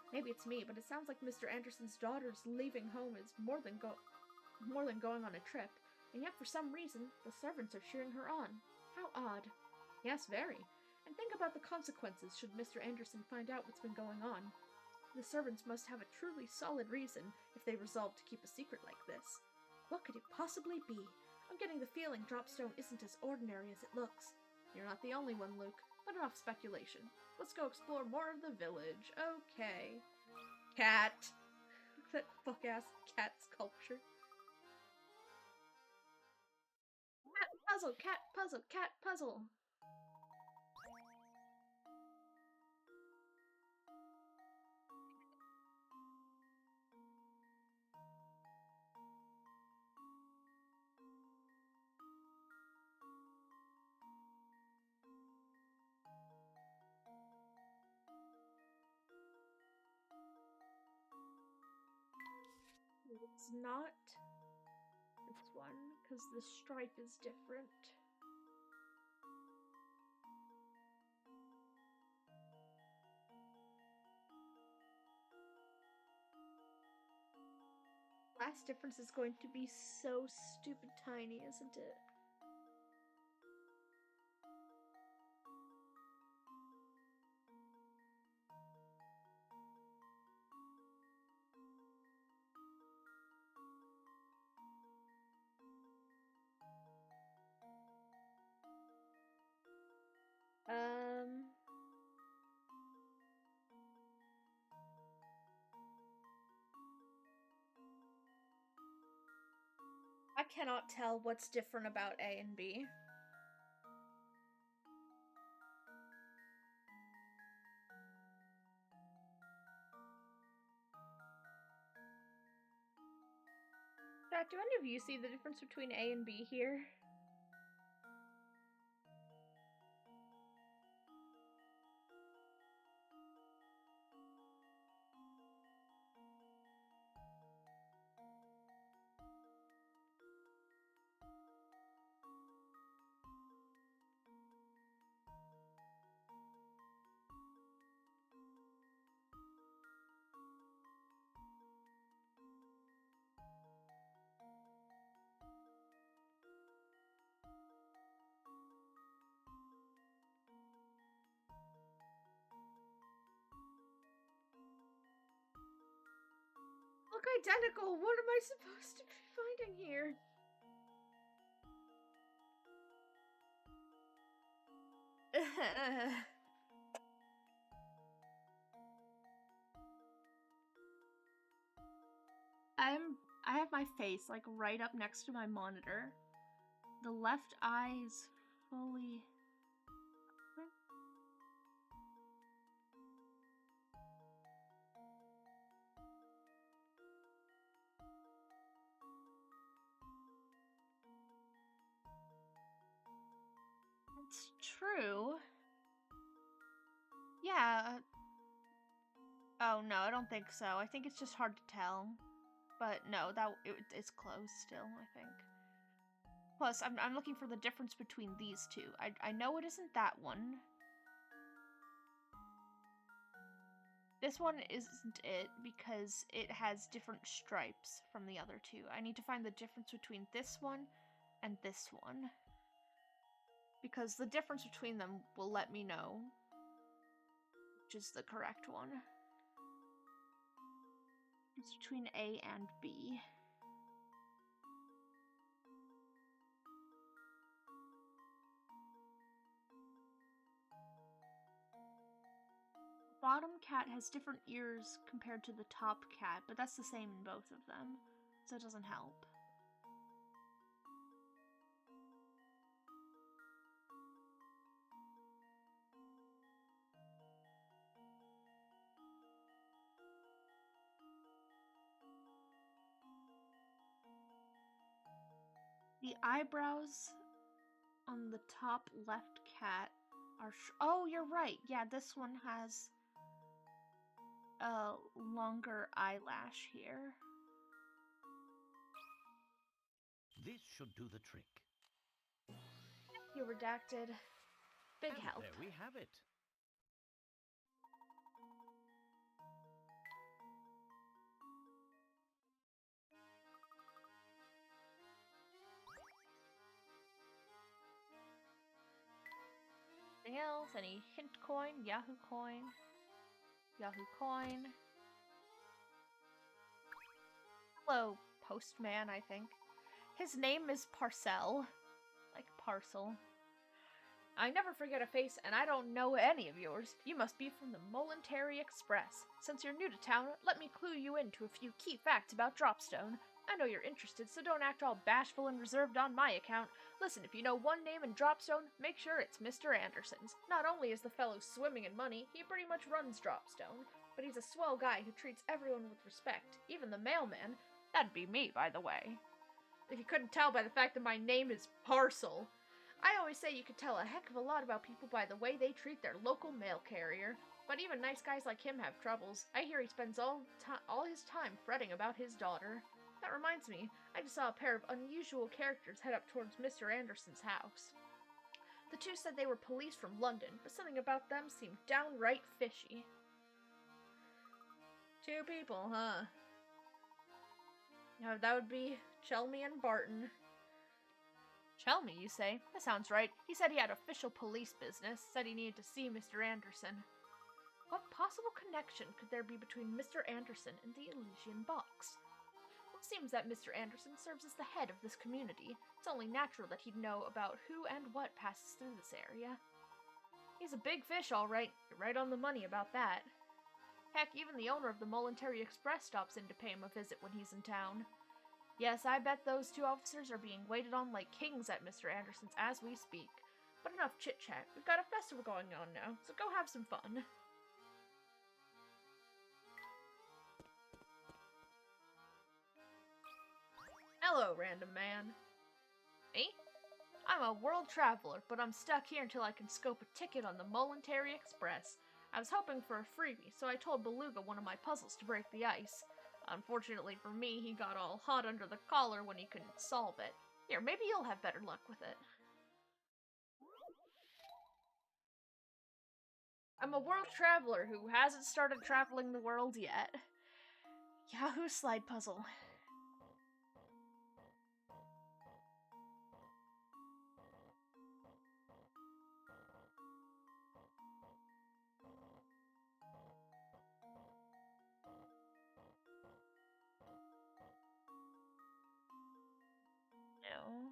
Maybe it's me, but it sounds like Mr. Anderson's daughter's leaving home is more than going on a trip, and yet for some reason, the servants are cheering her on. How odd. Yes, very. And think about the consequences should Mr. Anderson find out what's been going on. The servants must have a truly solid reason if they resolve to keep a secret like this. What could it possibly be? I'm getting the feeling Dropstone isn't as ordinary as it looks. You're not the only one, Luke, but enough speculation. Let's go explore more of the village. Okay. Cat! That fuck-ass cat sculpture. Cat puzzle, cat puzzle, cat puzzle! It's not this one, because the stripe is different. Last difference is going to be so stupid tiny, isn't it? I cannot tell what's different about A and B. Chat, do any of you see the difference between A and B here? Look identical! What am I supposed to be finding here? I have my face like right up next to my monitor, The left eye is fully open. It's true. Yeah. Oh no, I don't think so. I think it's just hard to tell. But no, it's closed still, I think. Plus, I'm looking for the difference between these two. I know it isn't that one. This one isn't it because it has different stripes from the other two. I need to find the difference between this one and this one. Because the difference between them will let me know which is the correct one. It's between A and B. Bottom cat has different ears compared to the top cat, but that's the same in both of them, so it doesn't help. The eyebrows on the top left cat are oh, you're right. Yeah, this one has a longer eyelash here. This should do the trick. You redacted. Big And help. there we have it. Anything else? Any hint coin? Yahoo coin? Yahoo coin? Hello, postman, I think. His name is Parcel. Like parcel. I never forget a face, and I don't know any of yours. You must be from the Momentary Express. Since you're new to town, let me clue you into a few key facts about Dropstone. I know you're interested, so don't act all bashful and reserved on my account. Listen, if you know one name in Dropstone, make sure it's Mr. Anderson's. Not only is the fellow swimming in money, he pretty much runs Dropstone, but he's a swell guy who treats everyone with respect, even the mailman. That'd be me, by the way. If you couldn't tell by the fact that my name is Parcel. I always say you could tell a heck of a lot about people by the way they treat their local mail carrier. But even nice guys like him have troubles. I hear he spends all his time fretting about his daughter. That reminds me, I just saw a pair of unusual characters head up towards Mr. Anderson's house. The two said they were police from London, but something about them seemed downright fishy. Two people, huh? Now that would be Chelmy and Barton. Chelmy, you say? That sounds right. He said he had official police business, said he needed to see Mr. Anderson. What possible connection could there be between Mr. Anderson and the Elysian Box? It seems that Mr. Anderson serves as the head of this community. It's only natural that he'd know about who and what passes through this area. He's a big fish, all right. You're right on the money about that. Heck, even the owner of the Momentary Express stops in to pay him a visit when he's in town. Yes, I bet those two officers are being waited on like kings at Mr. Anderson's as we speak. But enough chit-chat. We've got a festival going on now, so go have some fun. Hello, random man. Me? I'm a world traveler, but I'm stuck here until I can scope a ticket on the Momentary Express. I was hoping for a freebie, so I told Beluga one of my puzzles to break the ice. Unfortunately for me, he got all hot under the collar when he couldn't solve it. Here, maybe you'll have better luck with it. I'm a world traveler who hasn't started traveling the world yet. Yahoo slide puzzle. No.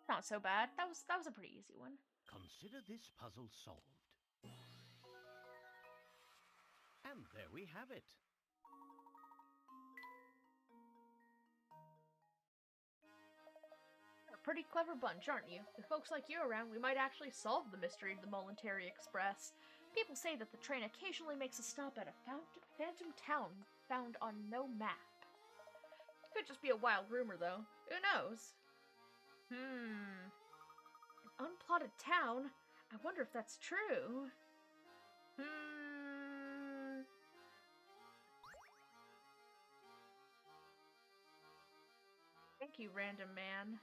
Not so bad. That was a pretty easy one. Consider this puzzle solved. And there we have it. You're a pretty clever bunch, aren't you? With folks like you around, we might actually solve the mystery of the Momentary Express. People say that the train occasionally makes a stop at a phantom town found on no map. Could just be a wild rumor, though. Who knows? An unplotted town? I wonder if that's true. Thank you, random man.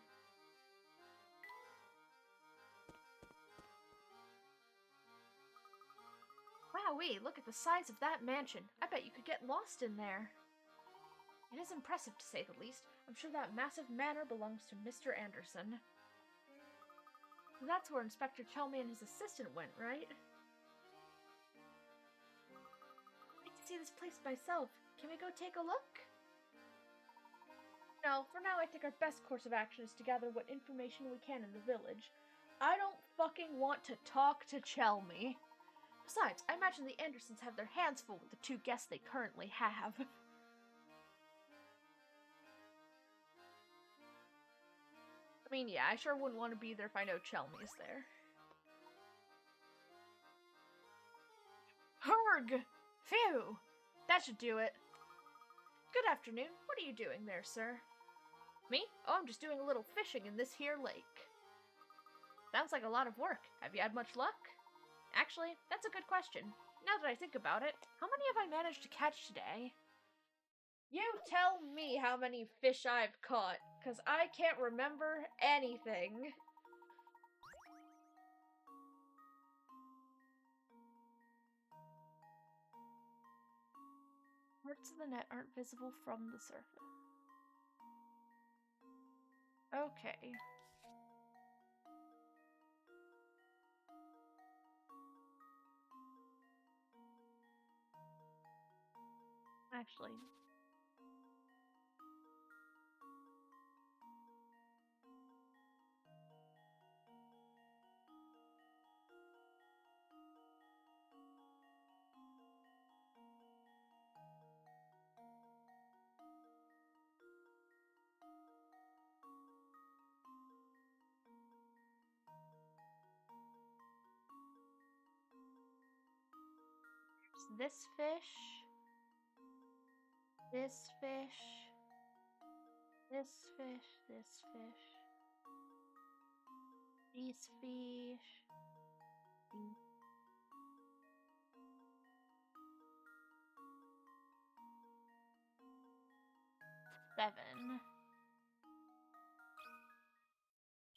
Wowee, look at the size of that mansion. I bet you could get lost in there. It is impressive, to say the least. I'm sure that massive manor belongs to Mr. Anderson. That's where Inspector Chelmy and his assistant went, right? I'd like to see this place myself. Can we go take a look? No, for now I think our best course of action is to gather what information we can in the village. I don't fucking want to talk to Chelmy. Besides, I imagine the Andersons have their hands full with the two guests they currently have. I mean, yeah, I sure wouldn't want to be there if I know Chelmy's there. Herg! Phew! That should do it. Good afternoon. What are you doing there, sir? Me? Oh, I'm just doing a little fishing in this here lake. Sounds like a lot of work. Have you had much luck? Actually, that's a good question. Now that I think about it, how many have I managed to catch today? You tell me how many fish I've caught, because I can't remember anything. Parts of the net aren't visible from the surface. Okay. Actually. This fish, this fish, this fish, this fish, these fish, seven.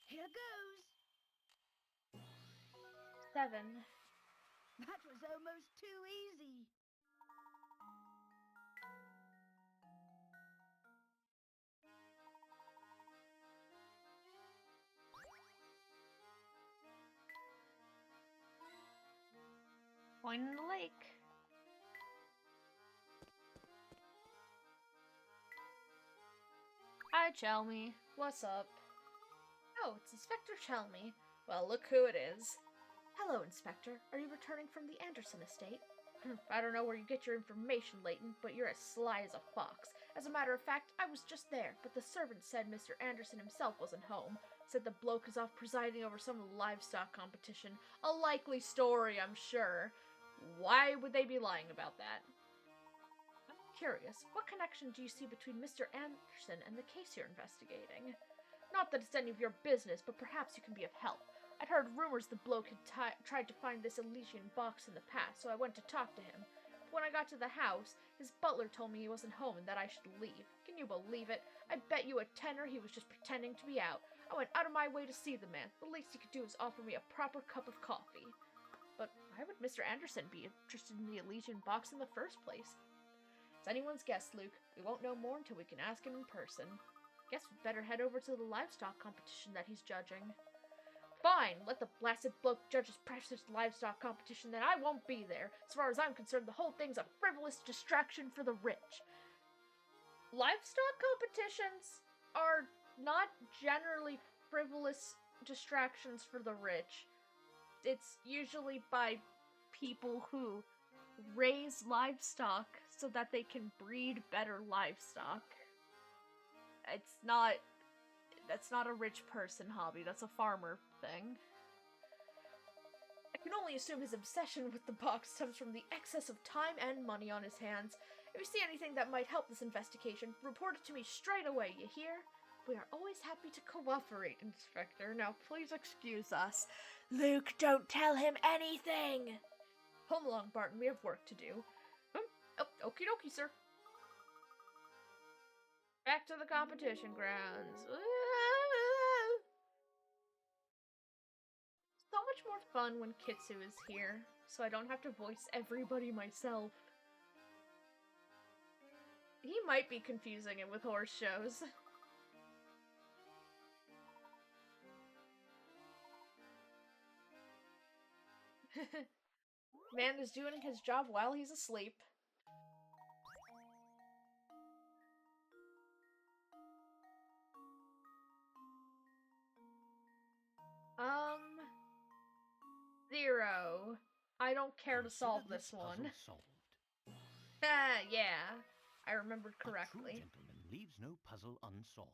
Here goes. 7. That was almost too easy. Point in the lake. Hi, Chelmy. What's up? Oh, it's Inspector Chelmy. Well, look who it is. Hello, Inspector. Are you returning from the Anderson estate? I don't know where you get your information, Layton, but you're as sly as a fox. As a matter of fact, I was just there, but the servant said Mr. Anderson himself wasn't home. Said the bloke is off presiding over some livestock competition. A likely story, I'm sure. Why would they be lying about that? I'm curious, what connection do you see between Mr. Anderson and the case you're investigating? Not that it's any of your business, but perhaps you can be of help. I'd heard rumors the bloke had tried to find this Elysian box in the past, so I went to talk to him. But when I got to the house, his butler told me he wasn't home and that I should leave. Can you believe it? I bet you a tenner he was just pretending to be out. I went out of my way to see the man. The least he could do is offer me a proper cup of coffee. But why would Mr. Anderson be interested in the Elysian box in the first place? It's anyone's guess, Luke. We won't know more until we can ask him in person. Guess we'd better head over to the livestock competition that he's judging. Fine, let the blasted bloke judge his precious livestock competition, then I won't be there. As far as I'm concerned, the whole thing's a frivolous distraction for the rich. Livestock competitions are not generally frivolous distractions for the rich. it's usually by people who raise livestock so that they can breed better livestock. That's not a rich person hobby, that's a farmer thing. I can only assume his obsession with the box stems from the excess of time and money on his hands. If you see anything that might help this investigation, report it to me straight away, you hear? We are always happy to cooperate, Inspector. Now please excuse us. Luke, don't tell him anything! Home along, Barton, we have work to do. Oh, okie dokie, sir. Back to the competition grounds. So much more fun when Kitsu is here, so I don't have to voice everybody myself. He might be confusing it with horse shows. Man is doing his job while he's asleep. Zero. I don't care to solve this one. Solved. Yeah, I remembered A true correctly. gentleman leaves no puzzle unsolved.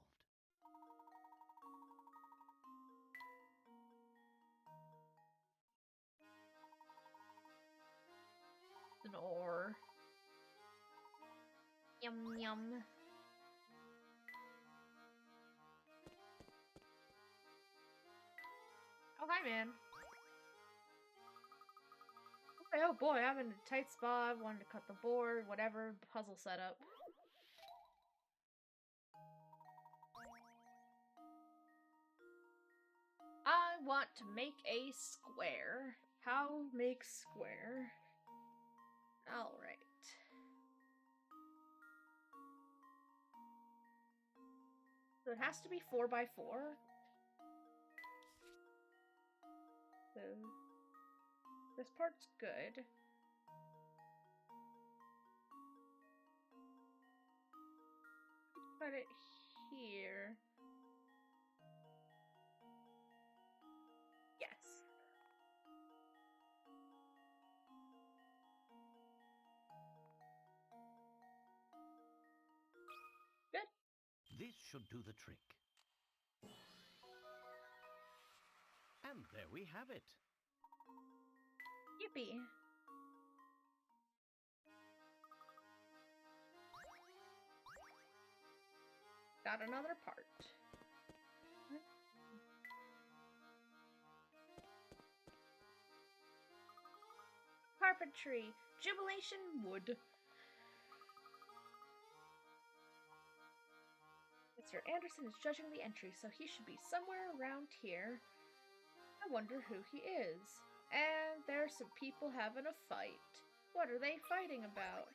Snore. Yum yum. Oh, hi, man. Okay, oh boy, I'm in a tight spot. Wanted to cut the board, whatever. Puzzle setup. I want to make a square. How make square? Alright. So it has to be 4x4. So this part's good. Put it here. Yes. Good. This should do the trick. And there we have it. Yippee. Got another part. Carpentry. Jubilation wood. Mr. Anderson is judging the entry, so he should be somewhere around here. I wonder who he is. And there's some people having a fight. What are they fighting about?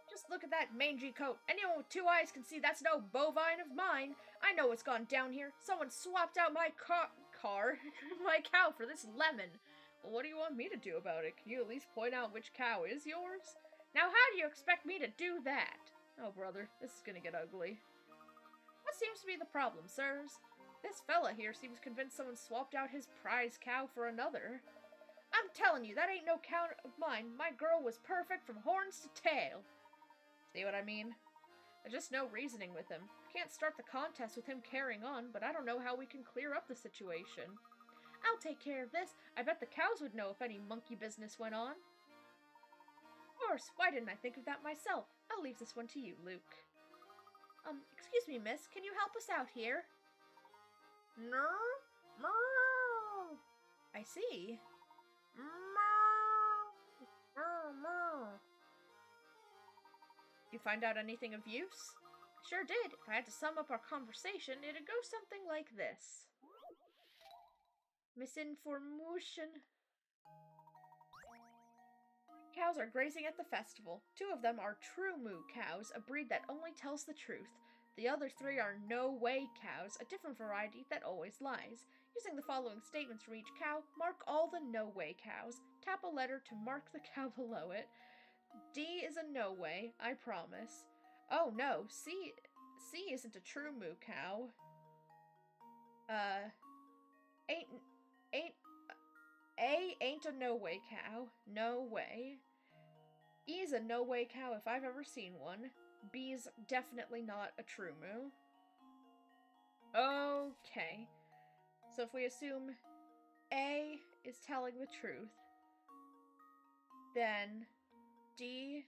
Just look at that mangy coat. Anyone with 2 eyes can see that's no bovine of mine. I know what's gone down here. Someone swapped out my my cow for this lemon. Well, what do you want me to do about it? Can you at least point out which cow is yours? Now how do you expect me to do that? Oh, brother, this is gonna get ugly. What seems to be the problem, sirs? This fella here seems convinced someone swapped out his prize cow for another. I'm telling you, that ain't no cow of mine. My girl was perfect from horns to tail. See what I mean? There's just no reasoning with him. Can't start the contest with him carrying on, but I don't know how we can clear up the situation. I'll take care of this. I bet the cows would know if any monkey business went on. Of course, why didn't I think of that myself? I'll leave this one to you, Luke. Excuse me, miss, can you help us out here? No? I see. You find out anything of use? Sure did. If I had to sum up our conversation, it'd go something like this. Misinformation. Cows are grazing at the festival. 2 of them are true moo cows, a breed that only tells the truth. The other 3 are no-way cows, a different variety that always lies. Using the following statements for each cow, mark all the no-way cows. Tap a letter to mark the cow below it. D is a no-way, I promise. Oh no, C isn't a true moo cow. Ain't A ain't a no way cow. No way. E's a no way cow if I've ever seen one. B's definitely not a true moo. Okay. So if we assume A is telling the truth, then D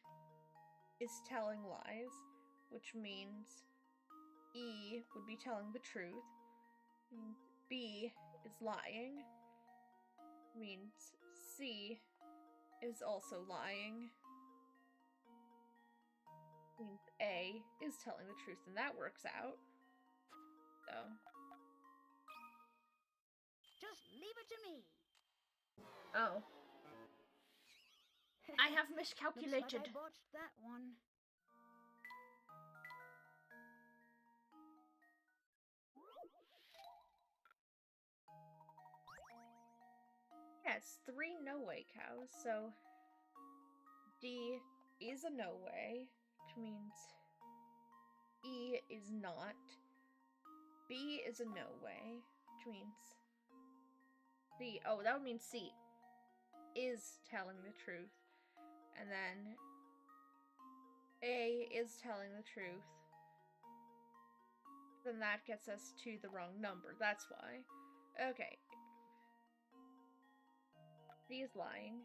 is telling lies, which means E would be telling the truth. B is lying, means C is also lying. Means A is telling the truth, and that works out. So. Just leave it to me. Oh. I have Looks miscalculated. like I botched that one. Yeah, it's 3 no way cows, so D is a no way, which means E is not. B is a no way, which means C. Oh, that would mean C is telling the truth. And then A is telling the truth. Then that gets us to the wrong number. That's why. Okay. B is lying.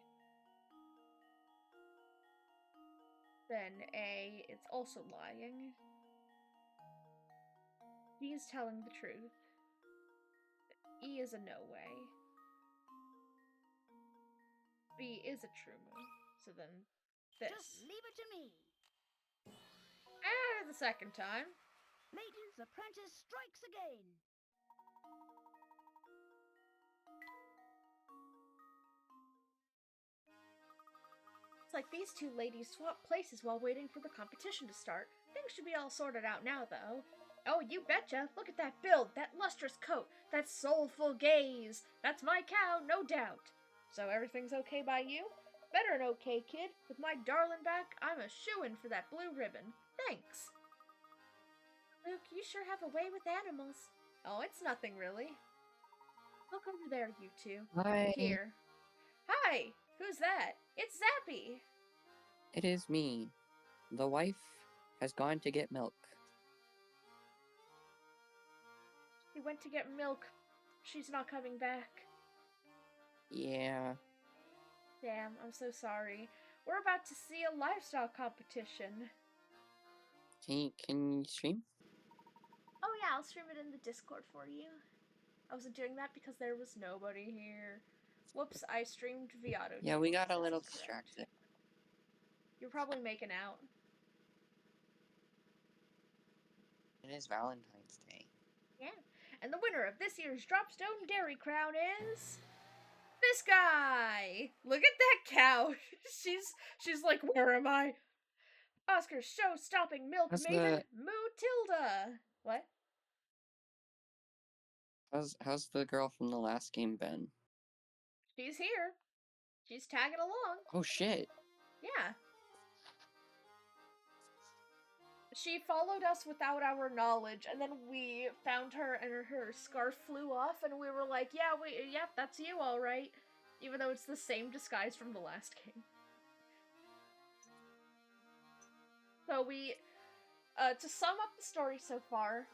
Then A is also lying. B is telling the truth. E is a no way. B is a true moo. So then this. Just leave it to me. The second time. Layton's apprentice strikes again. It's like these two ladies swapped places while waiting for the competition to start. Things should be all sorted out now, though. Oh, you betcha. Look at that build, that lustrous coat, that soulful gaze. That's my cow, no doubt. So everything's okay by you? Better than okay, kid. With my darling back, I'm a shoo-in for that blue ribbon. Thanks. Luke, you sure have a way with animals. Oh, it's nothing really. Look over there, you two. Hi. Here. Hi! Who's that? It's Zappy! It is me. The wife has gone to get milk. She went to get milk. She's not coming back. Yeah. Damn, I'm so sorry. We're about to see a livestock competition. Can you stream? Oh yeah, I'll stream it in the Discord for you. I wasn't doing that because there was nobody here. Whoops, I streamed VOD. Yeah, we got a This little is correct. distracted. You're probably making out. It is Valentine's Day. Yeah. And the winner of this year's Dropstone Dairy Crown is this guy. Look at that cow. she's like, where am I? Oscar's show-stopping milk maven, Mootilda. What? How's the girl from the last game been? She's here. She's tagging along. Oh shit. Yeah. She followed us without our knowledge, and then we found her, and her scarf flew off, and we were like, yeah, that's you, all right. Even though it's the same disguise from the last game. So we, to sum up the story so far,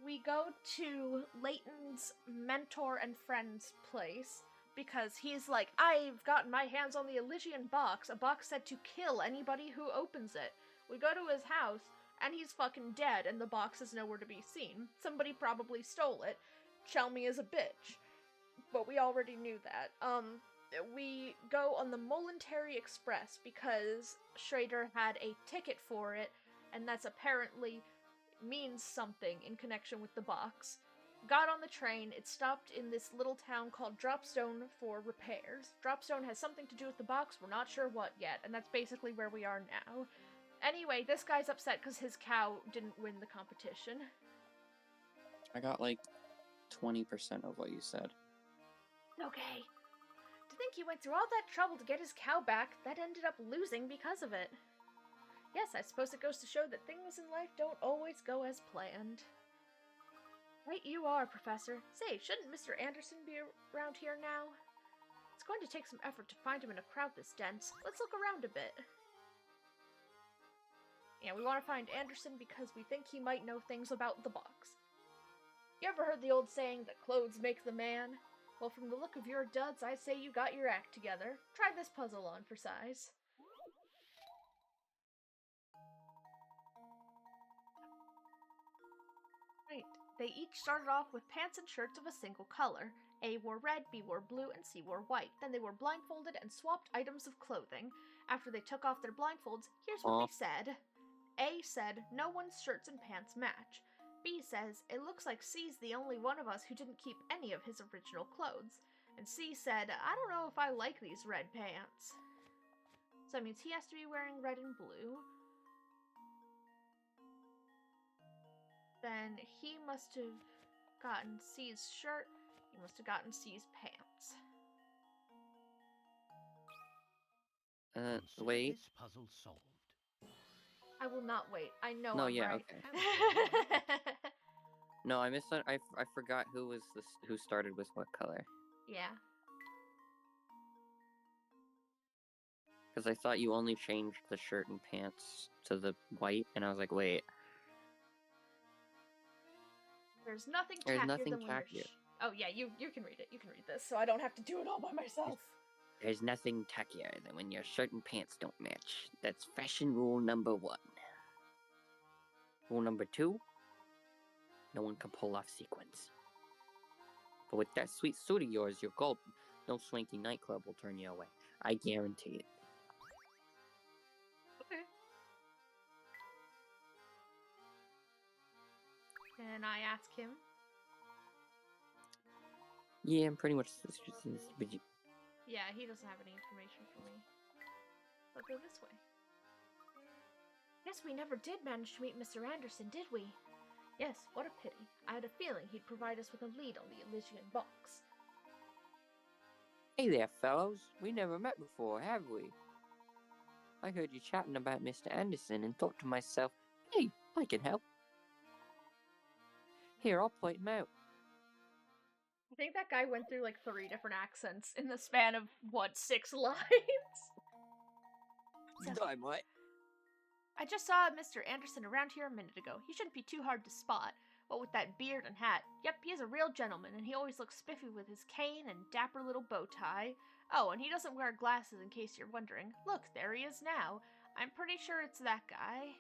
we go to Layton's mentor and friend's place, because he's like, I've gotten my hands on the Elysian box, a box said to kill anybody who opens it. We go to his house, and he's fucking dead, and the box is nowhere to be seen. Somebody probably stole it. Chelmy is a bitch. But we already knew that. We go on the Momentary Express, because Schrader had a ticket for it, and that's apparently means something in connection with the box. Got on the train, it stopped in this little town called Dropstone for repairs. Dropstone has something to do with the box, we're not sure what yet, and that's basically where we are now. Anyway, this guy's upset because his cow didn't win the competition. I got like 20% of what you said. Okay. To think he went through all that trouble to get his cow back, that ended up losing because of it. Yes, I suppose it goes to show that things in life don't always go as planned. Right you are, Professor. Say, shouldn't Mr. Anderson be around here now? It's going to take some effort to find him in a crowd this dense. Let's look around a bit. Yeah, we want to find Anderson because we think he might know things about the box. You ever heard the old saying that clothes make the man? Well, from the look of your duds, I'd say you got your act together. Try this puzzle on for size. Right. They each started off with pants and shirts of a single color. A wore red, B wore blue, and C wore white. Then they were blindfolded and swapped items of clothing. After they took off their blindfolds, here's what they said. A said, no one's shirts and pants match. B says, it looks like C's the only one of us who didn't keep any of his original clothes. And C said, I don't know if I like these red pants. So that means he has to be wearing red and blue. Then he must have gotten C's shirt. He must have gotten C's pants. Consider Wait. this puzzle solved. I will not wait. I know No, I'm yeah, right. okay. No, I forgot who started with what color. Yeah. Because I thought you only changed the shirt and pants to the white, and I was like, wait. There's nothing There's tackier nothing than when tackier. you're oh yeah, you can read it. You can read this, so I don't have to do it all by myself. There's nothing tackier than when your shirt and pants don't match. That's fashion rule number 1. Rule number 2, no one can pull off sequins. But with that sweet suit of yours, you're golden. No swanky nightclub will turn you away. I guarantee it. Okay. Can I ask him? Yeah, I'm pretty much. Yeah, he doesn't have any information for me. Let's go this way. Guess we never did manage to meet Mr. Anderson, did we? Yes, what a pity. I had a feeling he'd provide us with a lead on the Elysian box. Hey there, fellows. We never met before, have we? I heard you chatting about Mr. Anderson and thought to myself, hey, I can help. Here, I'll point him out. I think that guy went through like 3 different accents in the span of, 6 lines? Time, what? I just saw Mr. Anderson around here a minute ago. He shouldn't be too hard to spot. What with that beard and hat. Yep, he is a real gentleman, and he always looks spiffy with his cane and dapper little bow tie. Oh, and he doesn't wear glasses in case you're wondering. Look, there he is now. I'm pretty sure it's that guy.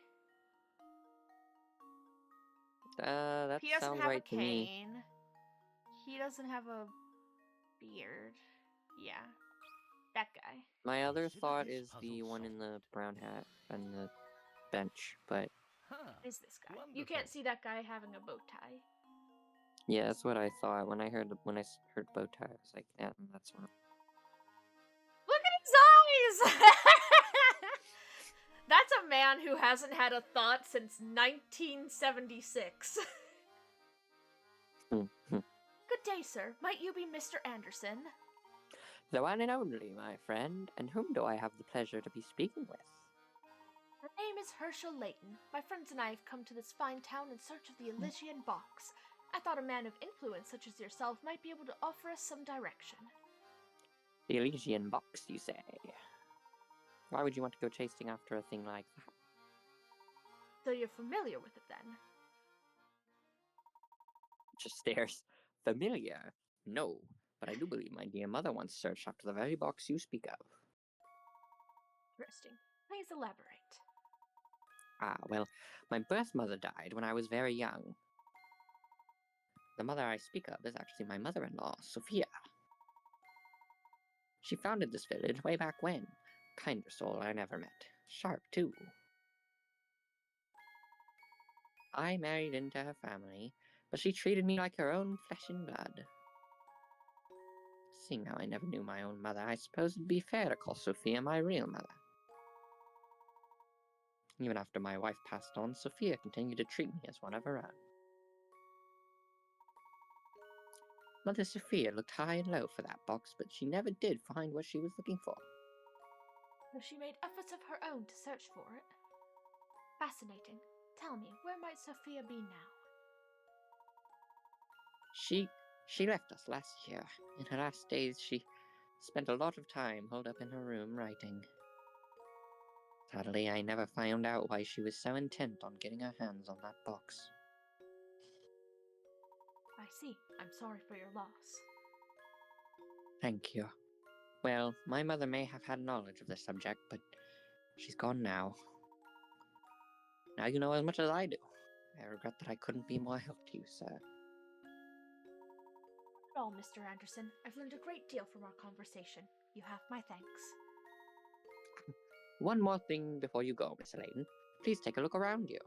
That He doesn't sounds have right a to me. cane. He doesn't have a beard. Yeah, that guy. My other Consider thought this is the puzzle one in the solved. brown hat and the bench, but Huh. Is this guy. You Wonderful. can't see that guy having a bow tie. yeah, that's what I thought. When I heard bow tie, I was like, yeah, that's one. Look at his eyes! That's a man who hasn't had a thought since 1976. Good day, sir. Might you be Mr. Anderson? The one and only, my friend. And whom do I have the pleasure to be speaking with? My name is Herschel Layton. My friends and I have come to this fine town in search of the Elysian box. I thought a man of influence such as yourself might be able to offer us some direction. The Elysian box, you say? Why would you want to go chasing after a thing like that? So you're familiar with it then? Just stares. Familiar? No, but I do believe my dear mother once searched after the very box you speak of. Interesting. Please elaborate. Ah, well, my birth mother died when I was very young. The mother I speak of is actually my mother-in-law, Sophia. She founded this village way back when. Kinder soul I never met. Sharp, too. I married into her family, but she treated me like her own flesh and blood. Seeing how I never knew my own mother, I suppose it'd be fair to call Sophia my real mother. Even after my wife passed on, Sophia continued to treat me as one of her own. Mother Sophia looked high and low for that box, but she never did find what she was looking for. So she made efforts of her own to search for it. Fascinating. Tell me, where might Sophia be now? She left us last year. In her last days, she spent a lot of time holed up in her room writing. Sadly, I never found out why she was so intent on getting her hands on that box. I see. I'm sorry for your loss. Thank you. Well, my mother may have had knowledge of the subject, but she's gone now. Now you know as much as I do. I regret that I couldn't be more help to you, sir. Not at all, Mr. Anderson. I've learned a great deal from our conversation. You have my thanks. One more thing before you go, Miss Layton. Please take a look around you.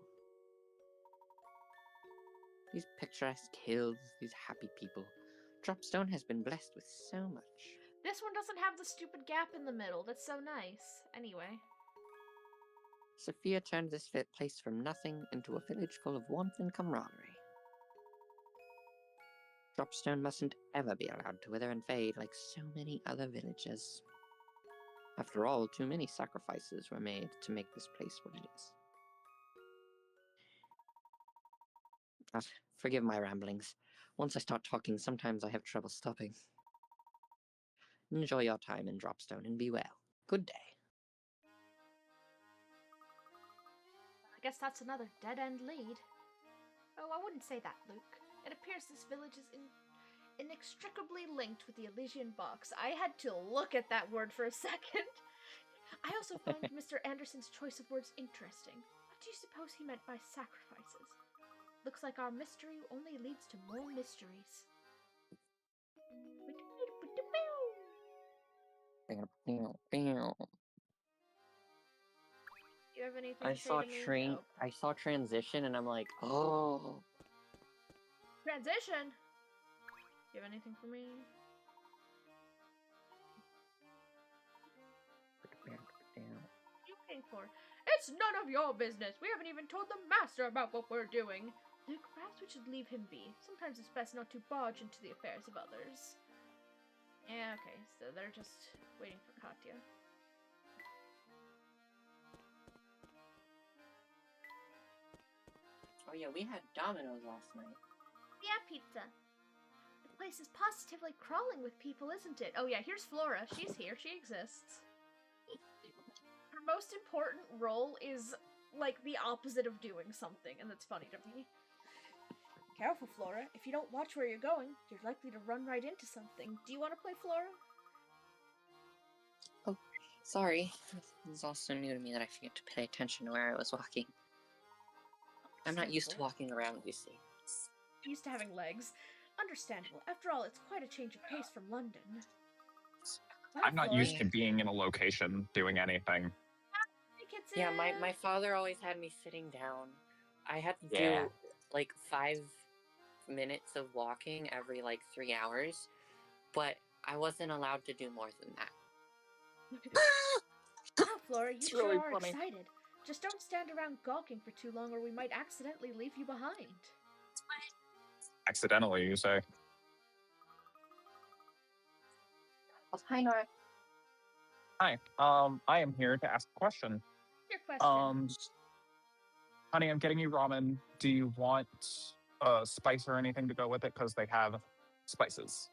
These picturesque hills, these happy people. Dropstone has been blessed with so much. This one doesn't have the stupid gap in the middle. That's so nice. Anyway. Sophia turned this place from nothing into a village full of warmth and camaraderie. Dropstone mustn't ever be allowed to wither and fade like so many other villages. After all, too many sacrifices were made to make this place what it is. Forgive my ramblings. Once I start talking, sometimes I have trouble stopping. Enjoy your time in Dropstone and be well. Good day. I guess that's another dead-end lead. Oh, I wouldn't say that, Luke. It appears this village is Inextricably linked with the Elysian box. I had to look at that word for a second. I also find Mr. Anderson's choice of words interesting. What do you suppose he meant by sacrifices? Looks like our mystery only leads to more mysteries. Do you have anything to say to me? Nope. I saw transition and I'm like, oh. Transition? Do you have anything for me? What are you waiting for? It's none of your business. We haven't even told the master about what we're doing. Luke, perhaps we should leave him be. Sometimes it's best not to barge into the affairs of others. Yeah, okay, so they're just waiting for Katya. Oh yeah, we had Domino's last night. Yeah, pizza. The place is positively crawling with people, isn't it? Oh yeah, here's Flora. She's here. She exists. Her most important role is, like, the opposite of doing something, and that's funny to me. Careful, Flora. If you don't watch where you're going, you're likely to run right into something. Do you want to play Flora? Oh, sorry. It's all so new to me that I forget to pay attention to where I was walking. I'm not used to walking around, you see. Used to having legs. Understandable. After all, it's quite a change of pace from London. I'm not used to being in a location doing anything. Yeah, my father always had me sitting down. I had to do like 5 minutes of walking every like 3 hours, but I wasn't allowed to do more than that. Wow, Flora, you It's sure really are funny. excited. Just don't stand around gawking for too long or we might accidentally leave you behind. Accidentally, you say? Oh, hi, Nora. Hi. I am here to ask a question. Your question. Honey, I'm getting you ramen. Do you want spice or anything to go with it? Because they have spices.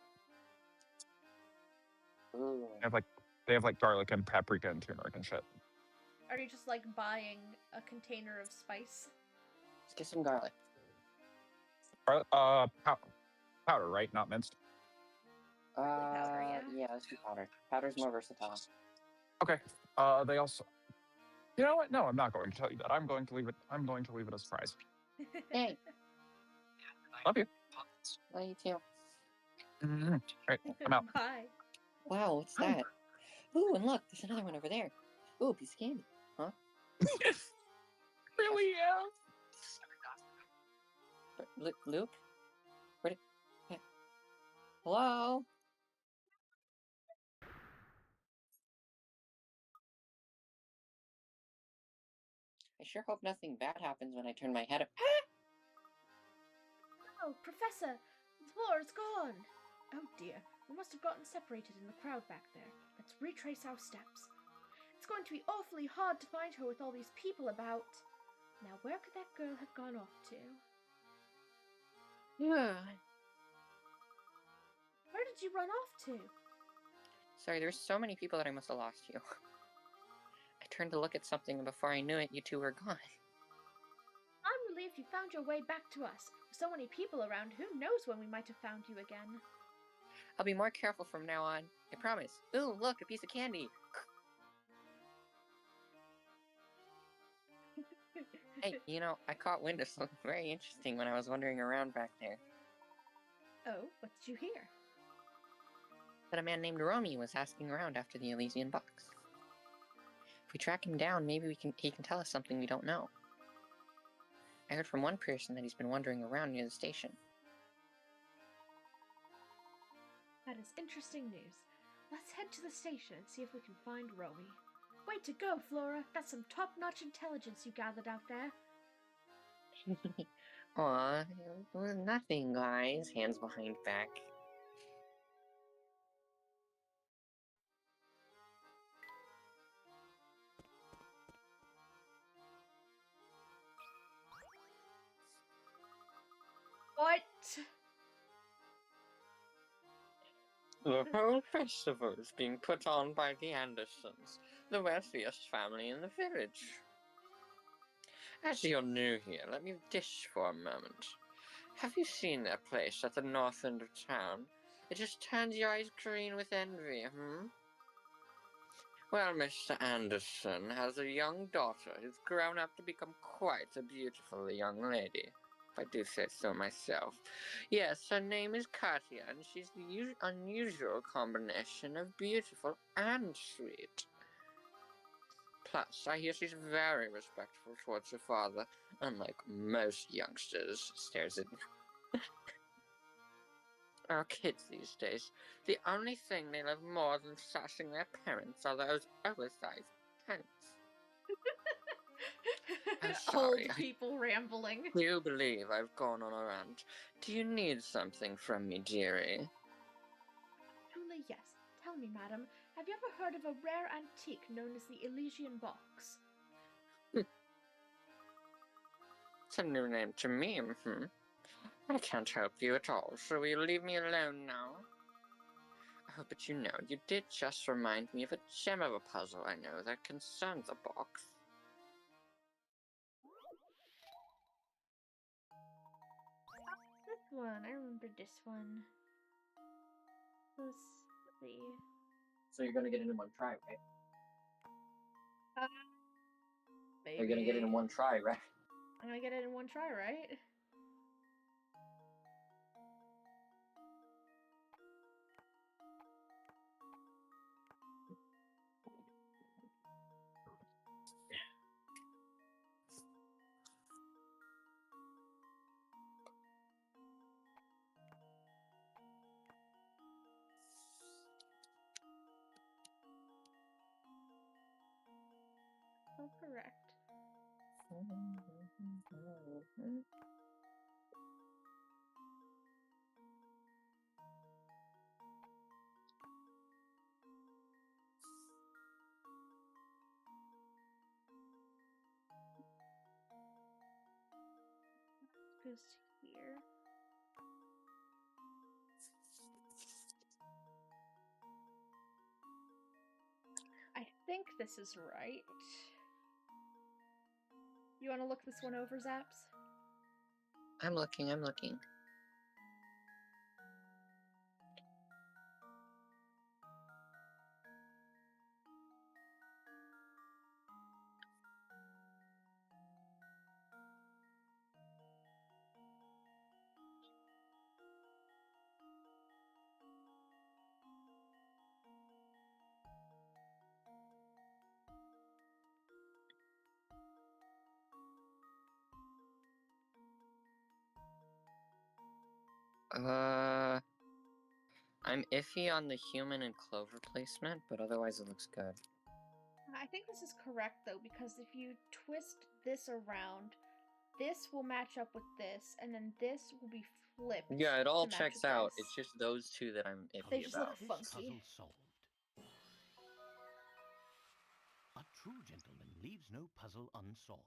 Ooh. They have like garlic and paprika and turmeric and shit. Are you just, like, buying a container of spice? Let's get some garlic. Powder, right? Not minced. Powder, yeah, let's do powder. Powder's more versatile. Okay. They also. You know what? No, I'm not going to tell you that. I'm going to leave it a surprise. Hey. Love you. Love you too. Mm-hmm. Right, I'm out. Bye. Wow, what's that? Ooh, and look, there's another one over there. Ooh, a piece of candy. Huh? Really, yeah. Luke? Where did... Hello? I sure hope nothing bad happens when I turn my head up. Oh, Professor! Flora's gone! Oh dear, we must have gotten separated in the crowd back there. Let's retrace our steps. It's going to be awfully hard to find her with all these people about. Now, where could that girl have gone off to? Yeah. Where did you run off to? Sorry, there's so many people that I must have lost you. I turned to look at something, and before I knew it, you two were gone. I'm relieved you found your way back to us. With so many people around, who knows when we might have found you again. I'll be more careful from now on. I promise. Ooh, look, a piece of candy. Hey, you know, I caught wind of something very interesting when I was wandering around back there. Oh, what did you hear? That a man named Romy was asking around after the Elysian box. If we track him down, maybe he can tell us something we don't know. I heard from one person that he's been wandering around near the station. That is interesting news. Let's head to the station and see if we can find Romy. Way to go, Flora. That's some top-notch intelligence you gathered out there. Aw, nothing, guys. Hands behind back. What? The whole festival is being put on by the Andersons, the wealthiest family in the village. As you're new here, let me dish for a moment. Have you seen their place at the north end of town? It just turns your eyes green with envy, Well, Mr. Anderson has a young daughter who's grown up to become quite a beautiful young lady, if I do say so myself. Yes, her name is Katya, and she's the unusual combination of beautiful and sweet. Plus, I hear she's very respectful towards her father, unlike most youngsters. Stares at our kids these days. The only thing they love more than sassing their parents are those oversized pants. I'm sorry. Old people rambling. I do believe I've gone on a rant. Do you need something from me, dearie? Truly, yes. Tell me, madam, have you ever heard of a rare antique known as the Elysian box? It's a new name to me, I can't help you at all, so will you leave me alone now? Oh, but you know, you did just remind me of a gem of a puzzle I know that concerns a box. This one, I remember this one. Let's see. So you're gonna get it in one try, right? Maybe. You're gonna get it in one try, right? I'm gonna get it in one try, right? Oh, correct. Goes to here. I think this is right. You want to look this one over, Zaps? I'm looking. I'm iffy on the human and clover placement, but otherwise it looks good. I think this is correct, though, because if you twist this around, this will match up with this, and then this will be flipped. Yeah, it all to match checks with out. this. It's just those two that I'm They iffy just look about. This funky. puzzle solved. A true gentleman leaves no puzzle unsolved.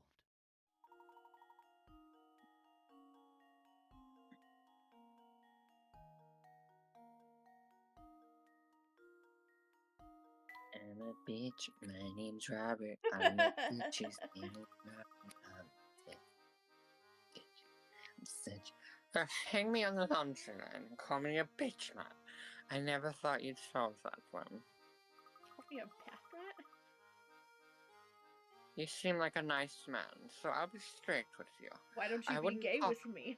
I'm a bitch. My name's Robert. I'm a bitch's name is Robert. I'm such. Hang me on the laundry line and call me a bitch, man. I never thought you'd solve that one. Call me a path rat? You seem like a nice man, so I'll be straight with you. Why don't I you be wouldn't gay talk- with me?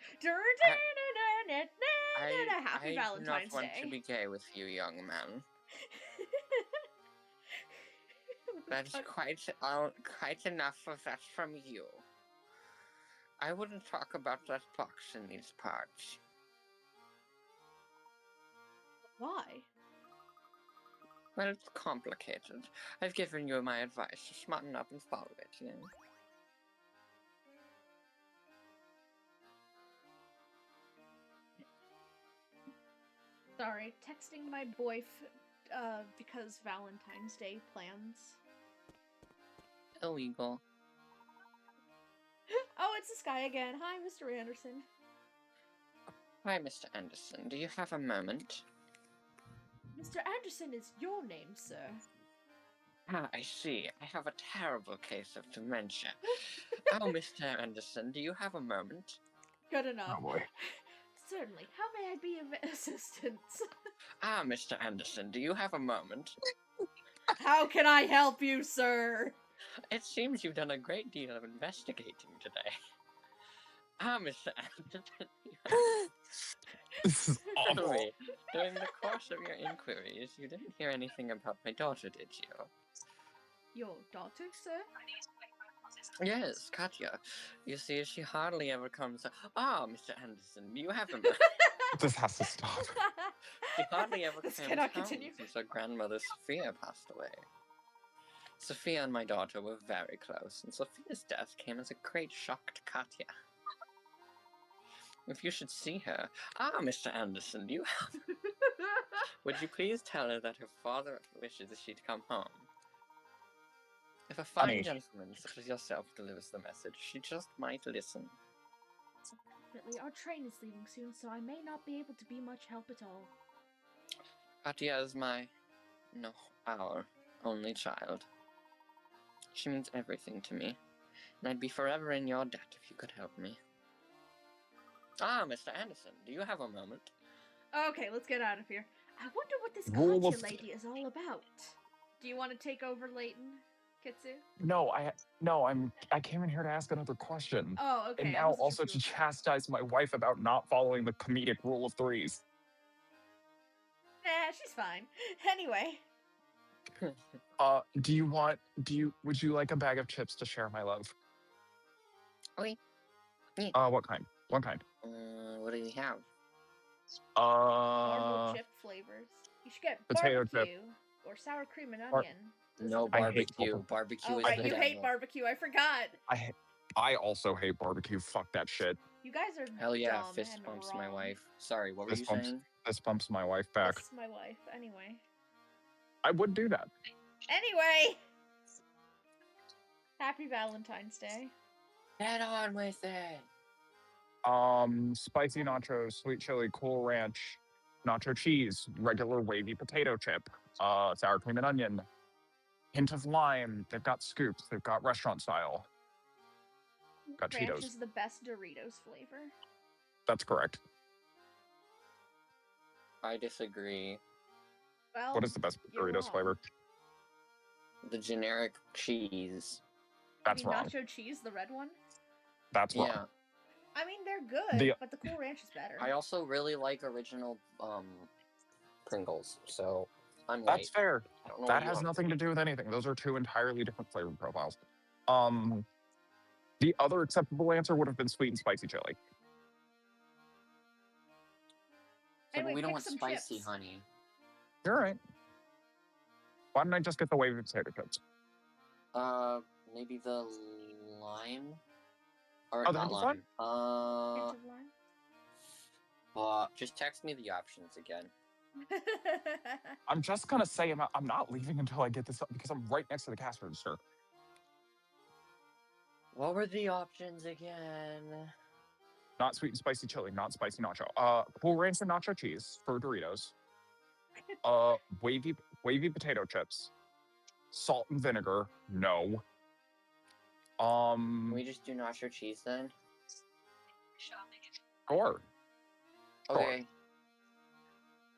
Happy I Valentine's do not want Day. to be gay with you, young man. That's quite enough of that from you. I wouldn't talk about that box in these parts. Why? Well, it's complicated. I've given you my advice, so smarten up and follow it, you know? Sorry, texting my because Valentine's Day plans. Illegal. Oh, it's this guy again. Hi, Mr. Anderson. Hi, Mr. Anderson. Do you have a moment? Mr. Anderson is your name, sir. Ah, I see. I have a terrible case of dementia. Oh, Mr. Anderson, do you have a moment? Good enough. Oh boy. Certainly. How may I be of assistance? Ah, Mr. Anderson, do you have a moment? How can I help you, sir? It seems you've done a great deal of investigating today. Ah, Mr. Anderson. This is awful. Surely, during the course of your inquiries, you didn't hear anything about my daughter, did you? Your daughter, sir? Yes, Katya. You see, she hardly ever comes. Ah, Mr. Anderson, do you have a moment? This has to stop. She hardly ever This comes cannot home continue. since her grandmother Sophia passed away. Sophia and my daughter were very close, and Sophia's death came as a great shock to Katya. If you should see her... Ah, Mr. Anderson, do you have... Would you please tell her that her father wishes she'd come home? If a fine Honey. gentleman such as yourself delivers the message, she just might listen. Unfortunately, our train is leaving soon, so I may not be able to be much help at all. Katya is our only child. She means everything to me, and I'd be forever in your debt if you could help me. Ah, Mr. Anderson, do you have a moment? Okay, let's get out of here. I wonder what this Rule Katya of- lady is all about. Do you want to take over, Layton? Kitsu? No, I came in here to ask another question. Oh, okay. And I now wasn't sure also if to you were- chastise my wife about not following the comedic rule of threes. Nah, she's fine. Anyway. Would you like a bag of chips to share my love? Oui. Yeah. What kind? What kind? What do you have? Normal chip flavors. You should get Potato chip. barbecue or sour cream and Bar- onion. Those No are the I hate best. barbecue. barbecue. Barbecue Oh, is right, the you devil. hate barbecue. I forgot. I also hate barbecue. Fuck that shit. You guys are Hell yeah, dumb fist and bumps wrong. my wife. Sorry, what were Fist you bumps. saying? This bumps my wife back. This is my wife. Anyway. I would do that. Anyway. Happy Valentine's Day. Get on with it. Spicy nachos, sweet chili, cool ranch, nacho cheese, regular wavy potato chip, sour cream and onion, hint of lime. They've got scoops. They've got restaurant style. Got Ranch Cheetos. is the best Doritos flavor. That's correct. I disagree. Well, What is the best you're Doritos wrong. flavor? The generic cheese. That's You mean wrong. nacho cheese, the red one? That's wrong. Yeah. I mean, they're good, but the Cool Ranch is better. I also really like original Pringles, so I'm That's late. fair. I don't know That what you has want nothing from to me. do with anything. Those are two entirely different flavor profiles. The other acceptable answer would have been sweet and spicy chili. Yeah, but Anyway, we don't pick want some spicy, chips. honey. You're right. Why don't I just get the wavy potato chips? Maybe the lime? Or Oh, the not hint of lime. Hint of lime? Just text me the options again. I'm just gonna say I'm not leaving until I get this up because I'm right next to the cash register. What were the options again? Not sweet and spicy chili, not spicy nacho. Cool ranch and nacho cheese for Doritos. Wavy potato chips. Salt and vinegar, no. Can we just do nacho cheese then? Sure. Okay.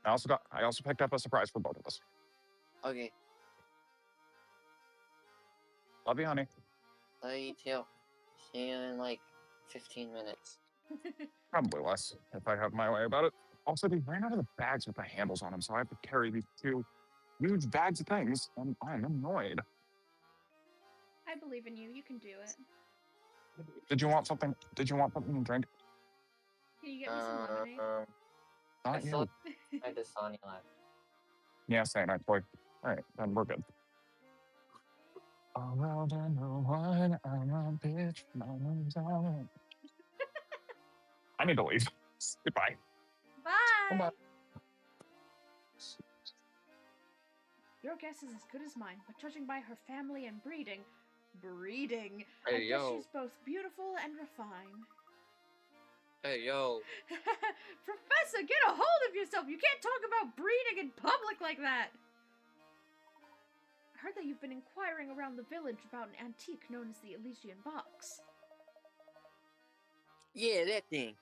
I also picked up a surprise for both of us. Okay. Love you, honey. Love you too. See you in like 15 minutes. Probably less, if I have my way about it. Also, they ran out of the bags with the handles on them, so I have to carry these 2 huge bags of things, and I'm annoyed. I believe in you. You can do it. Did you want something? Did you want something to drink? Can you get me some lemonade? Not I still you. have Dasani left. Yeah, same actually. All right, then we're good. Around and around, I'm a bitch. My name's Alan. I need to leave. Goodbye. Bye. Bye. Your guess is as good as mine, but judging by her family and breeding, I Hey, guess yo. she's both beautiful and refined. Hey, yo. Professor, get a hold of yourself! You can't talk about breeding in public like that! I heard that you've been inquiring around the village about an antique known as the Elysian Box. Yeah, that thing.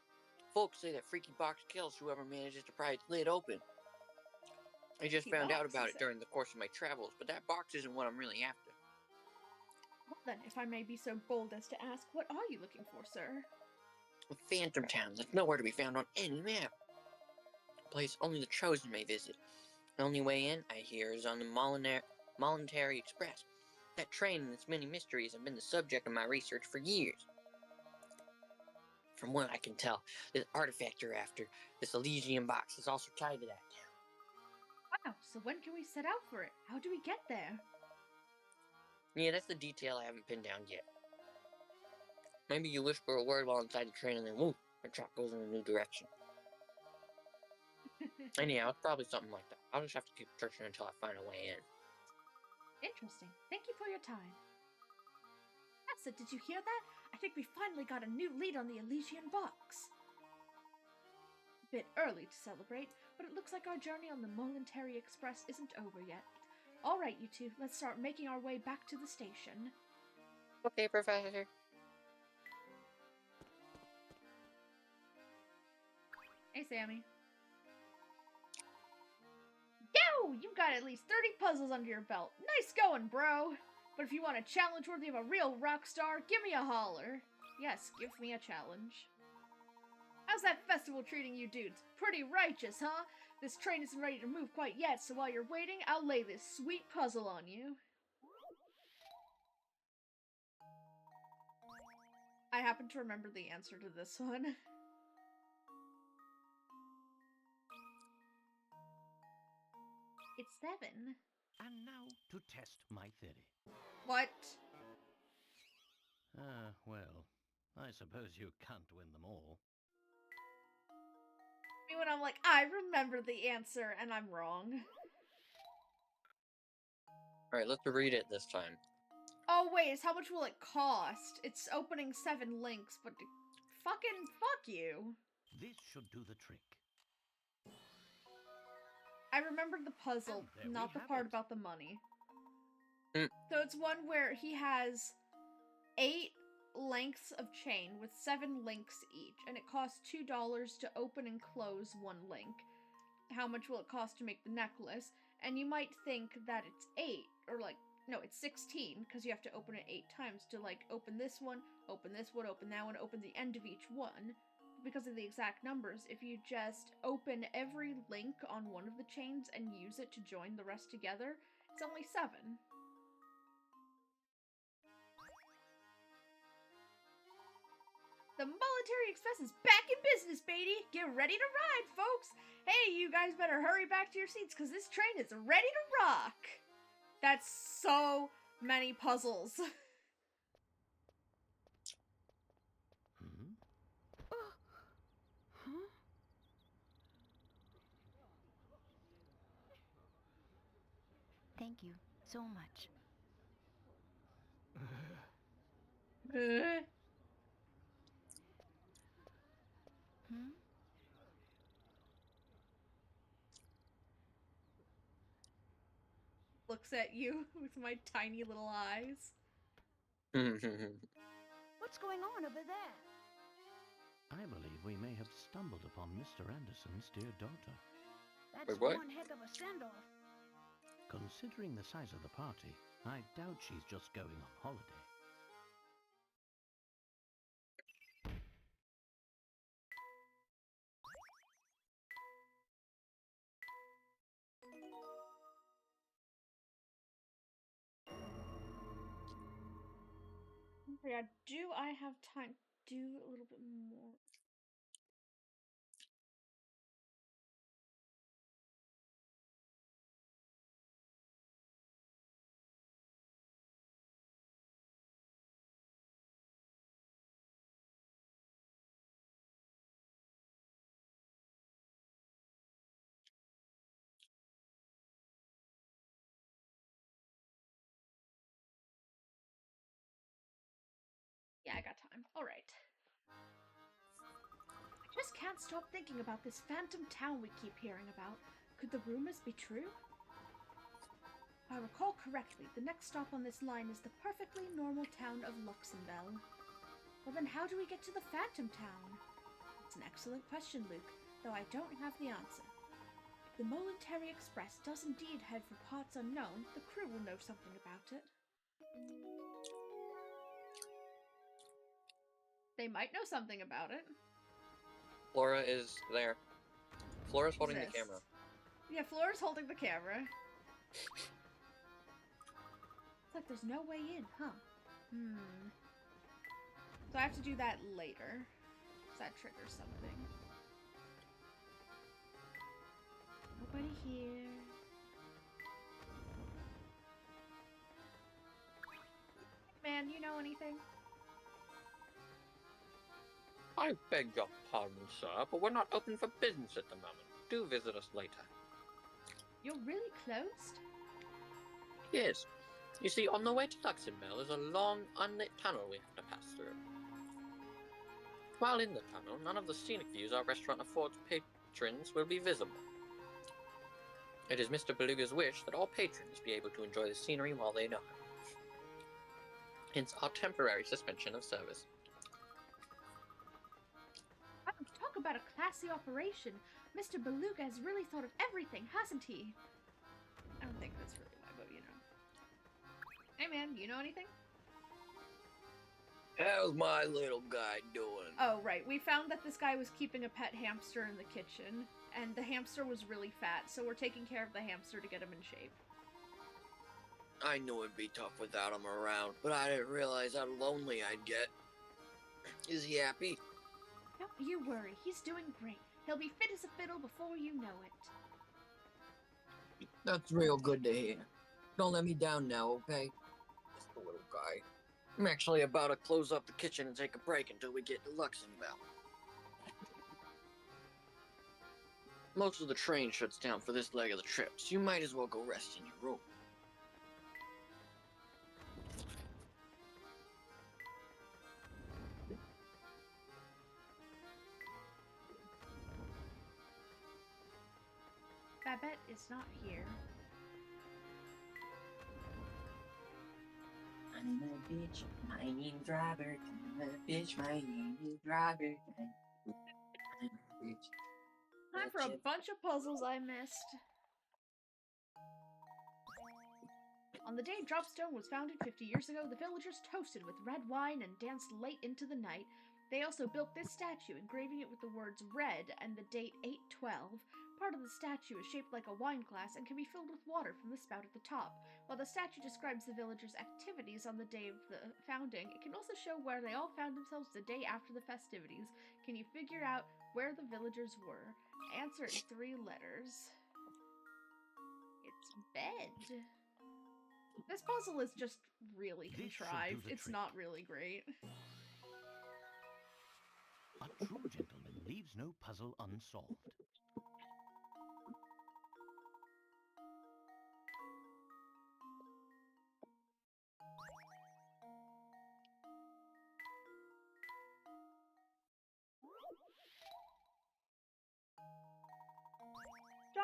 Folks say that freaky box kills whoever manages to pry its lid open. I just found out about it during the course of my travels, but that box isn't what I'm really after. Well then, if I may be so bold as to ask, what are you looking for, sir? A phantom town that's nowhere to be found on any map. A place only the chosen may visit. The only way in, I hear, is on the Molinary Express. That train and its many mysteries have been the subject of my research for years. From what I can tell, this artifact you're after, this Elysian box, is also tied to that town. Wow, so when can we set out for it? How do we get there? Yeah, that's the detail I haven't pinned down yet. Maybe you whisper a word while inside the train and then whoop, the truck goes in a new direction. Anyhow, it's probably something like that. I'll just have to keep searching until I find a way in. Interesting. Thank you for your time. Asa, did you hear that? I think we finally got a new lead on the Elysian Box. A bit early to celebrate, but it looks like our journey on the Molinary Express isn't over yet. Alright, you two, let's start making our way back to the station. Okay, Professor. Hey, Sammy. Yo! You've got at least 30 puzzles under your belt. Nice going, bro! But if you want a challenge worthy of a real rock star, give me a holler. Yes, give me a challenge. How's that festival treating you dudes? Pretty righteous, huh? This train isn't ready to move quite yet, so while you're waiting, I'll lay this sweet puzzle on you. I happen to remember the answer to this one. It's 7. And now to test my theory. What? Well, I suppose you can't win them all. When I'm like, I remember the answer, and I'm wrong. Alright, let's read it this time. Oh wait, it's how much will it cost? It's opening 7 links, but fucking fuck you. This should do the trick. I remembered the puzzle, And there not we the have part it. about the money. Mm. So it's one where he has 8 lengths of chain with 7 links each, and it costs $2 to open and close 1 link. How much will it cost to make the necklace? And you might think that it's 8, or like, no, it's 16, because you have to open it 8 times to like open this one, open that one, open the end of each one. Because of the exact numbers, if you just open every link on one of the chains and use it to join the rest together, it's only 7. The Molinary Express is back in business, baby! Get ready to ride, folks! Hey, you guys better hurry back to your seats, because this train is ready to rock! That's so many puzzles. Huh? Thank you so much. Hmm? Looks looks at you with my tiny little eyes. What's going on over there? I believe we may have stumbled upon Mr. Anderson's dear daughter. That's Wait, what? one heck of a send-off. Considering the size of the party, I doubt she's just going on holiday. Yeah, do I have time to do a little bit more? Yeah, I got time. All right. I just can't stop thinking about this phantom town we keep hearing about. Could the rumors be true? If I recall correctly, the next stop on this line is the perfectly normal town of Luxembourg. Well then how do we get to the phantom town? It's an excellent question, Luke, though I don't have the answer. If the Momentary Express does indeed head for parts unknown, the crew will know something about it. They might know something about it. Flora is there. Flora's holding the Exist. camera. Yeah, Flora's holding the camera. It's like there's no way in, huh? So I have to do that later. Because that triggers something. Nobody here. Man, you know anything? I beg your pardon, sir, but we're not open for business at the moment. Do visit us later. You're really closed? Yes. You see, on the way to Luxembourg is a long, unlit tunnel we have to pass through. While in the tunnel, none of the scenic views our restaurant affords patrons will be visible. It is Mr. Beluga's wish that all patrons be able to enjoy the scenery while they dine. Hence our temporary suspension of service. Talk about a classy operation. Mr. Beluga has really thought of everything, hasn't he? I don't think that's really my vote, you know. Hey man, you know anything? How's my little guy doing? Oh, right. We found that this guy was keeping a pet hamster in the kitchen, and the hamster was really fat, so we're taking care of the hamster to get him in shape. I knew it'd be tough without him around, but I didn't realize how lonely I'd get. Is he happy? Don't you worry. He's doing great. He'll be fit as a fiddle before you know it. That's real good to hear. Don't let me down now, okay? Just a little guy. I'm actually about to close up the kitchen and take a break until we get to Luxembourg. Most of the train shuts down for this leg of the trip, so you might as well go rest in your room. Babette is not here. I'm a bitch, my name's Robert. I'm a bitch, my name is Robert. I'm a bitch. Time for a bunch of puzzles I missed. On the day Dropstone was founded 50 years ago, the villagers toasted with red wine and danced late into the night. They also built this statue, engraving it with the words red and the date 8/12. Part of the statue is shaped like a wine glass and can be filled with water from the spout at the top. While the statue describes the villagers' activities on the day of the founding, it can also show where they all found themselves the day after the festivities. Can you figure out where the villagers were? Answer in 3 letters. It's bed. This puzzle is just really This should do contrived. the It's trick. not really great. A true gentleman leaves no puzzle unsolved.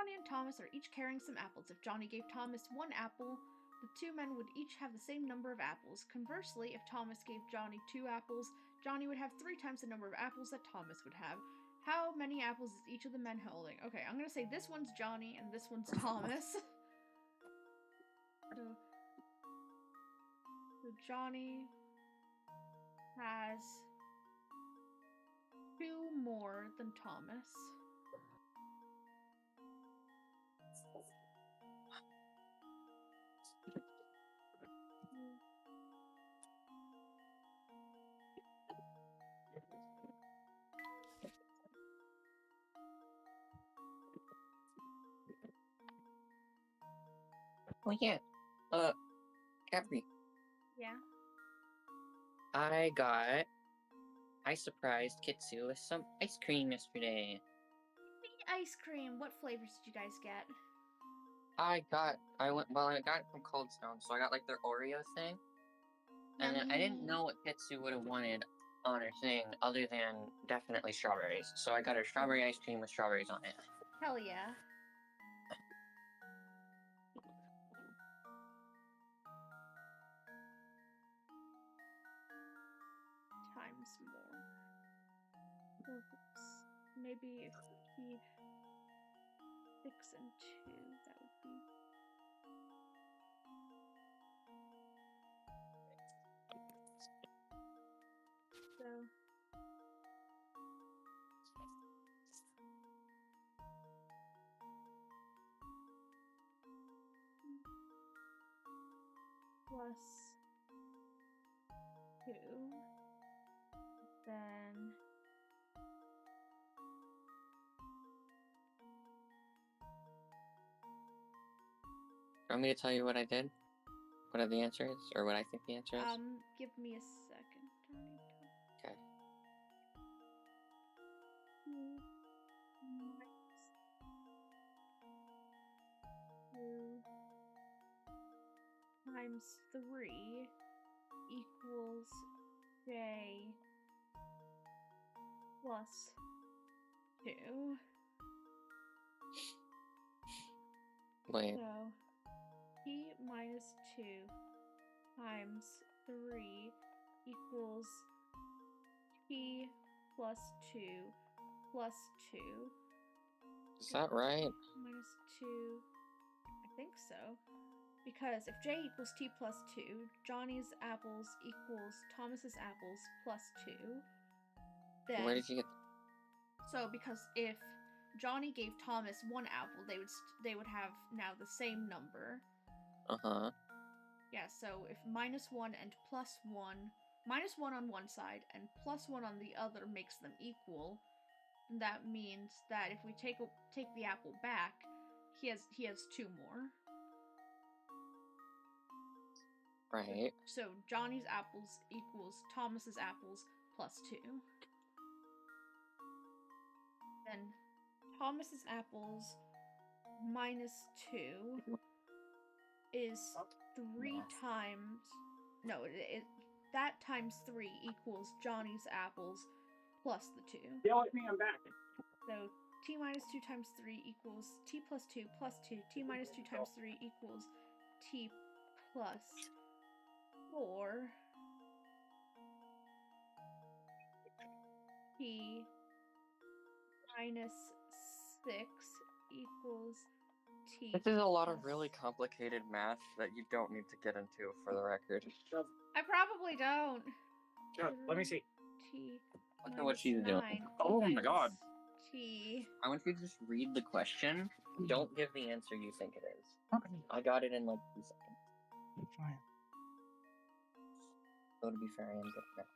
Johnny and Thomas are each carrying some apples. If Johnny gave Thomas 1 apple, the 2 men would each have the same number of apples. Conversely, if Thomas gave Johnny 2 apples, Johnny would have 3 times the number of apples that Thomas would have. How many apples is each of the men holding? Okay, I'm gonna say this one's Johnny and this one's Thomas. So Johnny has 2 more than Thomas. Oh yeah. Capri. Yeah. I surprised Kitsu with some ice cream yesterday. Ice cream. What flavors did you guys get? I got it from Cold Stone, so I got like their Oreo thing. And I didn't know what Kitsu would have wanted on her thing other than definitely strawberries. So I got her strawberry ice cream with strawberries on it. Hell yeah. Times more. Maybe if he 6 and 2, that would be. So. Plus 2. Then. Want me to tell you what I did? What are the answers? Or what I think the answer is? Give me a second, Johnny. Okay. 2 times 3 equals J plus 2. Wait. So, T minus 2 times 3 equals T plus 2 plus 2. Is that right? Minus 2. I think so. Because if J equals T plus 2, Johnny's apples equals Thomas's apples plus 2. Then, Where did you get... So, because if Johnny gave Thomas 1 apple, they would have now the same number. Uh-huh. Yeah, so if minus 1 and plus 1, minus 1 on one side and plus 1 on the other makes them equal, that means that if we take the apple back, he has 2 more. Right. So Johnny's apples equals Thomas's apples plus 2. Then Thomas's apples minus 2 is 3 times... No, that times 3 equals Johnny's apples plus the 2. Yell at me, I'm back. So T minus 2 times 3 equals T plus 2 plus 2. T minus 2 times 3 equals T plus 4. T minus 6 equals T. This is a lot of really complicated math that you don't need to get into for the record. I probably don't. Let me see. T. Look at what she's doing. Oh my god. T. I want you to just read the question. Don't give the answer you think it is. Okay. I got it in like 2 seconds. Fine. So to be fair, I am good at that.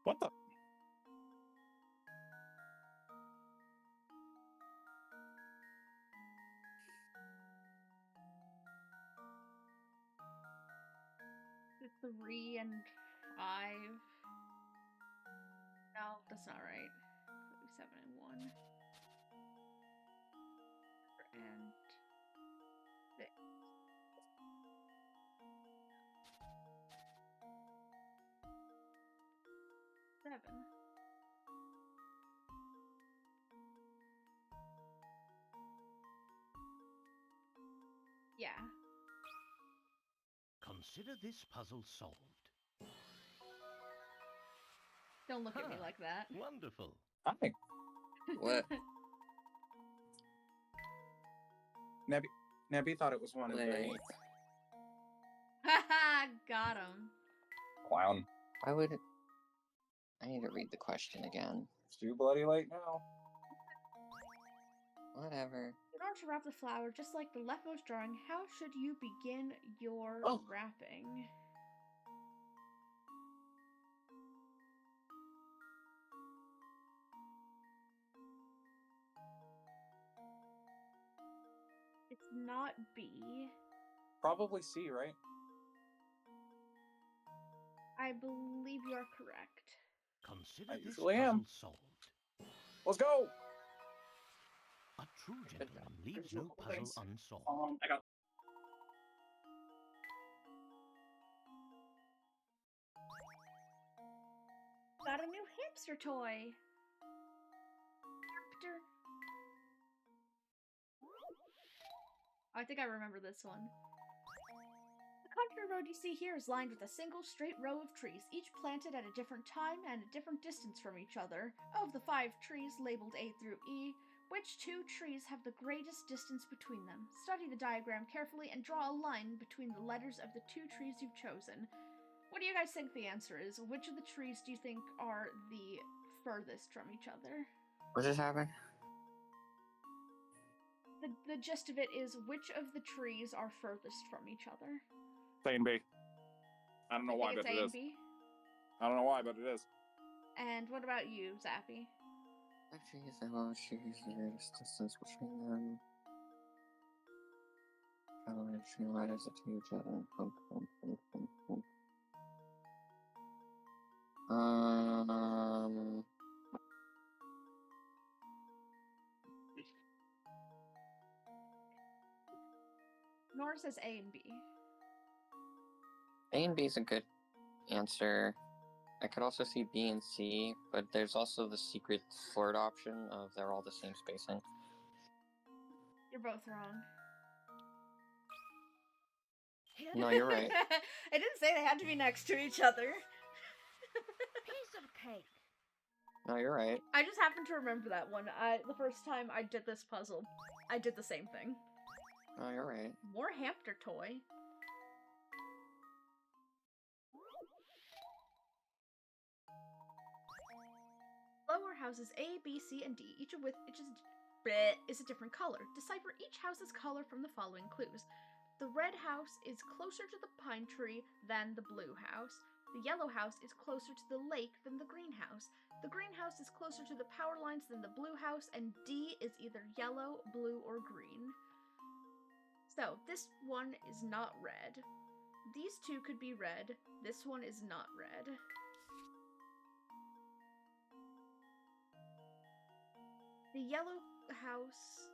What the? The 3 and 5. No, that's not right. 7 and 1. And 6. 7. Yeah. Consider this puzzle solved. Don't look at me Ah, like that. Wonderful. Hi. What? Nebby thought it was one of Wait. the Haha, got him. clown. Why would it... I need to read the question again. It's too bloody late now. Whatever. In order to wrap the flower, just like the leftmost drawing, how should you begin your wrapping? It's not B. Probably C, right? I believe you are correct. Consider I this usually puzzle am. solved. Let's go! A true gentleman leaves There's a no couple puzzle things. unsolved. I got. Got a new hamster toy. Hamster. I think I remember this one. The country road you see here is lined with a single straight row of trees, each planted at a different time and a different distance from each other. Of the 5 trees labeled A through E, which 2 trees have the greatest distance between them? Study the diagram carefully and draw a line between the letters of the 2 trees you've chosen. What do you guys think the answer is? Which of the trees do you think are the furthest from each other? What just happened? The gist of it is, which of the trees are furthest from each other? A and B. I don't know why, Think but it's it A is. and B? I don't know why, but it is. And what about you, Zappy? Trees and will choose the greatest distance between them. Following tree letters to each other. Nora says A and B. A and B is a good answer. I could also see B and C, but there's also the secret third option of they're all the same spacing. You're both wrong. No, you're right. I didn't say they had to be next to each other. Piece of cake. No, you're right. I just happened to remember that one. The first time I did this puzzle, I did the same thing. No, you're right. More hamster toy. Lower houses A, B, C, and D, each is a different color. Decipher each house's color from the following clues. The red house is closer to the pine tree than the blue house. The yellow house is closer to the lake than the green house. The green house is closer to the power lines than the blue house, and D is either yellow, blue, or green. So, this one is not red. These 2 could be red. This one is not red. The yellow house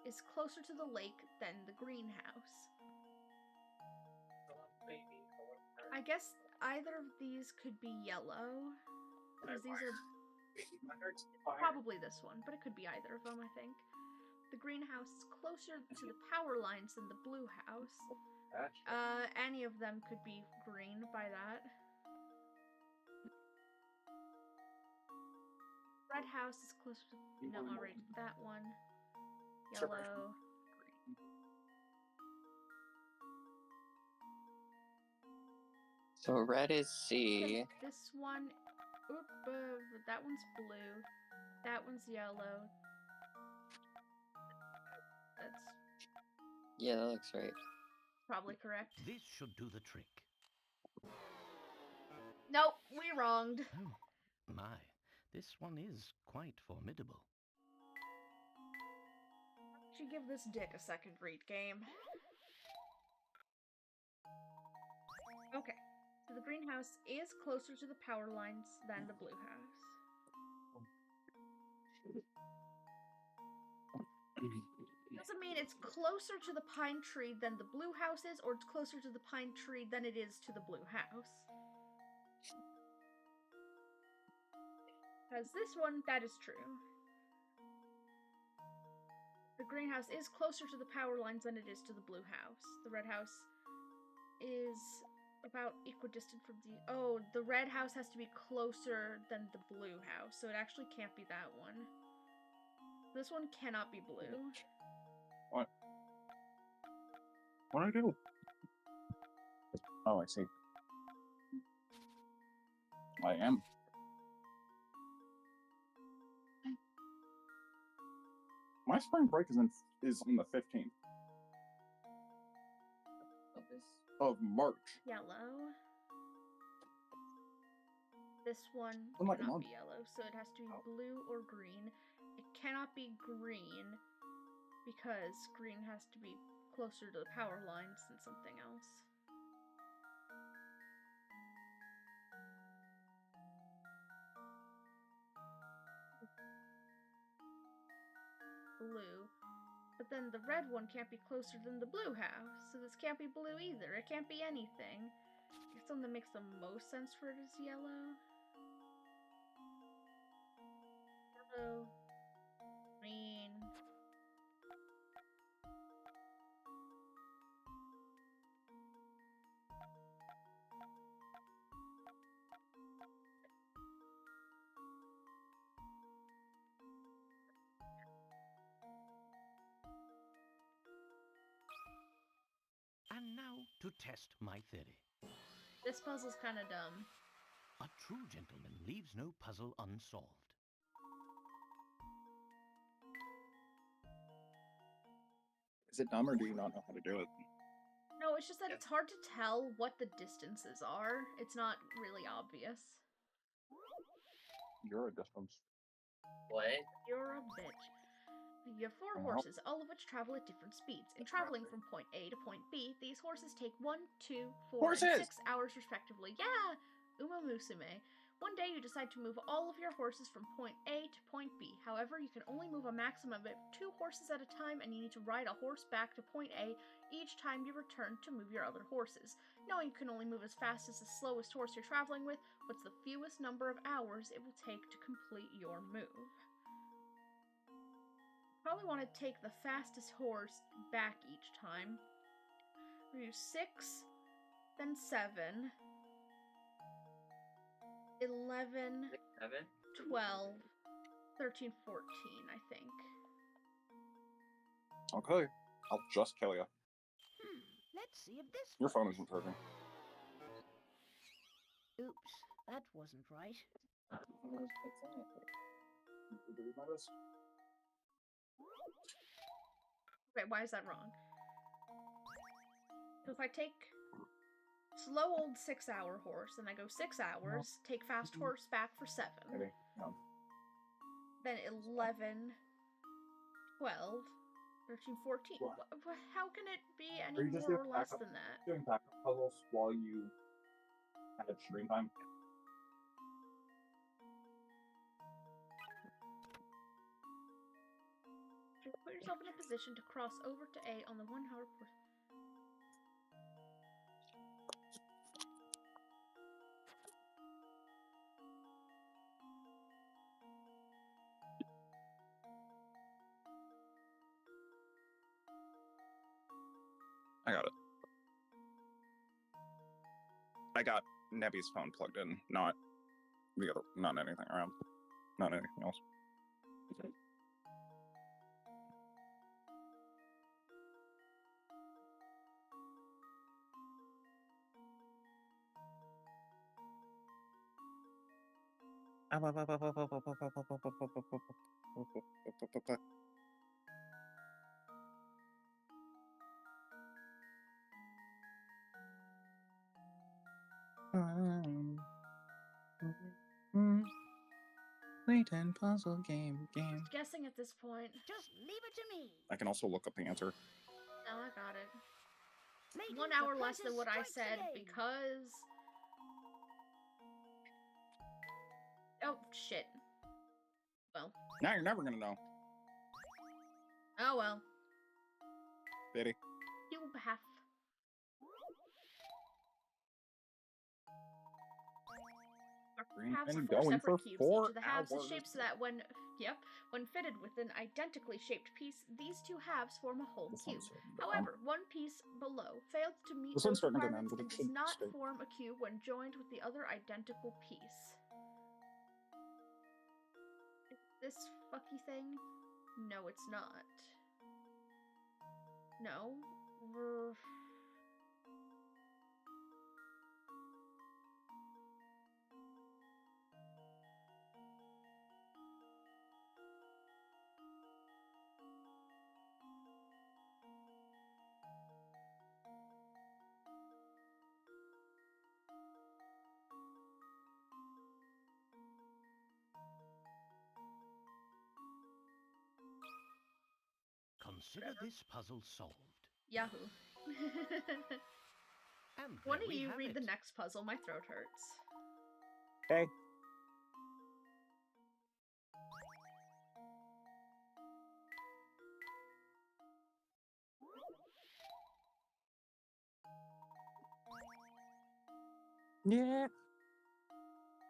is closer to the lake than the green house. I guess either of these could be yellow. Because these are probably this one, but it could be either of them, I think. The green house is closer to the power lines than the blue house. Any of them could be green by that. Red house is closer to... No, already that one. Yellow. Green. So red is C. This one... Oop, that one's blue. That one's yellow. That's Yeah, that looks right. probably correct. This should do the trick. Nope, we wronged. Oh, my. This one is quite formidable. Should give this dick a second read game. Okay, so the greenhouse is closer to the power lines than the blue house. Doesn't mean it's closer to the pine tree than the blue house is, or it's closer to the pine tree than it is to the blue house. Because this one, that is true. The greenhouse is closer to the power lines than it is to the blue house. The red house is about equidistant from the... Oh, the red house has to be closer than the blue house, so it actually can't be that one. This one cannot be blue. What? What do I do? Oh, I see. I am. My spring break is on the 15th of March. Yellow. This one Like cannot be yellow, so it has to be blue or green. It cannot be green because green has to be closer to the power lines than something else. Blue. But then the red one can't be closer than the blue house, so this can't be blue either. It can't be anything. I guess the one that makes the most sense for it is yellow. Yellow. Green. And now to test my theory. This puzzle's kind of dumb. A true gentleman leaves no puzzle unsolved. Is it dumb or do you not know how to do it? No, it's just that it's hard to tell what the distances are. It's not really obvious. You're a distance. What? You're a bitch. You have 4 horses, all of which travel at different speeds. In traveling from point A to point B, these horses take 1, 2, 4, and 6 hours respectively. Yeah! Uma Musume. One day you decide to move all of your horses from point A to point B. However, you can only move a maximum of 2 horses at a time, and you need to ride a horse back to point A each time you return to move your other horses. Knowing you can only move as fast as the slowest horse you're traveling with, what's the fewest number of hours it will take to complete your move? Probably want to take the fastest horse back each time. We do 6, then 7, 11, 12, 13, 14, I think. Okay, I'll just kill you. Let's see if this Your phone works. isn't charging. Oops, that wasn't right. Okay, why is that wrong? So if I take slow old 6-hour horse, then I go 6 hours, take fast horse back for 7. Maybe. No. Then 11, 12, 13, 14. How can it be any more or less than that? Doing backup puzzles while you had stream time. Put yourself in a position to cross over to A on the 1 hour course. I got it. I got Nebby's phone plugged in, not anything around. Not anything else. Layton puzzle game. Just guessing at this point. Just leave it to me. I can also look up the answer. Oh, I got it. Layton, 1 the hour less than princess what I strikes said again. because... Oh, shit. Well. Now you're never gonna know. Oh, well. Pity. You have. Green Halves and are 4 going separate for cubes. 4 Each of the halves is hours. shaped so that when Yep. When fitted with an identically shaped piece, these two halves form a whole This cube. one's starting to go. However, one piece below fails to meet This one's those starting to go down, requirements but and it does should not stay. form a cube when joined with the other identical piece. Is this fucky thing? No, it's not. No. Consider this puzzle solved. Yahoo. And Why there don't we you have read it. the next puzzle? My throat hurts. Okay. Yeah.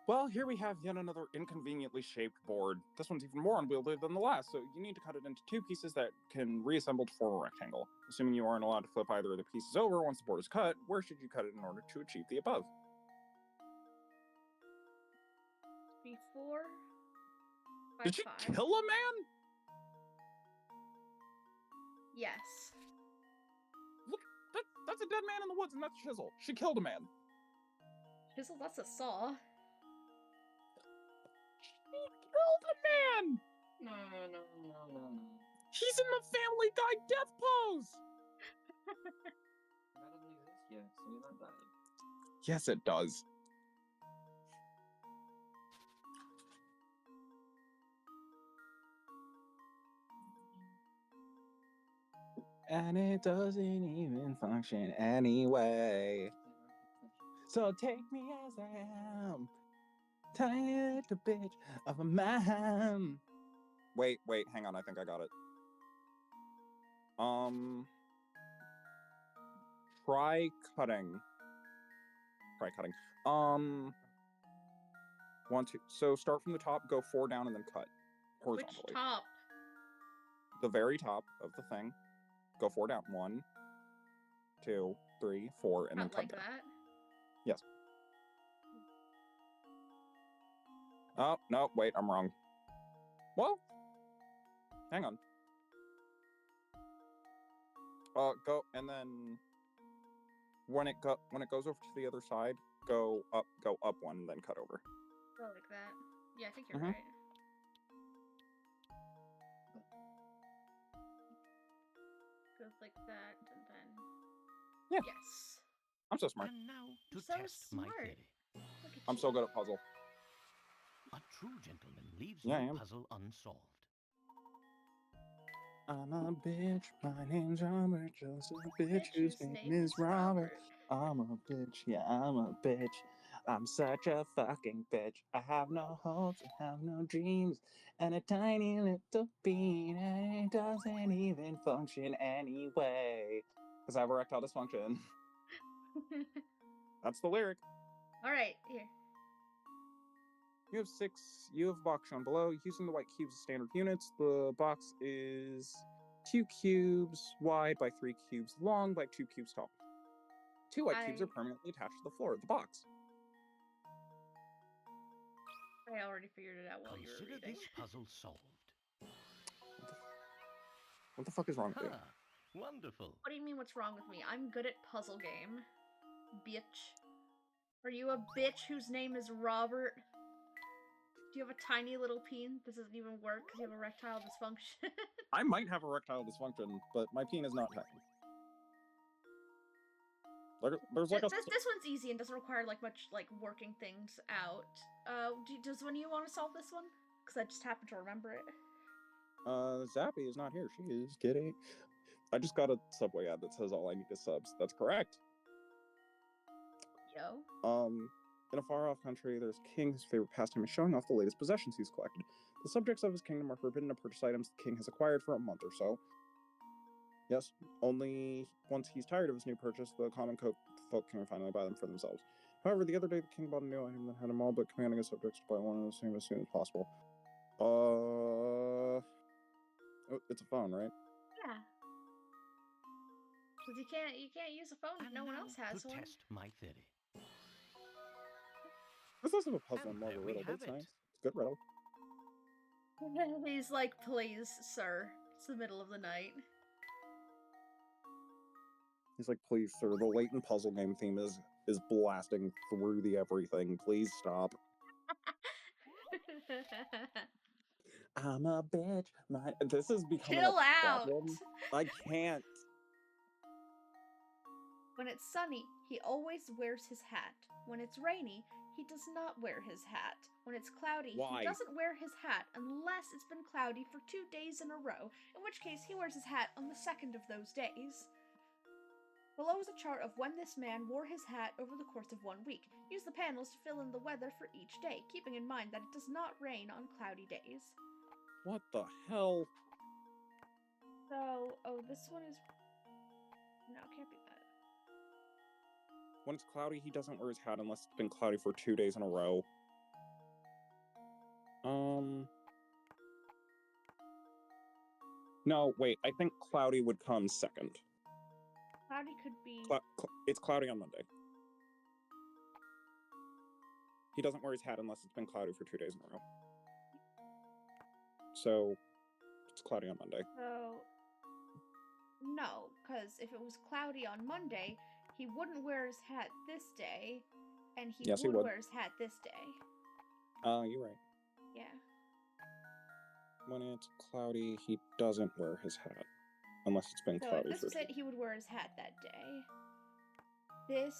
Well, here we have yet another inconveniently shaped board. This one's even more unwieldy than the last, so you need to cut it into two pieces that can reassemble to form a rectangle. Assuming you aren't allowed to flip either of the pieces over once the board is cut, where should you cut it in order to achieve the above? Before. Did she kill a man? Yes. Look, that's a dead man in the woods, and that's Chisel. She killed a man. Chisel, that's a saw. She killed a man! No. He's in the Family Guy death pose! That doesn't exist yet, so you're not valid. Yes, it does. And it doesn't even function anyway. So take me as I am. Tiny little bitch of a man. Wait, hang on, I think I got it. Try cutting. 1, 2. So start from the top, go 4 down, and then cut horizontally. Which top? The very top of the thing. Go 4 down. 1, 2, 3, 4, and then cut like there. that? Yes. Oh, no, wait, I'm wrong. Well, hang on. Go, and then when it goes over to the other side, go up 1, and then cut over. Go like that. Yeah, I think you're right. Goes like that, and then... Yeah. Yes. I'm so smart. And now to So test my smart. theory. Look at I'm you. so good at puzzle. A true gentleman leaves Yeah, I no am. puzzle unsolved. I'm a bitch, my name's Robert, just a bitch whose name is Robert. I'm a bitch, yeah, I'm a bitch. I'm such a fucking bitch. I have no hopes, I have no dreams, and a tiny little bean, and it doesn't even function anyway. Because I have erectile dysfunction. That's the lyric. Alright, here. You have a box shown below. Using the white cubes as standard units, the box is 2 cubes wide by 3 cubes long by 2 cubes tall. 2 white cubes are permanently attached to the floor of the box. I already figured it out while you were Consider reading. this puzzle solved. What the fuck is wrong with you? Wonderful. What do you mean what's wrong with me? I'm good at puzzle game. Bitch. Are you a bitch whose name is Robert? Do you have a tiny little peen? Does it even work because you have erectile dysfunction? I might have erectile dysfunction, but my peen is not tiny. There's like this one's easy and doesn't require like much like working things out. Does one of you want to solve this one? Because I just happened to remember it. Zappy is not here. She is kidding. I just got a Subway ad that says all I need is subs. That's correct. Yo. In a far-off country, there's a king whose favorite pastime is showing off the latest possessions he's collected. The subjects of his kingdom are forbidden to purchase items the king has acquired for a month or so. Yes, only once he's tired of his new purchase, the common folk can finally buy them for themselves. However, the other day the king bought a new item that had them all but commanding his subjects to buy one and the same as soon as possible. Oh, it's a phone, right? Yeah. Because you can't use a phone if And no one now else has to one. test my theory. This isn't a puzzle And and more of there a we riddle, but have it's it. nice. It's a good riddle. He's like, please, sir. It's the middle of the night. He's like, please, sir, the Layton puzzle game theme is blasting through the everything. Please stop. I'm a bitch. This is becoming Chill a out. problem. I can't. When it's sunny, he always wears his hat. When it's rainy, he does not wear his hat. When it's cloudy, Why? he doesn't wear his hat unless it's been cloudy for 2 days in a row, in which case he wears his hat on the second of those days. Below is a chart of when this man wore his hat over the course of 1 week. Use the panels to fill in the weather for each day, keeping in mind that it does not rain on cloudy days. What the hell? So, oh, this one is... No, it can't be that. When it's cloudy, he doesn't wear his hat unless it's been cloudy for 2 days in a row. No, wait. I think cloudy would come second. Cloudy could be... It's cloudy on Monday. He doesn't wear his hat unless it's been cloudy for 2 days in a row. So, it's cloudy on Monday. So... No, because if it was cloudy on Monday, he wouldn't wear his hat this day, and he would wear his hat this day. You're right. Yeah. When it's cloudy, he doesn't wear his hat. Unless it's been cloudy. So if this was it, he would wear his hat that day. This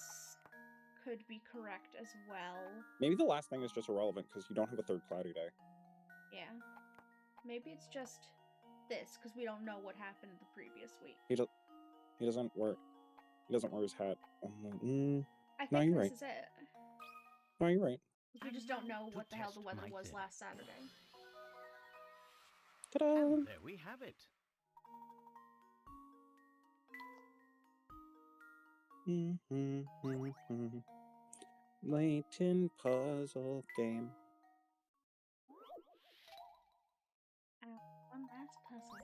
could be correct as well. Maybe the last thing is just irrelevant, because you don't have a third cloudy day. Yeah. Maybe it's just this, because we don't know what happened the previous week. He doesn't wear his hat. I think no, you're this right. is it. No, you're right. We just don't know what the hell the weather was last Saturday. Ta-da! And there we have it. Layton puzzle game. One last puzzle.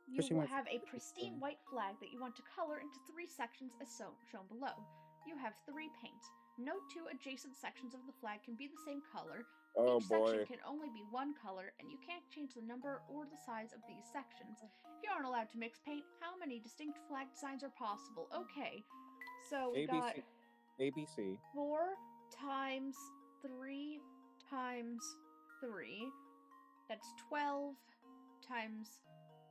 You Chrissy will went have a for- pristine white flag that you want to color into 3 sections as shown below. You have 3 paints. No 2 adjacent sections of the flag can be the same color. Oh Each boy. section can only be 1 color, and you can't change the number or the size of these sections. If you aren't allowed to mix paint, how many distinct flag designs are possible? Okay, so we got ABC. 4 times 3 times 3. That's 12 times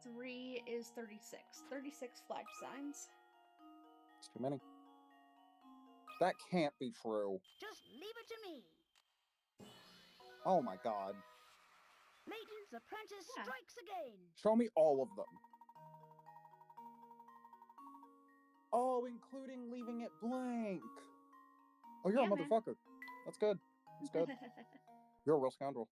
3 is 36. 36 flag designs. It's too many. That can't be true. Just leave it to me. Oh my god. Layton's apprentice Yeah. strikes again. Show me all of them. Oh, including leaving it blank. Oh, you're Yeah, a man. motherfucker. That's good. That's good. You're a real scoundrel.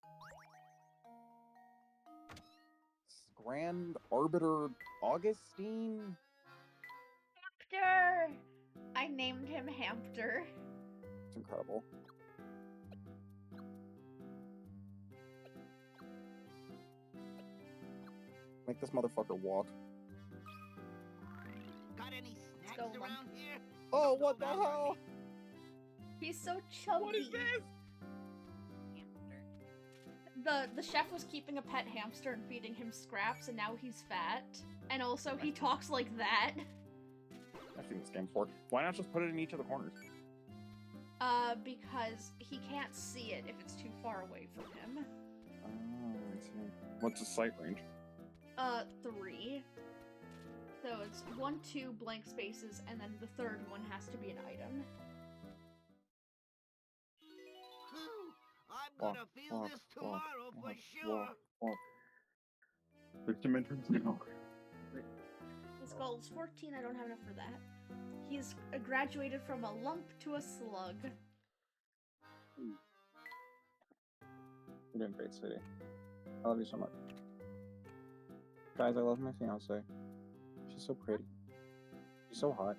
Grand Arbiter Augustine? Hampter! I named him Hampter. It's incredible. Make this motherfucker walk. Got any Let's snacks go, Mom. around here? Oh, Don't what the go about hell? He's so chubby. What is this? The chef was keeping a pet hamster and feeding him scraps, and now he's fat. And also, he talks like that. I've seen this game before. Why not just put it in each of the corners? Because he can't see it if it's too far away from him. Oh, I see. What's the sight range? 3. So it's 1, 2 blank spaces, and then the third one has to be an item. I'm gonna feel this tomorrow for sure. There's dimensions now. His goal is 14, I don't have enough for that. He's graduated from a lump to a slug. You're doing great, sweetie. I love you so much. Guys, I love my fiance. She's so pretty. She's so hot.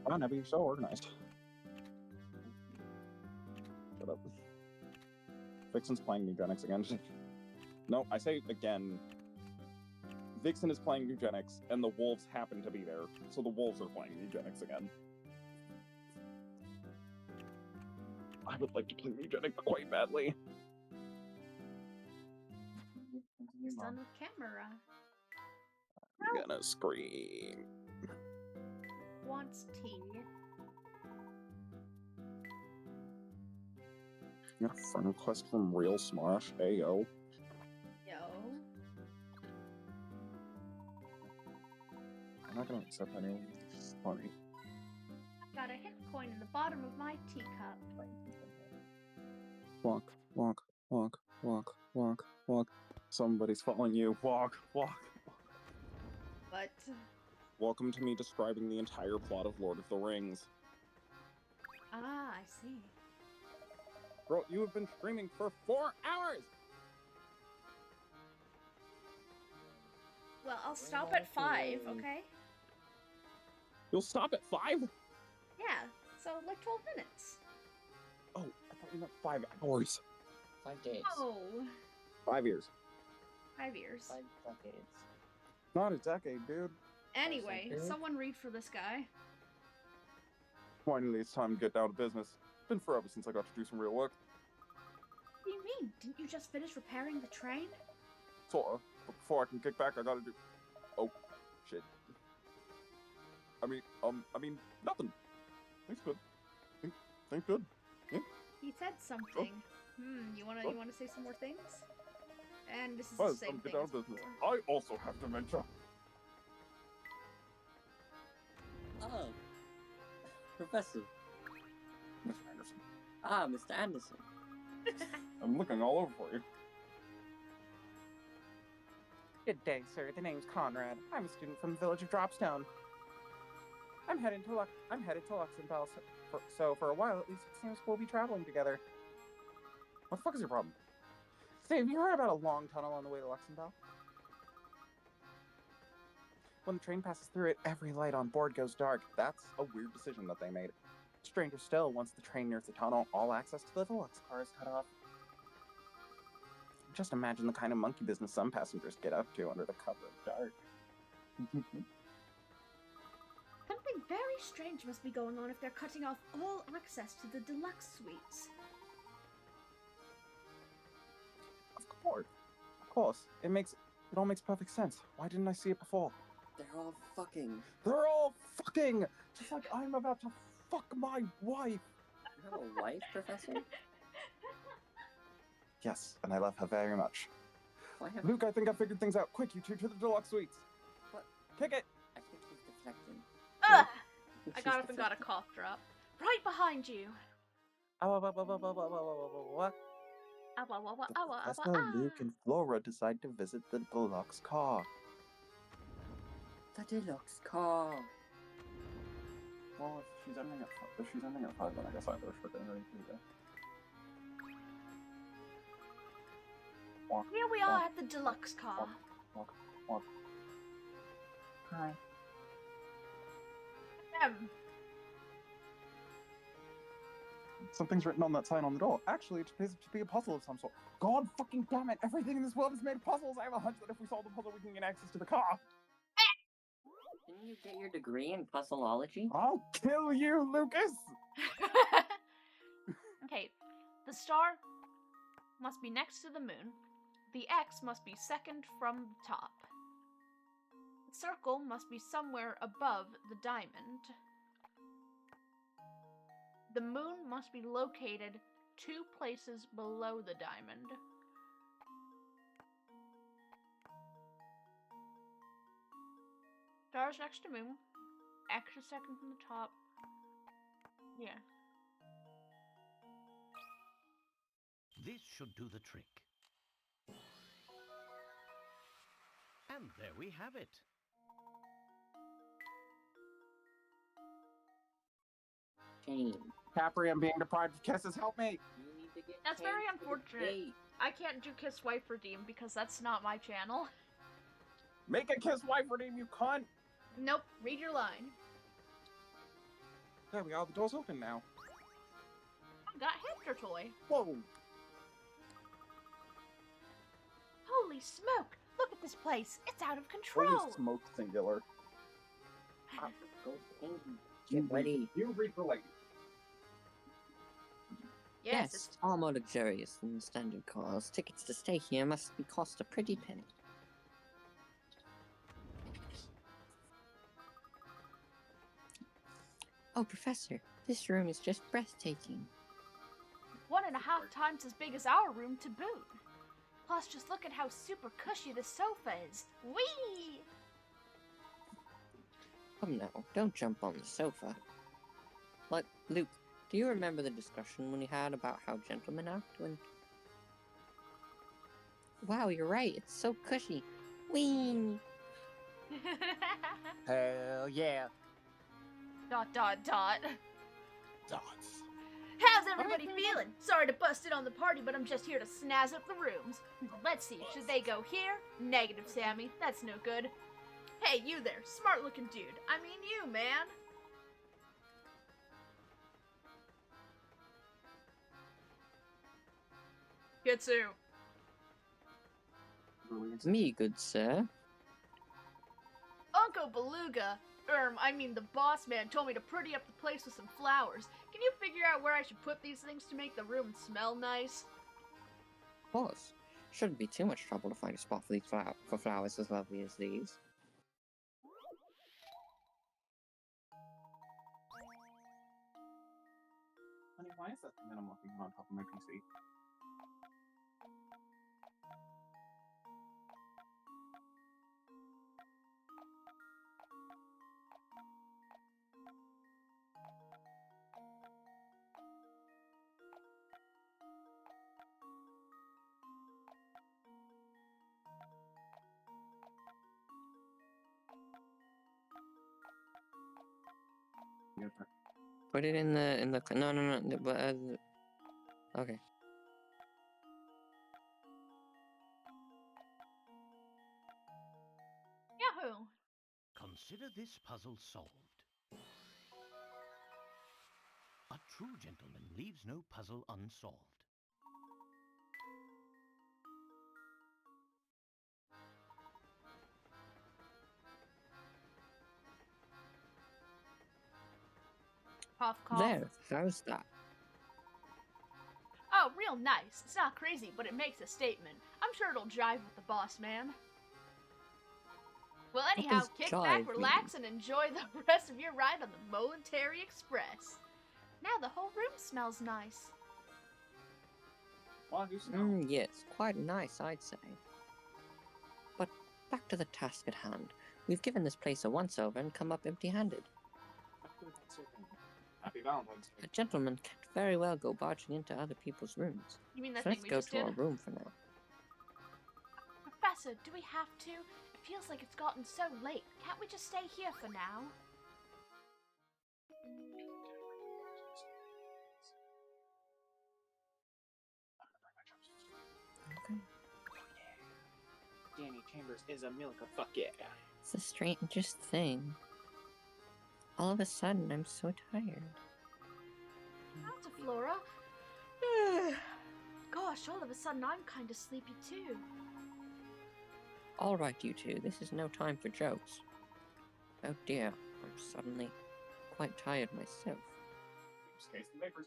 Wow, Nebby, you're so organized. Shut up. Vixen's playing eugenics again. No, I say again. Vixen is playing eugenics, and the wolves happen to be there, so the wolves are playing eugenics again. I would like to play eugenics quite badly. He's done with camera. I'm gonna scream. Wants tea. You got a friend request from Real Smosh? Hey, yo. Yo. I'm not gonna accept anyone. It's funny. I've got a hit coin in the bottom of my teacup. Walk, walk, walk, walk, walk, walk. Somebody's following you. Walk, walk. What? Welcome to me describing the entire plot of Lord of the Rings. Ah, I see. Bro, you have been streaming for 4 hours! Well, I'll stop at 5, okay? You'll stop at 5? Yeah, so like 12 minutes. Oh, I thought you meant 5 hours. 5 days. Oh, 5 years. 5 years. 5 decades. Not a decade, dude. Anyway, Period. someone read for this guy. Finally, it's time to get down to business. It's been forever since I got to do some real work. What do you mean? Didn't you just finish repairing the train? Sorta. But before I can kick back, I gotta do... Oh, shit. I mean, nothing. Things good. Things good. Yeah. He said something. You wanna say some more things? And this is Well, the same get thing down as to business. before. I also have dementia. Oh. Professor. Mr. Anderson. Ah, Mr. Anderson. I'm looking all over for you. Good day, sir. The name's Conrad. I'm a student from the village of Dropstone. I'm headed to Luxembourg, so for a while at least it seems we'll be traveling together. What the fuck is your problem? Say, have you heard about a long tunnel on the way to Luxembourg? When the train passes through it, every light on board goes dark. That's a weird decision that they made. Stranger still, once the train nears the tunnel, all access to the deluxe car is cut off. Just imagine the kind of monkey business some passengers get up to under the cover of dark. Something very strange must be going on if they're cutting off all access to the deluxe suites. Of course. It all makes perfect sense. Why didn't I see it before? They're all fucking. They're all fucking! Just like I'm about to fuck my wife! You have a wife, Professor? Yes, and I love her very much. Why have Luke, I think I figured things out. Quick, you two to the deluxe suites. What? Kick it! I think he's deflecting. Ugh! think I she's got up and got a deflecting. cough drop. Right behind you. What? Professor, Luke, and Flora decide to visit the deluxe car. The deluxe car. Well, if she's ending at 5, then I guess I better start getting ready to go. Walk, Here we are walk, at the deluxe car. walk. Hi. Something's written on that sign on the door. Actually, it appears to be a puzzle of some sort. God fucking damn it! Everything in this world is made of puzzles! I have a hunch that if we solve the puzzle, we can get access to the car! Didn't you get your degree in puzzleology? I'll kill you, Lucas! Okay, the star must be next to the moon. The X must be second from the top. The circle must be somewhere above the diamond. The moon must be located 2 places below the diamond. Stars next to moon. X is second from the top. Yeah. This should do the trick. And there we have it. Shame. Capri, I'm being deprived of kisses. Help me! You need to get That's paid very for the unfortunate. date. I can't do Kiss Wife Redeem because that's not my channel. Make a kiss wife redeem, you cunt! Nope, read your line. There we are. The door's open now. I got hamster toy. Whoa! Holy smoke! Look at this place. It's out of Holy control. smoke, singular. Get ready. You read for Layton. Yes, Yes, far more luxurious than standard cars. Tickets to stay here must be cost a pretty penny. Oh, Professor, this room is just breathtaking. 1.5 times as big as our room to boot. Plus, just look at how super cushy the sofa is. Whee! Come now, don't jump on the sofa. But, Luke, do you remember the discussion we had about how gentlemen act when... Wow, you're right, it's so cushy. Whee! Hell yeah. ... Dots. How's everybody feeling? Sorry to bust in on the party, but I'm just here to snazz up the rooms. Let's see, should they go here? Negative, Sammy. That's no good. Hey, you there, smart-looking dude. I mean you, man. Kitsu. Me, good sir. Uncle Beluga, I mean the boss man told me to pretty up the place with some flowers. Can you figure out where I should put these things to make the room smell nice? Of course. Shouldn't be too much trouble to find a spot for these flowers as lovely as these. Honey, why is that thing that I'm looking on top of my PC? Put it in the no, but okay. Yahoo! Consider this puzzle solved. A true gentleman leaves no puzzle unsolved. Cough, cough. There, how's that? Oh, real nice. It's not crazy, but it makes a statement. I'm sure it'll jive with the boss man. Well, anyhow, does kick jive back, relax, and enjoy the rest of your ride on the Momentary Express. Now the whole room smells nice. Well, you smell. Yes, quite nice, I'd say. But back to the task at hand. We've given this place a once-over and come up empty-handed. Happy Valentine's Day. A gentleman can't very well go barging into other people's rooms. You mean that So thing let's we go just to did? our room for now. Professor, do we have to? It feels like it's gotten so late. Can't we just stay here for now? Okay. Danny Chambers is a Milka, fuck yeah. It's the strangest thing. All of a sudden, I'm so tired. That's a Flora. Gosh, all of a sudden I'm kind of sleepy too. All right, you two, this is no time for jokes. Oh dear, I'm suddenly quite tired myself. Just case the vapors.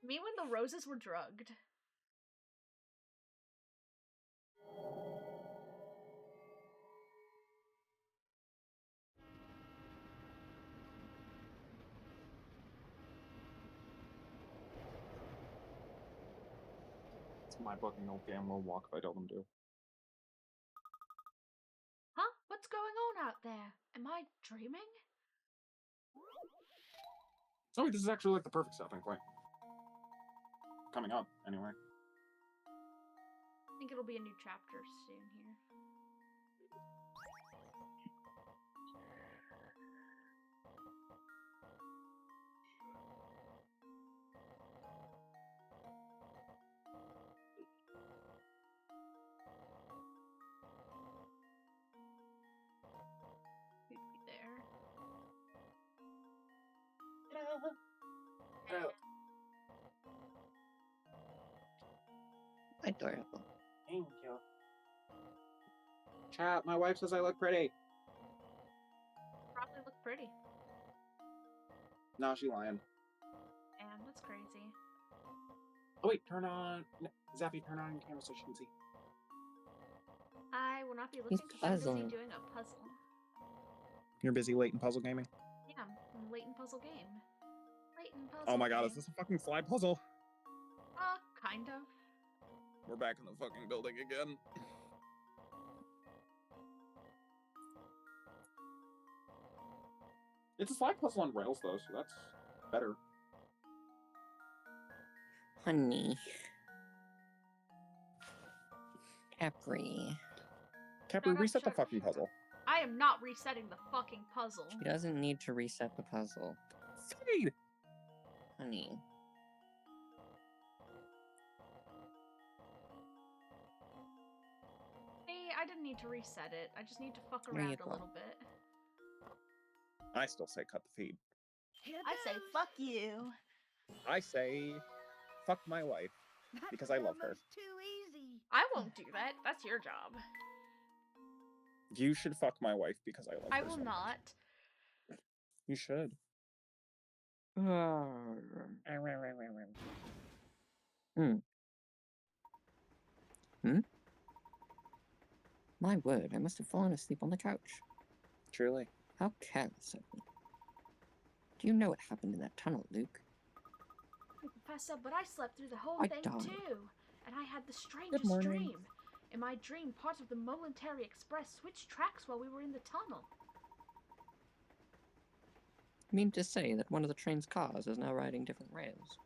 Me when the roses were drugged. It's my fucking old damn will walk if I tell them to. Huh? What's going on out there? Am I dreaming? Oh, this is actually like the perfect stopping point. Coming up, anyway. I think it'll be a new chapter soon here. Could be there. Adorable. Thank you. Chat, my wife says I look pretty. Probably look pretty. No, she lying. Damn, that's crazy. Oh wait, turn on... Zappy, turn on your camera so she can see. I will not be looking because I'm busy doing a puzzle. You're busy Layton puzzle gaming? Yeah, Layton puzzle game. Layton puzzle Oh my god, game. is this a fucking slide puzzle? Kind of. We're back in the fucking building again. It's a slide puzzle on rails though, so that's better. Honey. Capri. Capri, reset the fucking puzzle. I am not resetting the fucking puzzle. She doesn't need to reset the puzzle. Fade! Honey. Hey, I didn't need to reset it. I just need to fuck around a little bit. I still say cut the feed. I say fuck you. I say fuck my wife. Because I love her. Too easy. I won't do that. That's your job. You should fuck my wife because I love her. I will not. You should. My word, I must have fallen asleep on the couch. Truly. How careless of me. Do you know what happened in that tunnel, Luke? Professor, but I slept through the whole I thing died. too. And I had the strangest morning. dream. In my dream, part of the Momentary Express switched tracks while we were in the tunnel. You mean to say that one of the train's cars is now riding different rails?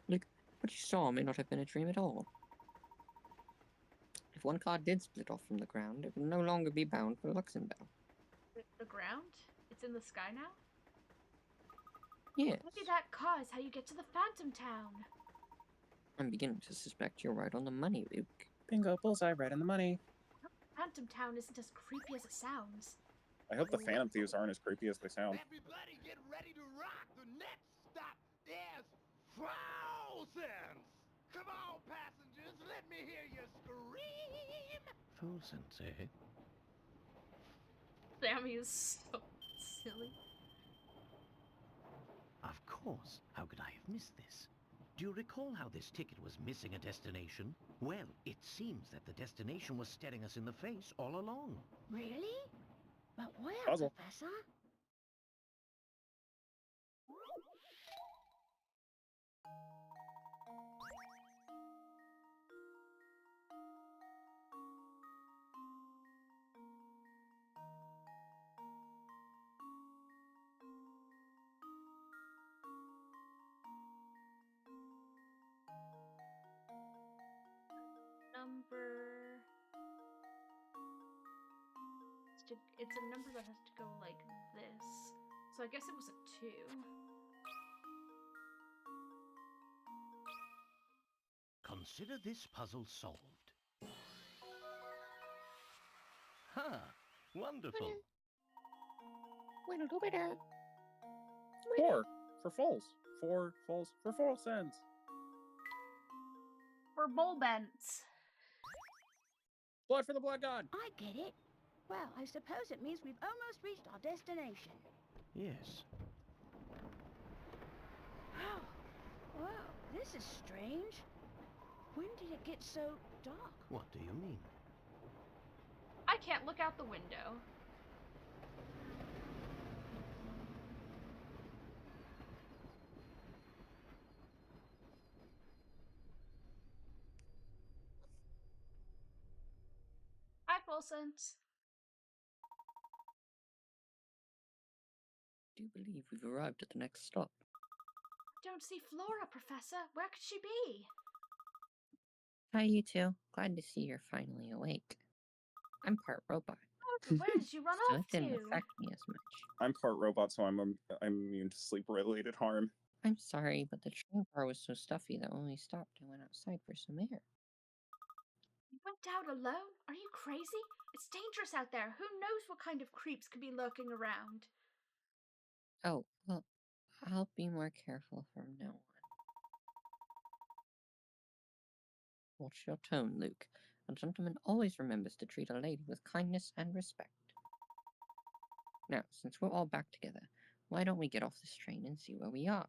Luke, what you saw may not have been a dream at all. If one car did split off from the ground, it would no longer be bound for Luxembourg. The ground? It's in the sky now? Yes. Maybe that car is how you get to the Phantom Town. I'm beginning to suspect you're right on the money, Luke. Bingo, bullseye, right on the money. Phantom Town isn't as creepy as it sounds. I hope the Phantom Thieves aren't as creepy as they sound. Everybody get ready to rock. The next stop is Frozen. Come on, passengers, let me hear you scream. Frozen, eh? Sammy is so silly. Of course. How could I have missed this? Do you recall how this ticket was missing a destination? Well, it seems that the destination was staring us in the face all along. Really? But where, Puzzle. Professor? Number... It's a number that has to go like this. So I guess it was a 2. Consider this puzzle solved. Ha! Wonderful. 4 for falls. 4 falls for 4 cents. For bowl bents. Blood for the blood god. I get it. Well, I suppose it means we've almost reached our destination. Yes. Wow, this is strange. When did it get so dark? What do you mean? I can't look out the window. Hi, Paulsons. Do you believe we've arrived at the next stop? Don't see Flora, Professor. Where could she be? Hi, you two. Glad to see you're finally awake. I'm part robot. Where did you run So off it didn't to? affect me as much. I'm part robot, so I'm immune to sleep-related harm. I'm sorry, but the train car was so stuffy that when we stopped, I went outside for some air. You went out alone? Are you crazy? It's dangerous out there. Who knows what kind of creeps could be lurking around? Oh, well, I'll be more careful from now on. Watch your tone, Luke. a gentleman always remembers to treat a lady with kindness and respect. Now, since we're all back together, why don't we get off this train and see where we are?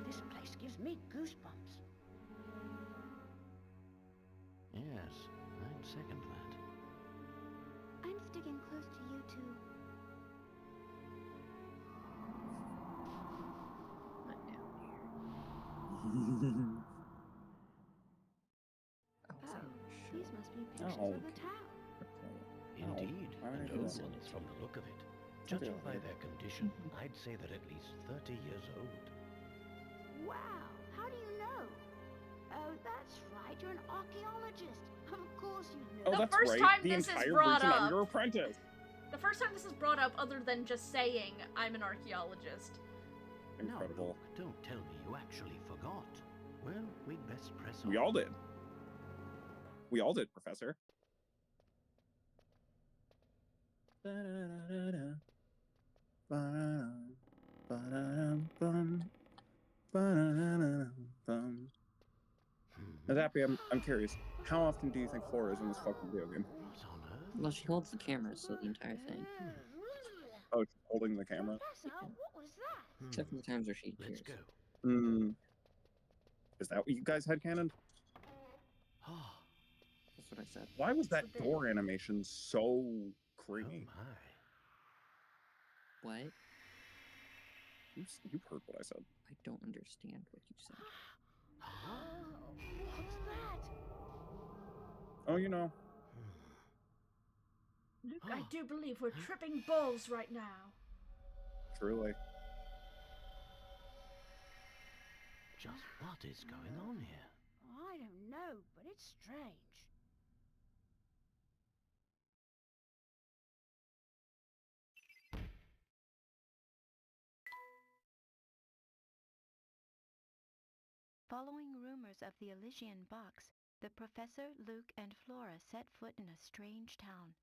This place gives me goosebumps. Yes, I'd second that. I'm sticking close to you two. Not down here. Oh, these must be pictures Oh, of the town. Indeed, why would I and do old this? ones from the look of it. Don't Judging do by it. their condition, I'd say they're at least 30 years old. Wow, how do you know? Oh, that's right, you're an archaeologist. Of course you know. Oh, The that's first right. time The this is entire brought reason I'm up- your apprentice. The first time this is brought up, other than just saying I'm an archaeologist. Incredible. No, don't tell me you actually forgot. Well, we'd best press on. We all did. We all did, Professor. Now, Zappy, I'm curious. How often do you think Flora is in this fucking video game? What on earth? Well, she holds the camera, so the entire thing. Oh, she's holding the camera? Professor, what was that? Except for the times where she Let's appears. go. Hmm. Is that what you guys had canon? Oh, That's what I said. Why was that That's what they- door animation so oh creepy? my. What? You heard what I said. I don't understand what you said. Oh, what's that? Oh, you know. Luke, I do believe we're tripping balls right now. Truly. Just what is going on here? I don't know, but it's strange. Following rumors of the Elysian box, the Professor, Luke, and Flora set foot in a strange town.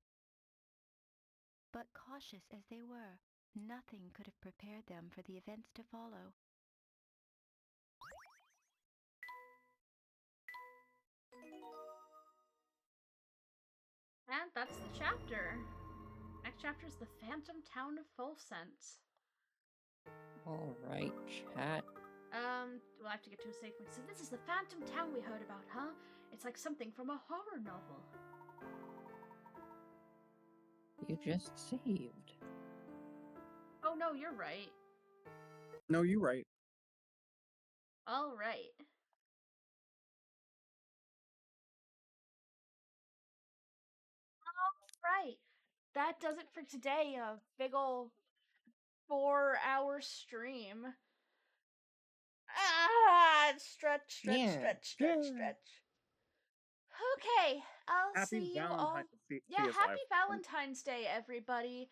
But cautious as they were, nothing could have prepared them for the events to follow. And that's the chapter. Next chapter is the Phantom Town of Full Sense. Alright, chat. We'll have to get to a safe point. So this is the Phantom Town we heard about, huh? It's like something from a horror novel. You just saved. Oh no, you're right. No, you're right. Alright. Alright. That does it for today. A big ol' 4-hour stream. Stretch. Yeah. Okay, I'll Happy see you all. Valentine's. Yeah, happy Valentine's Day, everybody.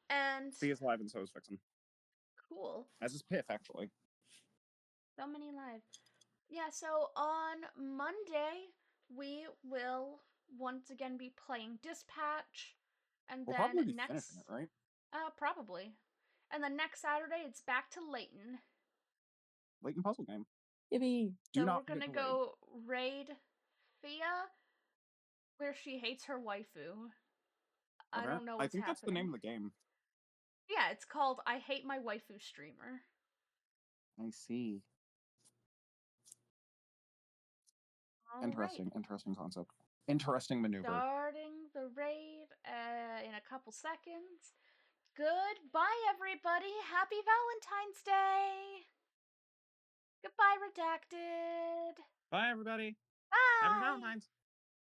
And See us live and so is Vixen. cool. As is Piff, actually. So many live. Yeah, so on Monday we will once again be playing Dispatch, and We'll then probably be next finishing it, right? probably. And then next Saturday it's back to Layton. Layton puzzle game. Yippee! Do So not we're gonna forget to go raid Thea, where she hates her waifu. I don't know what's I think that's the name happening. of the game. Yeah, it's called I Hate My Waifu Streamer. I see. All Interesting. right. Interesting concept. Interesting maneuver. Starting the raid in a couple seconds. Goodbye, everybody. Happy Valentine's Day. Goodbye, Redacted. Bye, everybody. Bye. Happy Valentine's.